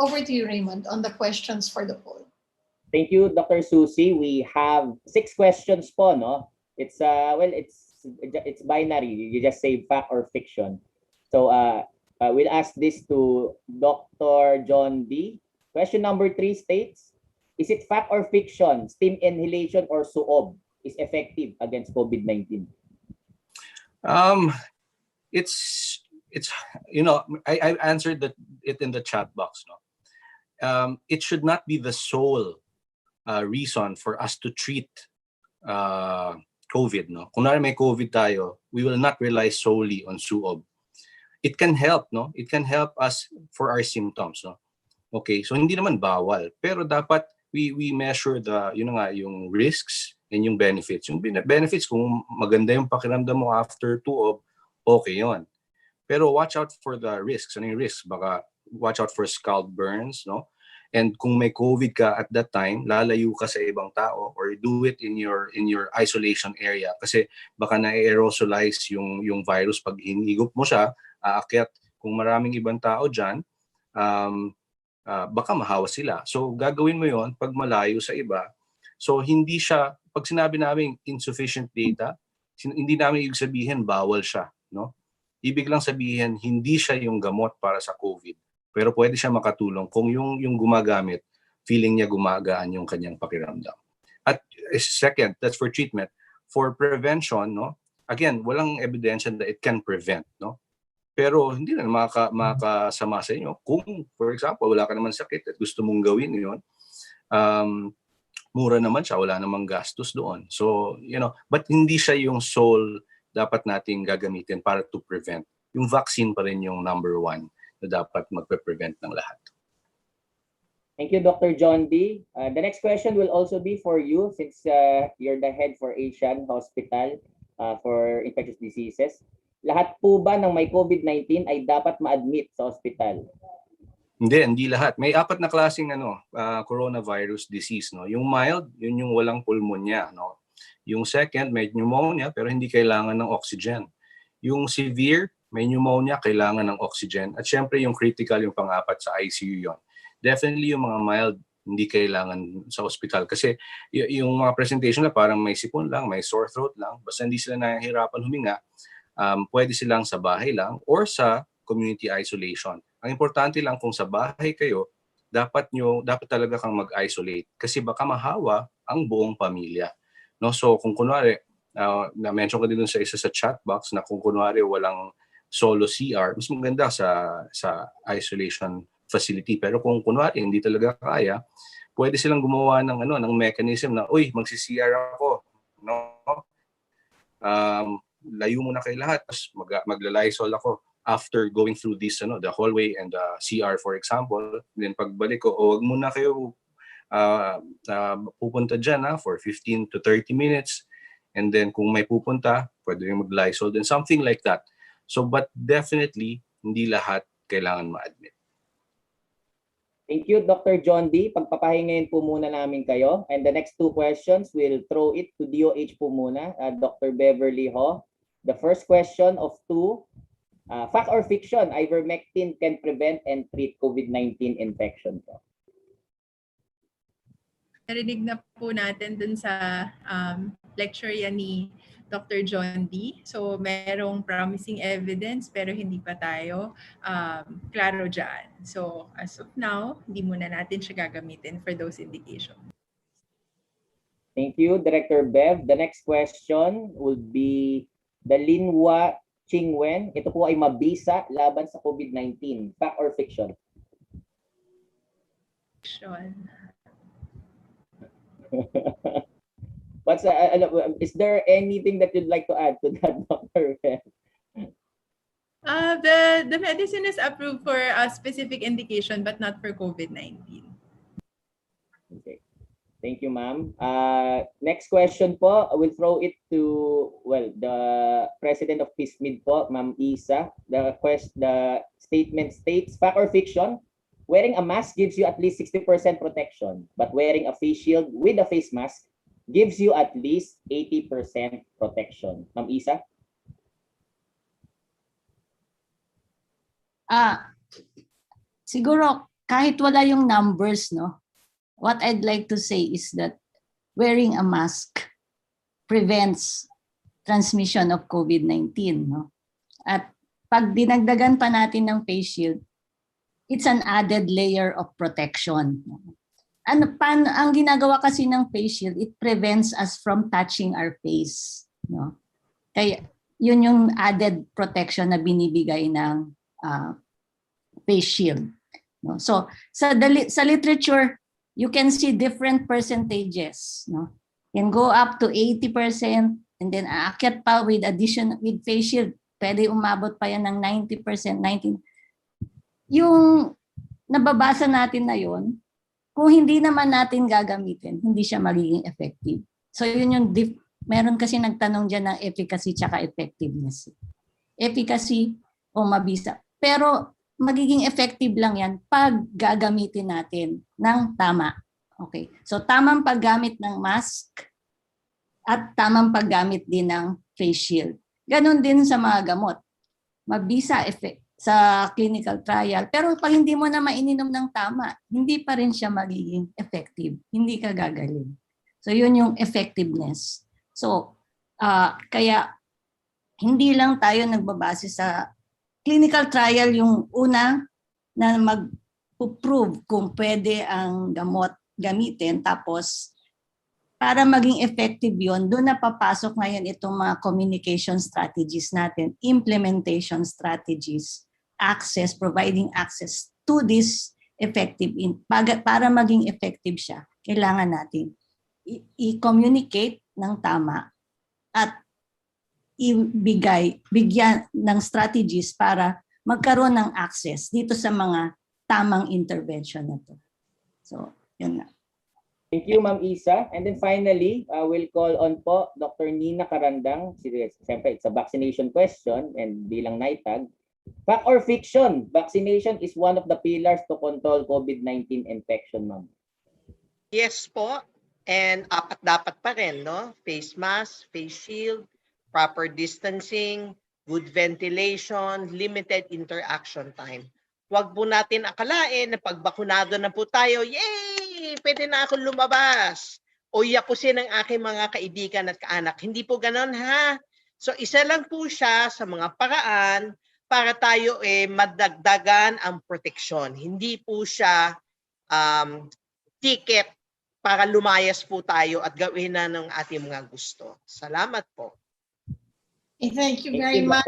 over to you, Raymond, on the questions for the poll. Thank you, Dr. Susie. We have 6 questions po, no? It's it's binary. You just say fact or fiction. So we'll ask this to Dr. John D. Question number 3 states, is it fact or fiction steam inhalation or suob is effective against COVID-19? It's I answered it in the chat box, no. It should not be the sole reason for us to treat COVID, no. Kung may COVID tayo, we will not rely solely on suob. It can help, no. It can help us for our symptoms, no. Okay, so hindi naman bawal, pero dapat we measure yung risks and yung benefits. Yung benefits, kung maganda yung pakiramdam mo after tuob, okay yon. Pero watch out for the risks. Ano yung risks? Baka watch out for scalp burns, no? And kung may COVID ka at that time, lalayo ka sa ibang tao or do it in your isolation area kasi baka na-aerosolize yung virus pag hinigop mo siya, aakyat. Kung maraming ibang tao dyan, baka mahawa sila. So gagawin mo yon pag malayo sa iba. So hindi siya, pag sinabi namin insufficient data, hindi namin ibig sabihin bawal siya, no? Ibig lang sabihin hindi siya yung gamot para sa COVID. Pero pwede siya makatulong kung yung gumagamit, feeling niya gumagaan yung kanyang pakiramdam. At second, that's for treatment. For prevention, no? Again, walang evidence that it can prevent, no? Pero hindi na makasama sa inyo. Kung, for example, wala ka naman sakit at gusto mong gawin yun, mura naman siya, wala namang gastos doon. So, but hindi siya yung sole dapat nating gagamitin para to prevent. Yung vaccine pa rin yung number 1 na dapat magpe-prevent ng lahat. Thank you, Dr. John D. The next question will also be for you since you're the head for Asian Hospital for Infectious Diseases. Lahat po ba ng may COVID-19 ay dapat ma-admit sa hospital? Hindi lahat. May 4 na klaseng coronavirus disease, no. Yung mild, yun yung walang pulmonya, no. Yung second, may pneumonia pero hindi kailangan ng oxygen. Yung severe, may pneumonia, kailangan ng oxygen. At syempre yung critical, yung pang-4 sa ICU yon. Definitely yung mga mild, hindi kailangan sa hospital. Kasi yung mga presentation na parang may sipon lang, may sore throat lang, basta hindi sila nahihirapan huminga, pwede silang sa bahay lang or sa community isolation. Ang importante lang kung sa bahay kayo, dapat talaga kang mag-isolate kasi baka mahawa ang buong pamilya. No? So kung kunwari, na-mention ko din dun sa isa sa chat box na kung kunwari walang solo CR, mas maganda sa isolation facility. Pero kung kunwari hindi talaga kaya, pwede silang gumawa ng mechanism na, uy, magsi-CR ako, no? Layo muna kayo lahat, tapos magla-Lysol ako after going through this, the hallway and CR, for example. Then pagbalik ko, wag muna kayo pupunta dyan for 15 to 30 minutes. And then kung may pupunta, pwede yung mag-Lysol, then something like that. So, but definitely, hindi lahat kailangan ma-admit. Thank you, Dr. John D. Pagpapahingayin po muna namin kayo. And the next two questions, we'll throw it to DOH po muna, Dr. Beverly Ho. The first question of two, fact or fiction, ivermectin can prevent and treat COVID-19 infection po? Narinig na po natin dun sa lecture yan ni Dr. John D. So merong promising evidence pero hindi pa tayo klaro dyan. So as of now, hindi muna natin siya gagamitin for those indications. Thank you, Director Bev. The next question would be the Linhua Qingwen. Ito po ay mabisa laban sa COVID-19. Fact or fiction? Fiction. Is there anything that you'd like to add to that, Dr. Bev? The medicine is approved for a specific indication but not for COVID-19. Okay. Thank you, ma'am. Next question po, I will throw it to, the President of PISMID po, Ma'am Isa. The statement states, fact or fiction, wearing a mask gives you at least 60% protection, but wearing a face shield with a face mask gives you at least 80% protection. Ma'am Isa? Siguro kahit wala yung numbers, no? What I'd like to say is that wearing a mask prevents transmission of COVID-19, no? At pag dinagdagan pa natin ng face shield, it's an added layer of protection. Ang ginagawa kasi ng face shield, it prevents us from touching our face, no? Kaya yun yung added protection na binibigay ng face shield, no? So sa literature, you can see different percentages, no? Can go up to 80% and then aakyat pa with face shield, pwede umabot pa yan ng 90%, 19%. Yung nababasa natin na yun, kung hindi naman natin gagamitin, hindi siya magiging effective. So yun yung meron kasi nagtanong dyan ng efficacy tsaka effectiveness. Efficacy o mabisa. Pero magiging effective lang yan pag gagamitin natin ng tama. Okay. So tamang paggamit ng mask at tamang paggamit din ng face shield. Ganon din sa mga gamot. Mabisa effect sa clinical trial. Pero pag hindi mo na maininom ng tama, hindi pa rin siya magiging effective. Hindi ka gagaling. So yun yung effectiveness. So kaya hindi lang tayo nagbabase sa clinical trial yung una na mag-prove kung pwede ang gamot gamitin. Tapos para maging effective yun, doon na papasok ngayon itong mga communication strategies natin, implementation strategies, access, providing access to this effective. Para maging effective siya, kailangan natin i-communicate ng tama at bigyan ng strategies para magkaroon ng access dito sa mga tamang intervention na to. So, yun na. Thank you, Ma'am Isa. And then finally, we'll call on po Dr. Nina Carandang. Siyempre, it's a vaccination question and bilang NITAG. Fact or fiction, vaccination is one of the pillars to control COVID-19 infection, ma'am. Yes po. And dapat pa rin, no? Face mask, face shield, proper distancing, good ventilation, limited interaction time. Huwag po natin akalain na pag bakunado na po tayo, yay! Pwede na ako lumabas. O yakusin ang aking mga kaibigan at kaanak. Hindi po ganon, ha? So isa lang po siya sa mga paraan para tayo madagdagan ang proteksyon. Hindi po siya ticket para lumayas po tayo at gawin na ng ating mga gusto. Salamat po. Thank you very much.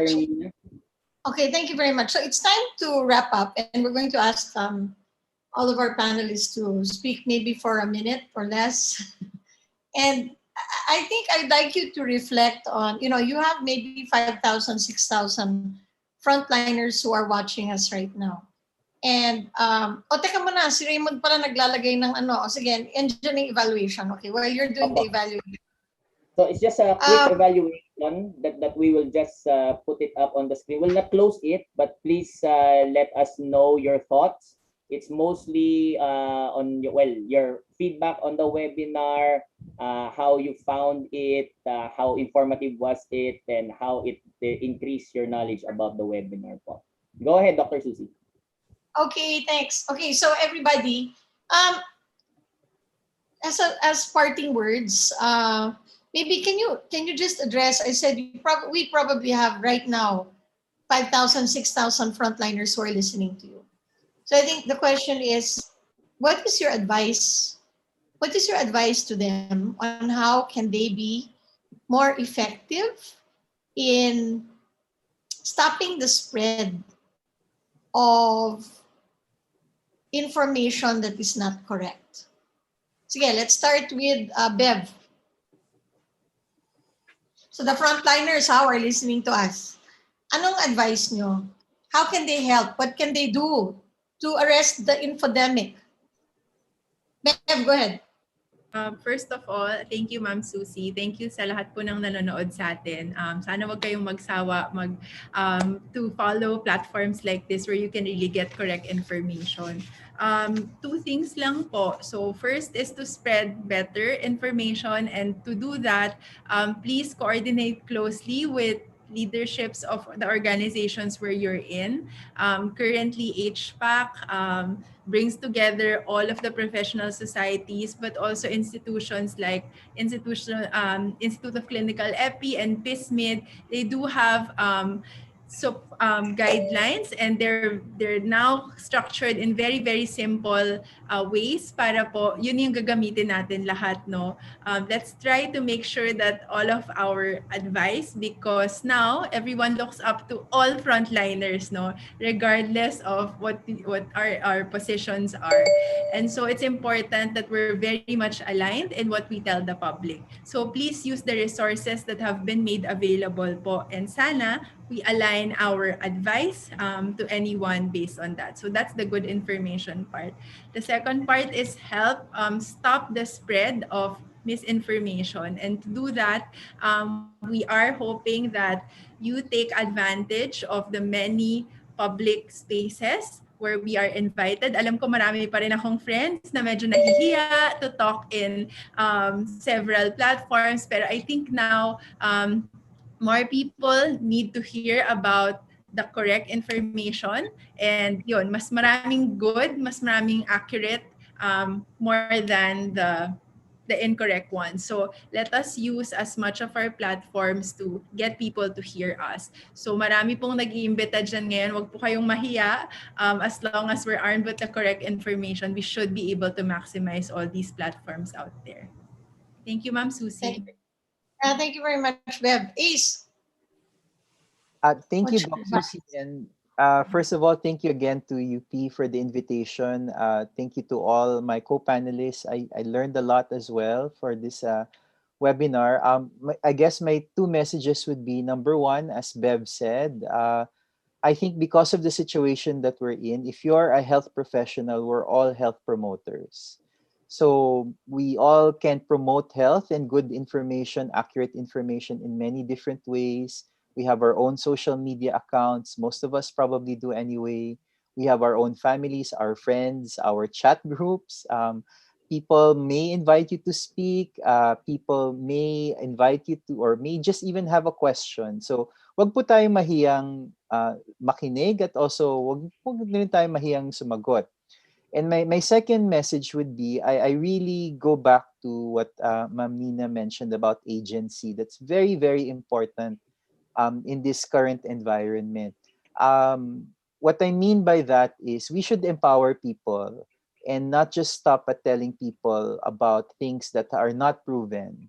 Okay, thank you very much. So it's time to wrap up, and we're going to ask all of our panelists to speak maybe for a minute or less. And I think I'd like you to reflect on, you have maybe 5,000, 6,000 frontliners who are watching us right now. And, teka muna, si Raymond pala naglalagay ng ano. O sige, engine evaluation. Okay, while you're doing the evaluation. So it's just a quick evaluation that we will just put it up on the screen. We'll not close it, but please let us know your thoughts. It's mostly on your feedback on the webinar, how you found it, how informative was it, and how it increased your knowledge about the webinar po. Go ahead, Dr. Susie. Okay, thanks. Okay, so everybody, as parting words, maybe can you just address? I said we probably have right now 5,000, 6,000 frontliners who are listening to you. So I think the question is, what is your advice? What is your advice to them on how can they be more effective in stopping the spread of information that is not correct? So yeah, let's start with Bev. So the frontliners, how are listening to us? Anong advice nyo? How can they help? What can they do to arrest the infodemic? Bev, go ahead. First of all, thank you, Ma'am Susie. Thank you sa lahat po ng nanonood sa atin. Sana wag kayong magsawa to follow platforms like this where you can really get correct information. Two things lang po. So first is to spread better information, and to do that, please coordinate closely with leaderships of the organizations where you're in. Currently, HPAC brings together all of the professional societies, but also institutions like Institute of Clinical Epi and PISMID. They do have guidelines, and they're now structured in very, very simple ways para po yun yung gagamitin natin lahat, no. Let's try to make sure that all of our advice, because now everyone looks up to all frontliners, no, regardless of what our positions are. And so it's important that we're very much aligned in what we tell the public. So please use the resources that have been made available po, and sana we align our advice to anyone based on that. So that's the good information part. The second part is help stop the spread of misinformation. And to do that, we are hoping that you take advantage of the many public spaces where we are invited. Alam ko marami pa rin akong friends na medyo nahihiya to talk in several platforms. Pero I think now, more people need to hear about the correct information, and yun, mas maraming good, mas maraming accurate, more than the incorrect one. So let us use as much of our platforms to get people to hear us. So marami pong nag-iimbita dyan ngayon, wag po kayong mahiya. As long as we're armed with the correct information, we should be able to maximize all these platforms out there. Thank you, Ma'am Susie. Thank you very much, Bev. Ace. Thank you, Doc Susie. And first of all, thank you again to UP for the invitation. Thank you to all my co-panelists. I learned a lot as well for this webinar. I guess my two messages would be, number one, as Bev said, I think because of the situation that we're in, if you're a health professional, we're all health promoters. So we all can promote health and good information, accurate information in many different ways. We have our own social media accounts. Most of us probably do anyway. We have our own families, our friends, our chat groups. People may invite you to speak. People may invite you to, or may just even have a question. So wag po tayong mahiyang makinig, at also wag din tayong mahiyang sumagot. And my second message would be, I really go back to what Ma'am Nina mentioned about agency. That's very, very important in this current environment. What I mean by that is we should empower people and not just stop at telling people about things that are not proven.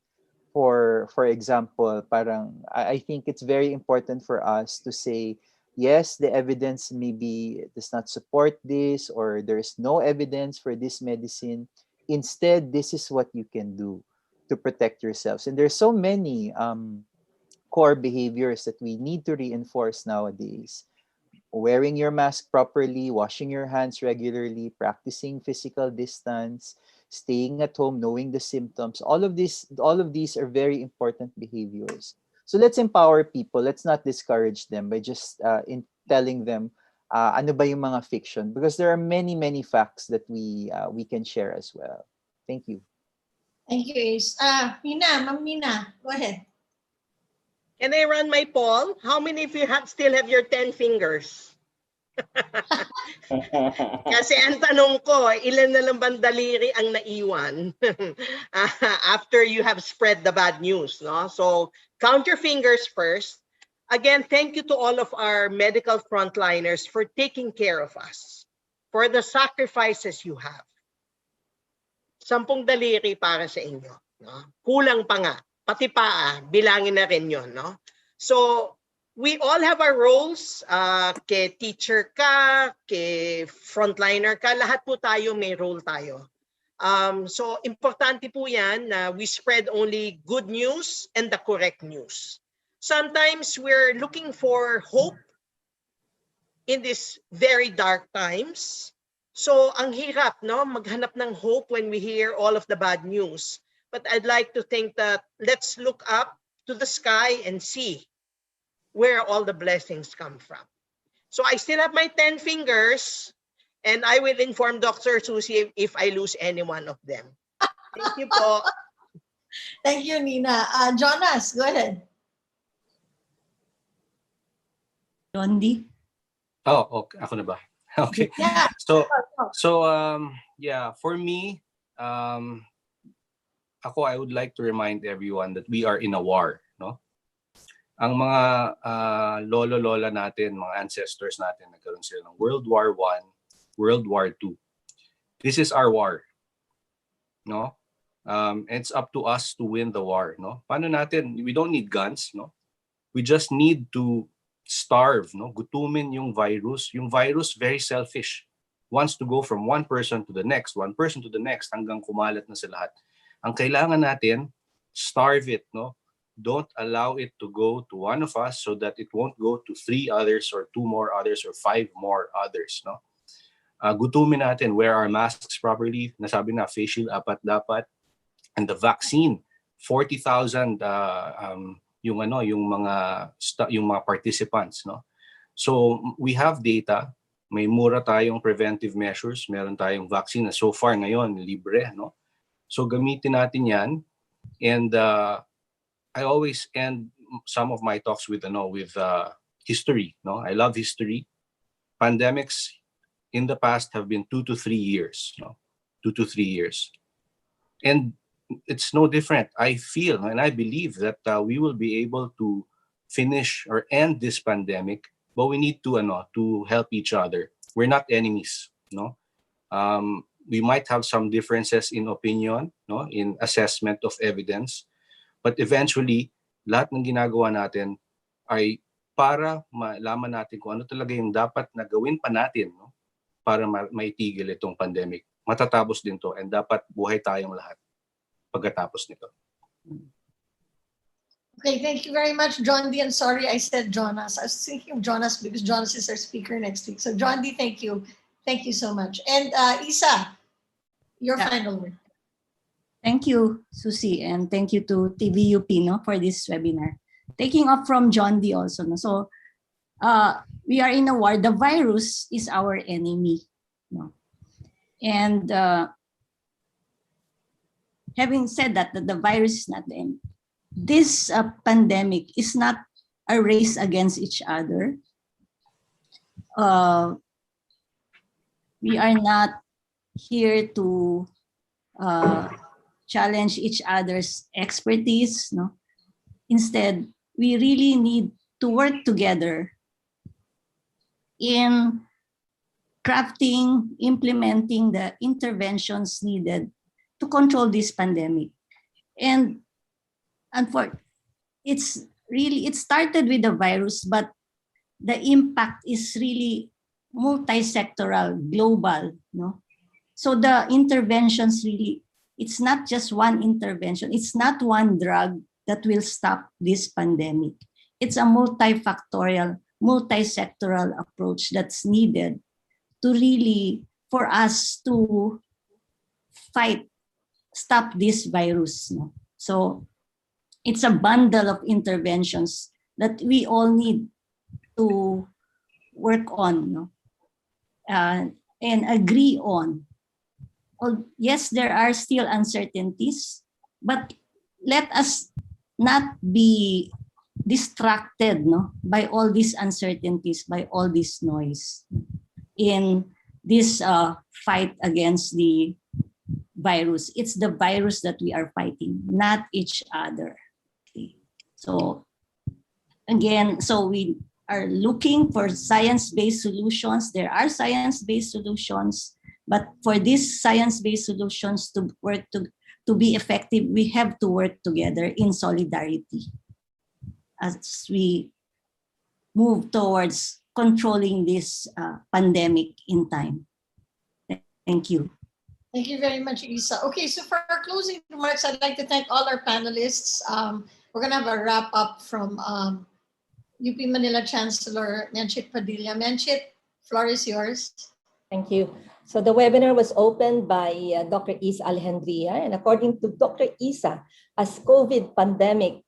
For example, parang I think it's very important for us to say yes, the evidence maybe does not support this, or there is no evidence for this medicine. Instead, this is what you can do to protect yourselves. And there's so many core behaviors that we need to reinforce nowadays. Wearing your mask properly, washing your hands regularly, practicing physical distance, staying at home, knowing the symptoms. All of these are very important behaviors. So let's empower people. Let's not discourage them by just in telling them ano ba yung mga fiction, because there are many facts that we can share as well. Thank you. Thank you, Ace. Ma'am Mina, go ahead. Can I run my poll? How many of you still have your 10 fingers? Kasi ang tanong ko, ilan na lang bang daliri ang naiwan after you have spread the bad news, no? So count your fingers first. Again, thank you to all of our medical frontliners for taking care of us, for the sacrifices you have. 10 daliri para sa inyo, no? Kulang pa nga. Pati paa, bilangin na rin yun, no? So, we all have our roles. Ke teacher ka, ke frontliner ka, lahat po tayo may role tayo. So, importante po yan na we spread only good news and the correct news. Sometimes we're looking for hope in these very dark times. So, ang hirap, no? Maghanap ng hope when we hear all of the bad news. But I'd like to think that let's look up to the sky and see where all the blessings come from. So I still have my 10 fingers, and I will inform Dr. Susie if I lose any one of them. Thank you po. Thank you, Nina. Jonas, go ahead. Jondi? Oh, okay. Ako na ba? Okay. Yeah. Yeah, for me, I would like to remind everyone that we are in a war, no? Ang mga lolo-lola natin, mga ancestors natin, nagkaroon sila ng World War I, World War II. This is our war, no? It's up to us to win the war, no? Paano natin? We don't need guns, no? We just need to starve, no? Gutumin yung virus. Yung virus, very selfish. Wants to go from one person to the next, hanggang kumalat na sa lahat. Ang kailangan natin, starve it, no? Don't allow it to go to one of us so that it won't go to 3 others or 2 more others or 5 more others, no? Gutumin natin, wear our masks properly. Nasabi na, face shield, apat dapat. And the vaccine, 40,000 yung mga participants, no? So we have data, may mura tayong preventive measures, meron tayong vaccine na so far ngayon libre, no? So gamitin natin 'yan, and I always end some of my talks with history, no? I love history. Pandemics in the past have been 2 to 3 years, no? 2 to 3 years. And it's no different. I feel and I believe that we will be able to finish or end this pandemic, but we need to help each other. We're not enemies, no? We might have some differences in opinion, no, in assessment of evidence, but eventually, lahat ng ginagawa natin ay para malaman natin kung ano talaga yung dapat na gawin pa natin, no, para maitigil itong pandemic. Matatapos din to, and dapat buhay tayong lahat pagkatapos nito. Okay, thank you very much, John D. And sorry I said Jonas. I was thinking of Jonas because Jonas is our speaker next week. So John D, thank you. Thank you so much. And Isa, your final word. Thank you, Susie, and thank you to TVUP, no, for this webinar. Taking up from John D also, no. So we are in a war. The virus is our enemy, no. And having said that, the virus is not the enemy. This pandemic is not a race against each other. We are not here to challenge each other's expertise, no? Instead, we really need to work together in crafting, implementing the interventions needed to control this pandemic. And it started with the virus, but the impact is really multi-sectoral, global, no? So the interventions really, it's not just one intervention. It's not one drug that will stop this pandemic. It's a multifactorial, multi-sectoral approach that's needed to really, for us to stop this virus. No? So it's a bundle of interventions that we all need to work on, no? And agree on. Yes, there are still uncertainties, but let us not be distracted, no, by all these uncertainties, by all this noise in this fight against the virus. It's the virus that we are fighting, not each other. Okay. So again, so we are looking for science-based solutions. There are science-based solutions, but for these science-based solutions to work to be effective, we have to work together in solidarity as we move towards controlling this pandemic in time. Thank you. Thank you very much, Isa. Okay, so for our closing remarks, I'd like to thank all our panelists. We're going to have a wrap up from UP Manila Chancellor Menchit Padilla. Menchit, floor is yours. Thank you. So the webinar was opened by Dr. Isa Alejandria, and according to Dr. Isa, as COVID pandemic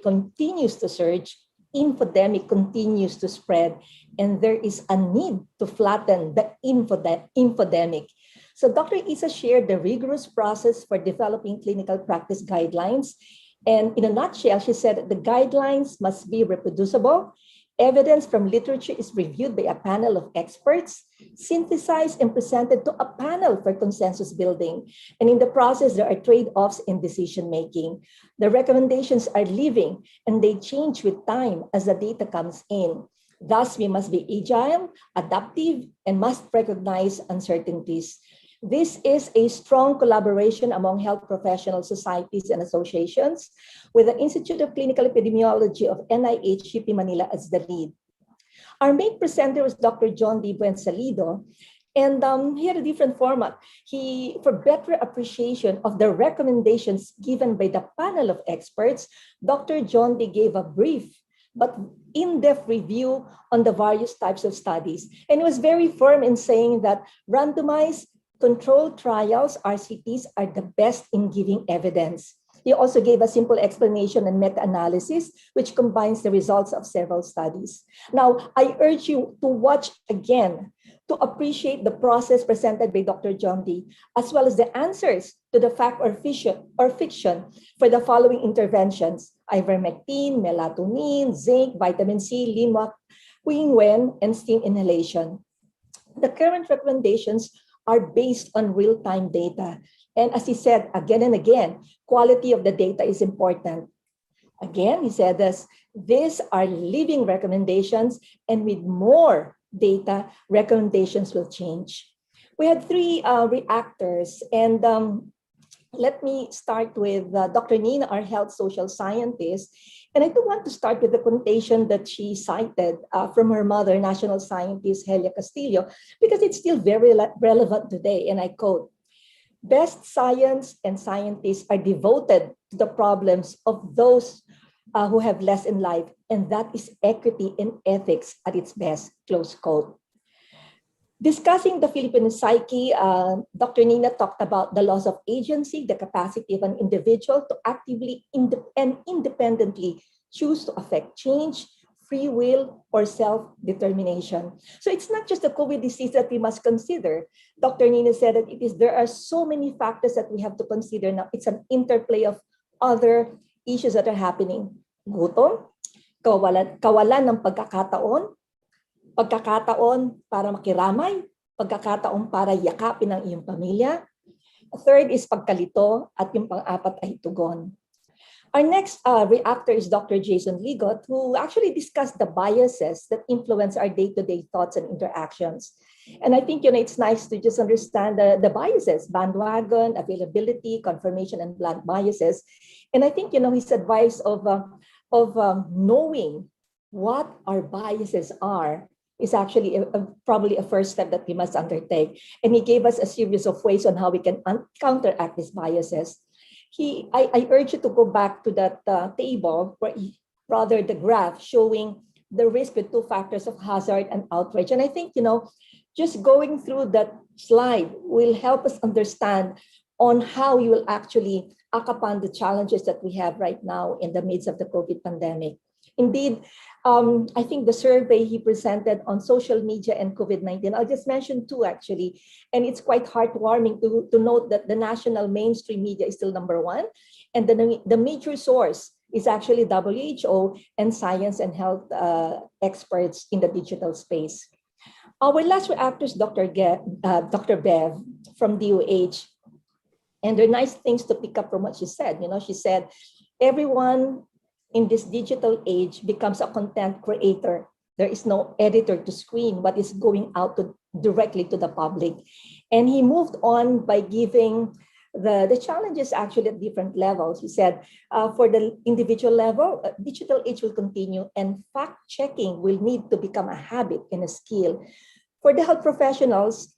continues to surge, infodemic continues to spread, and there is a need to flatten the infodemic. So Dr. Isa shared the rigorous process for developing clinical practice guidelines. And in a nutshell, she said that the guidelines must be reproducible. Evidence from literature is reviewed by a panel of experts, synthesized and presented to a panel for consensus building. And in the process, there are trade-offs in decision-making. The recommendations are living and they change with time as the data comes in. Thus, we must be agile, adaptive, and must recognize uncertainties. This is a strong collaboration among health professional societies and associations, with the Institute of Clinical Epidemiology of NIH UP Manila as the lead. Our main presenter was Dr. John D. Buensalido, and he had a different format. For better appreciation of the recommendations given by the panel of experts, Dr. John D. gave a brief but in-depth review on the various types of studies. And he was very firm in saying that randomized controlled trials, RCTs, are the best in giving evidence. He also gave a simple explanation and meta-analysis, which combines the results of several studies. Now, I urge you to watch again to appreciate the process presented by Dr. John D, as well as the answers to the fact or fiction for the following interventions: ivermectin, melatonin, zinc, vitamin C, Limwac, Quinwen, and steam inhalation. The current recommendations are based on real-time data. And as he said again and again, quality of the data is important. Again, he said this, these are living recommendations, and with more data, recommendations will change. We had 3 reactors, and let me start with Dr. Nina, our health social scientist. And I do want to start with the quotation that she cited from her mother, national scientist Helia Castillo, because it's still very relevant today. And I quote, "Best science and scientists are devoted to the problems of those who have less in life, and that is equity and ethics at its best," close quote. Discussing the Filipino psyche, Dr. Nina talked about the loss of agency, the capacity of an individual to actively and independently choose to affect change, free will, or self-determination. So it's not just the COVID disease that we must consider. Dr. Nina said that there are so many factors that we have to consider now. It's an interplay of other issues that are happening. Gutom, kawalan ng pagkakataon para makiramay, pagkakataon para yakapin ang iyong pamilya. Third is pagkalito, at yung pang-apat ay tugon. Our next reactor is Dr. Jason Ligot, who actually discussed the biases that influence our day-to-day thoughts and interactions. And I think it's nice to just understand the biases: bandwagon, availability, confirmation, and blunt biases. And I think his advice of of knowing what our biases are is actually probably a first step that we must undertake. And he gave us a series of ways on how we can counteract these biases. I urge you to go back to that table, rather the graph showing the risk with two factors of hazard and outrage. And I think, just going through that slide will help us understand on how you will actually act upon the challenges that we have right now in the midst of the COVID pandemic. Indeed, I think the survey he presented on social media and COVID-19, I'll just mention two actually, and it's quite heartwarming to note that the national mainstream media is still number one, and the major source is actually WHO and science and health experts in the digital space. Our last reactors, Dr. Bev from DOH, and there are nice things to pick up from what she said. She said, everyone in this digital age becomes a content creator. There is no editor to screen what is going out directly to the public. And he moved on by giving the challenges actually at different levels. He said, for the individual level, digital age will continue and fact-checking will need to become a habit and a skill. For the health professionals,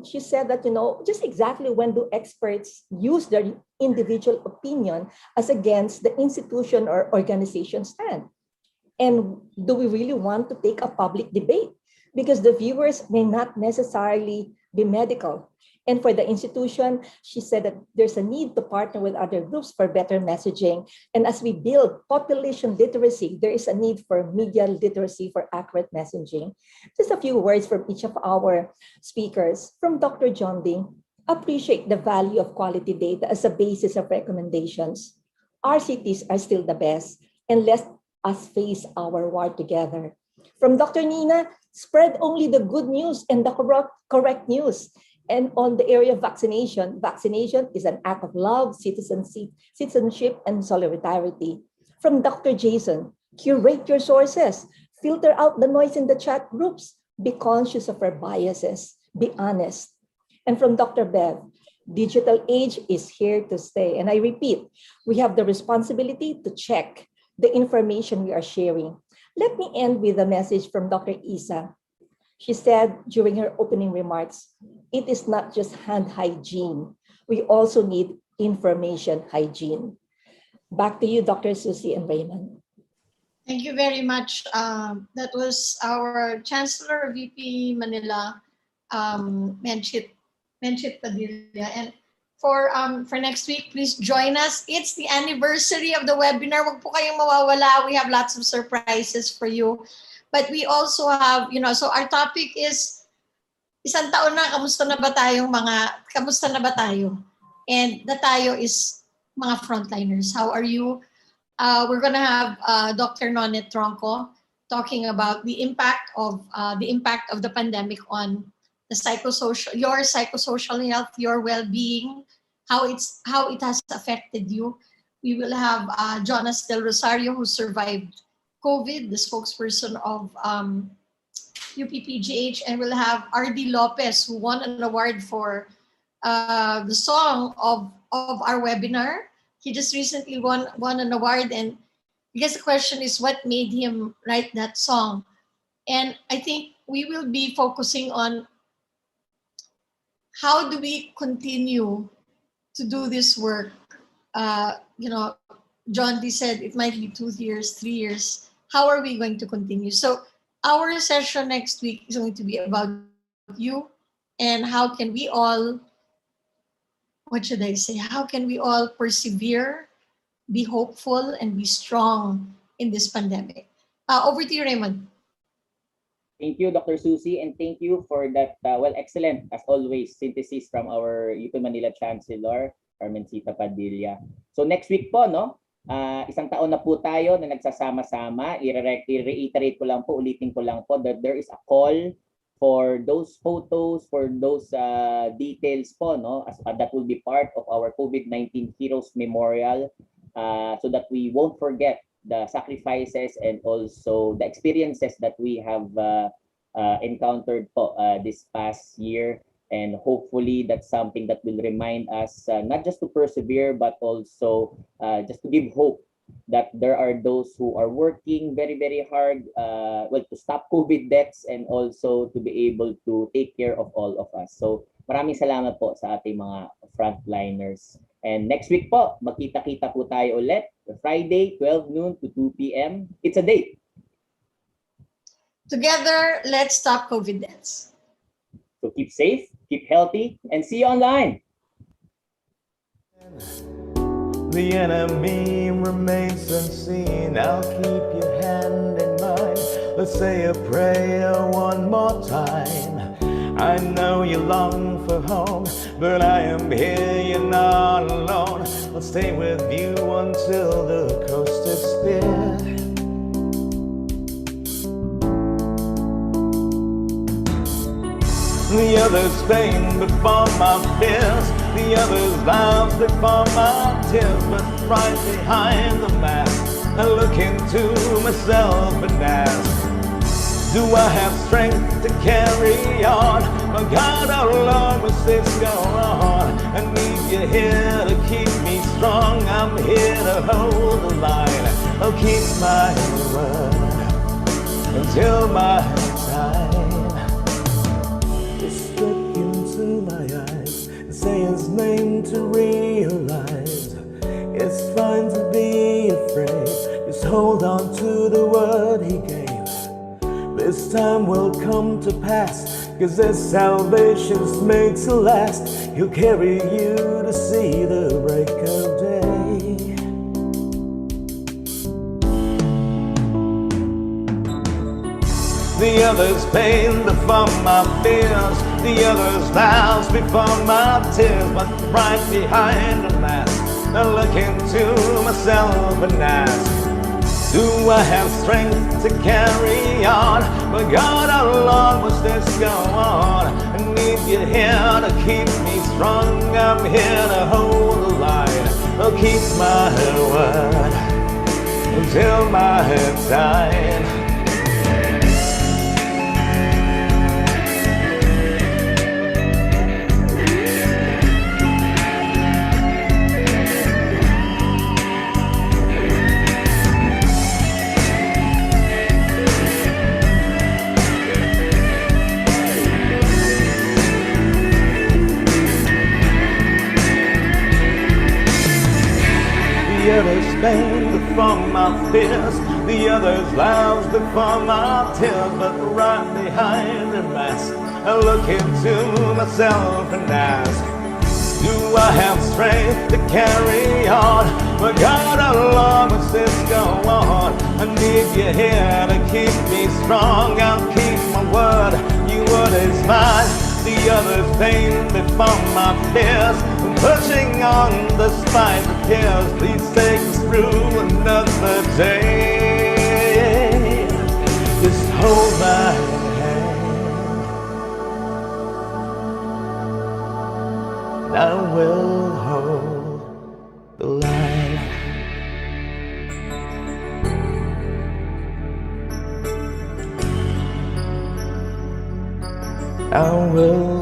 she said that, just exactly when do experts use their individual opinion as against the institution or organization stand? And do we really want to take a public debate? Because the viewers may not necessarily be medical. And for the institution, she said that there's a need to partner with other groups for better messaging. And as we build population literacy, there is a need for media literacy for accurate messaging. Just a few words from each of our speakers. From Dr. John Ding, appreciate the value of quality data as a basis of recommendations. RCTs are still the best, and let us face our war together. From Dr. Nina, spread only the good news and the correct news. And on the area of vaccination is an act of love, citizenship, and solidarity. From Dr. Jason, curate your sources, filter out the noise in the chat groups, be conscious of our biases, be honest. And from Dr. Bev, digital age is here to stay. And I repeat, we have the responsibility to check the information we are sharing. Let me end with a message from Dr. Isa. She said during her opening remarks, it is not just hand hygiene. We also need information hygiene. Back to you, Dr. Susie and Raymond. Thank you very much. That was our Chancellor of UP Manila, Menchit Padilla. And for next week, please join us. It's the anniversary of the webinar. Wag po kayong mawawala. We have lots of surprises for you. But we also have, so our topic is, isang taon na, kamusta na ba tayo? And the tayo is mga frontliners. How are you? We're gonna have Dr. Nonet Tronco talking about the impact of the pandemic on the your psychosocial health, your well-being, how it has affected you. We will have Jonas Del Rosario, who survived COVID, the spokesperson of UPPGH, and we'll have R.D. Lopez, who won an award for the song of our webinar. He just recently won an award, and I guess the question is what made him write that song. And I think we will be focusing on how do we continue to do this work. John D said it might be 2 years, 3 years. How are we going to continue? So our session next week is going to be about you and how can we all, how can we all persevere, be hopeful, and be strong in this pandemic? Over to you, Raymond. Thank you, Dr. Susie, and thank you for that, excellent, as always, synthesis from our UP Manila Chancellor, Carmencita Padilla. So next week po, isang taon na po tayo na nagsasama-sama. I-reiterate ko lang po, ulitin ko lang po that there is a call for those photos, for those details po, that will be part of our COVID-19 Heroes Memorial, so that we won't forget the sacrifices and also the experiences that we have encountered po this past year. And hopefully that's something that will remind us not just to persevere, but also just to give hope that there are those who are working very, very hard to stop COVID deaths and also to be able to take care of all of us. So maraming salamat po sa ating mga frontliners. And next week po, magkita-kita po tayo ulit. Friday, 12 noon to 2 p.m. It's a date. Together, let's stop COVID deaths. So keep safe, keep healthy, and see you online. The enemy remains unseen. I'll keep your hand in mine. Let's say a prayer one more time. I know you long for home, but I am here, you're not alone. I'll stay with you until the coast is clear. The others pain before my fears, the others laugh before my tears. But right behind the mask, I look into myself and ask, do I have strength to carry on? My God, how long must this go on? I need you here to keep me strong. I'm here to hold the line. I'll keep my word until my time. Just look into my eyes and say his name to realize it's fine to be afraid. Just hold on to the word he gave. This time will come to pass, 'cause this salvation's made to last. He'll carry you to see the break of day. The others pain before my fears, the others vows before my tears. But right behind the mask, I look into myself and ask, do I have strength to carry on? But God, how long must this go on? I need you here to keep me strong. I'm here to hold the line. I'll keep my word until my time. The others pain before my fears, the others laughs before my tears. But right behind the mask, I look into myself and ask, do I have strength to carry on? But God, how long must this go on? I need you here to keep me strong. I'll keep my word, your word is mine. The others pain before my fears, pushing on despite the tears. Please take us through another day. Just hold my hand, and I will hold the line. I will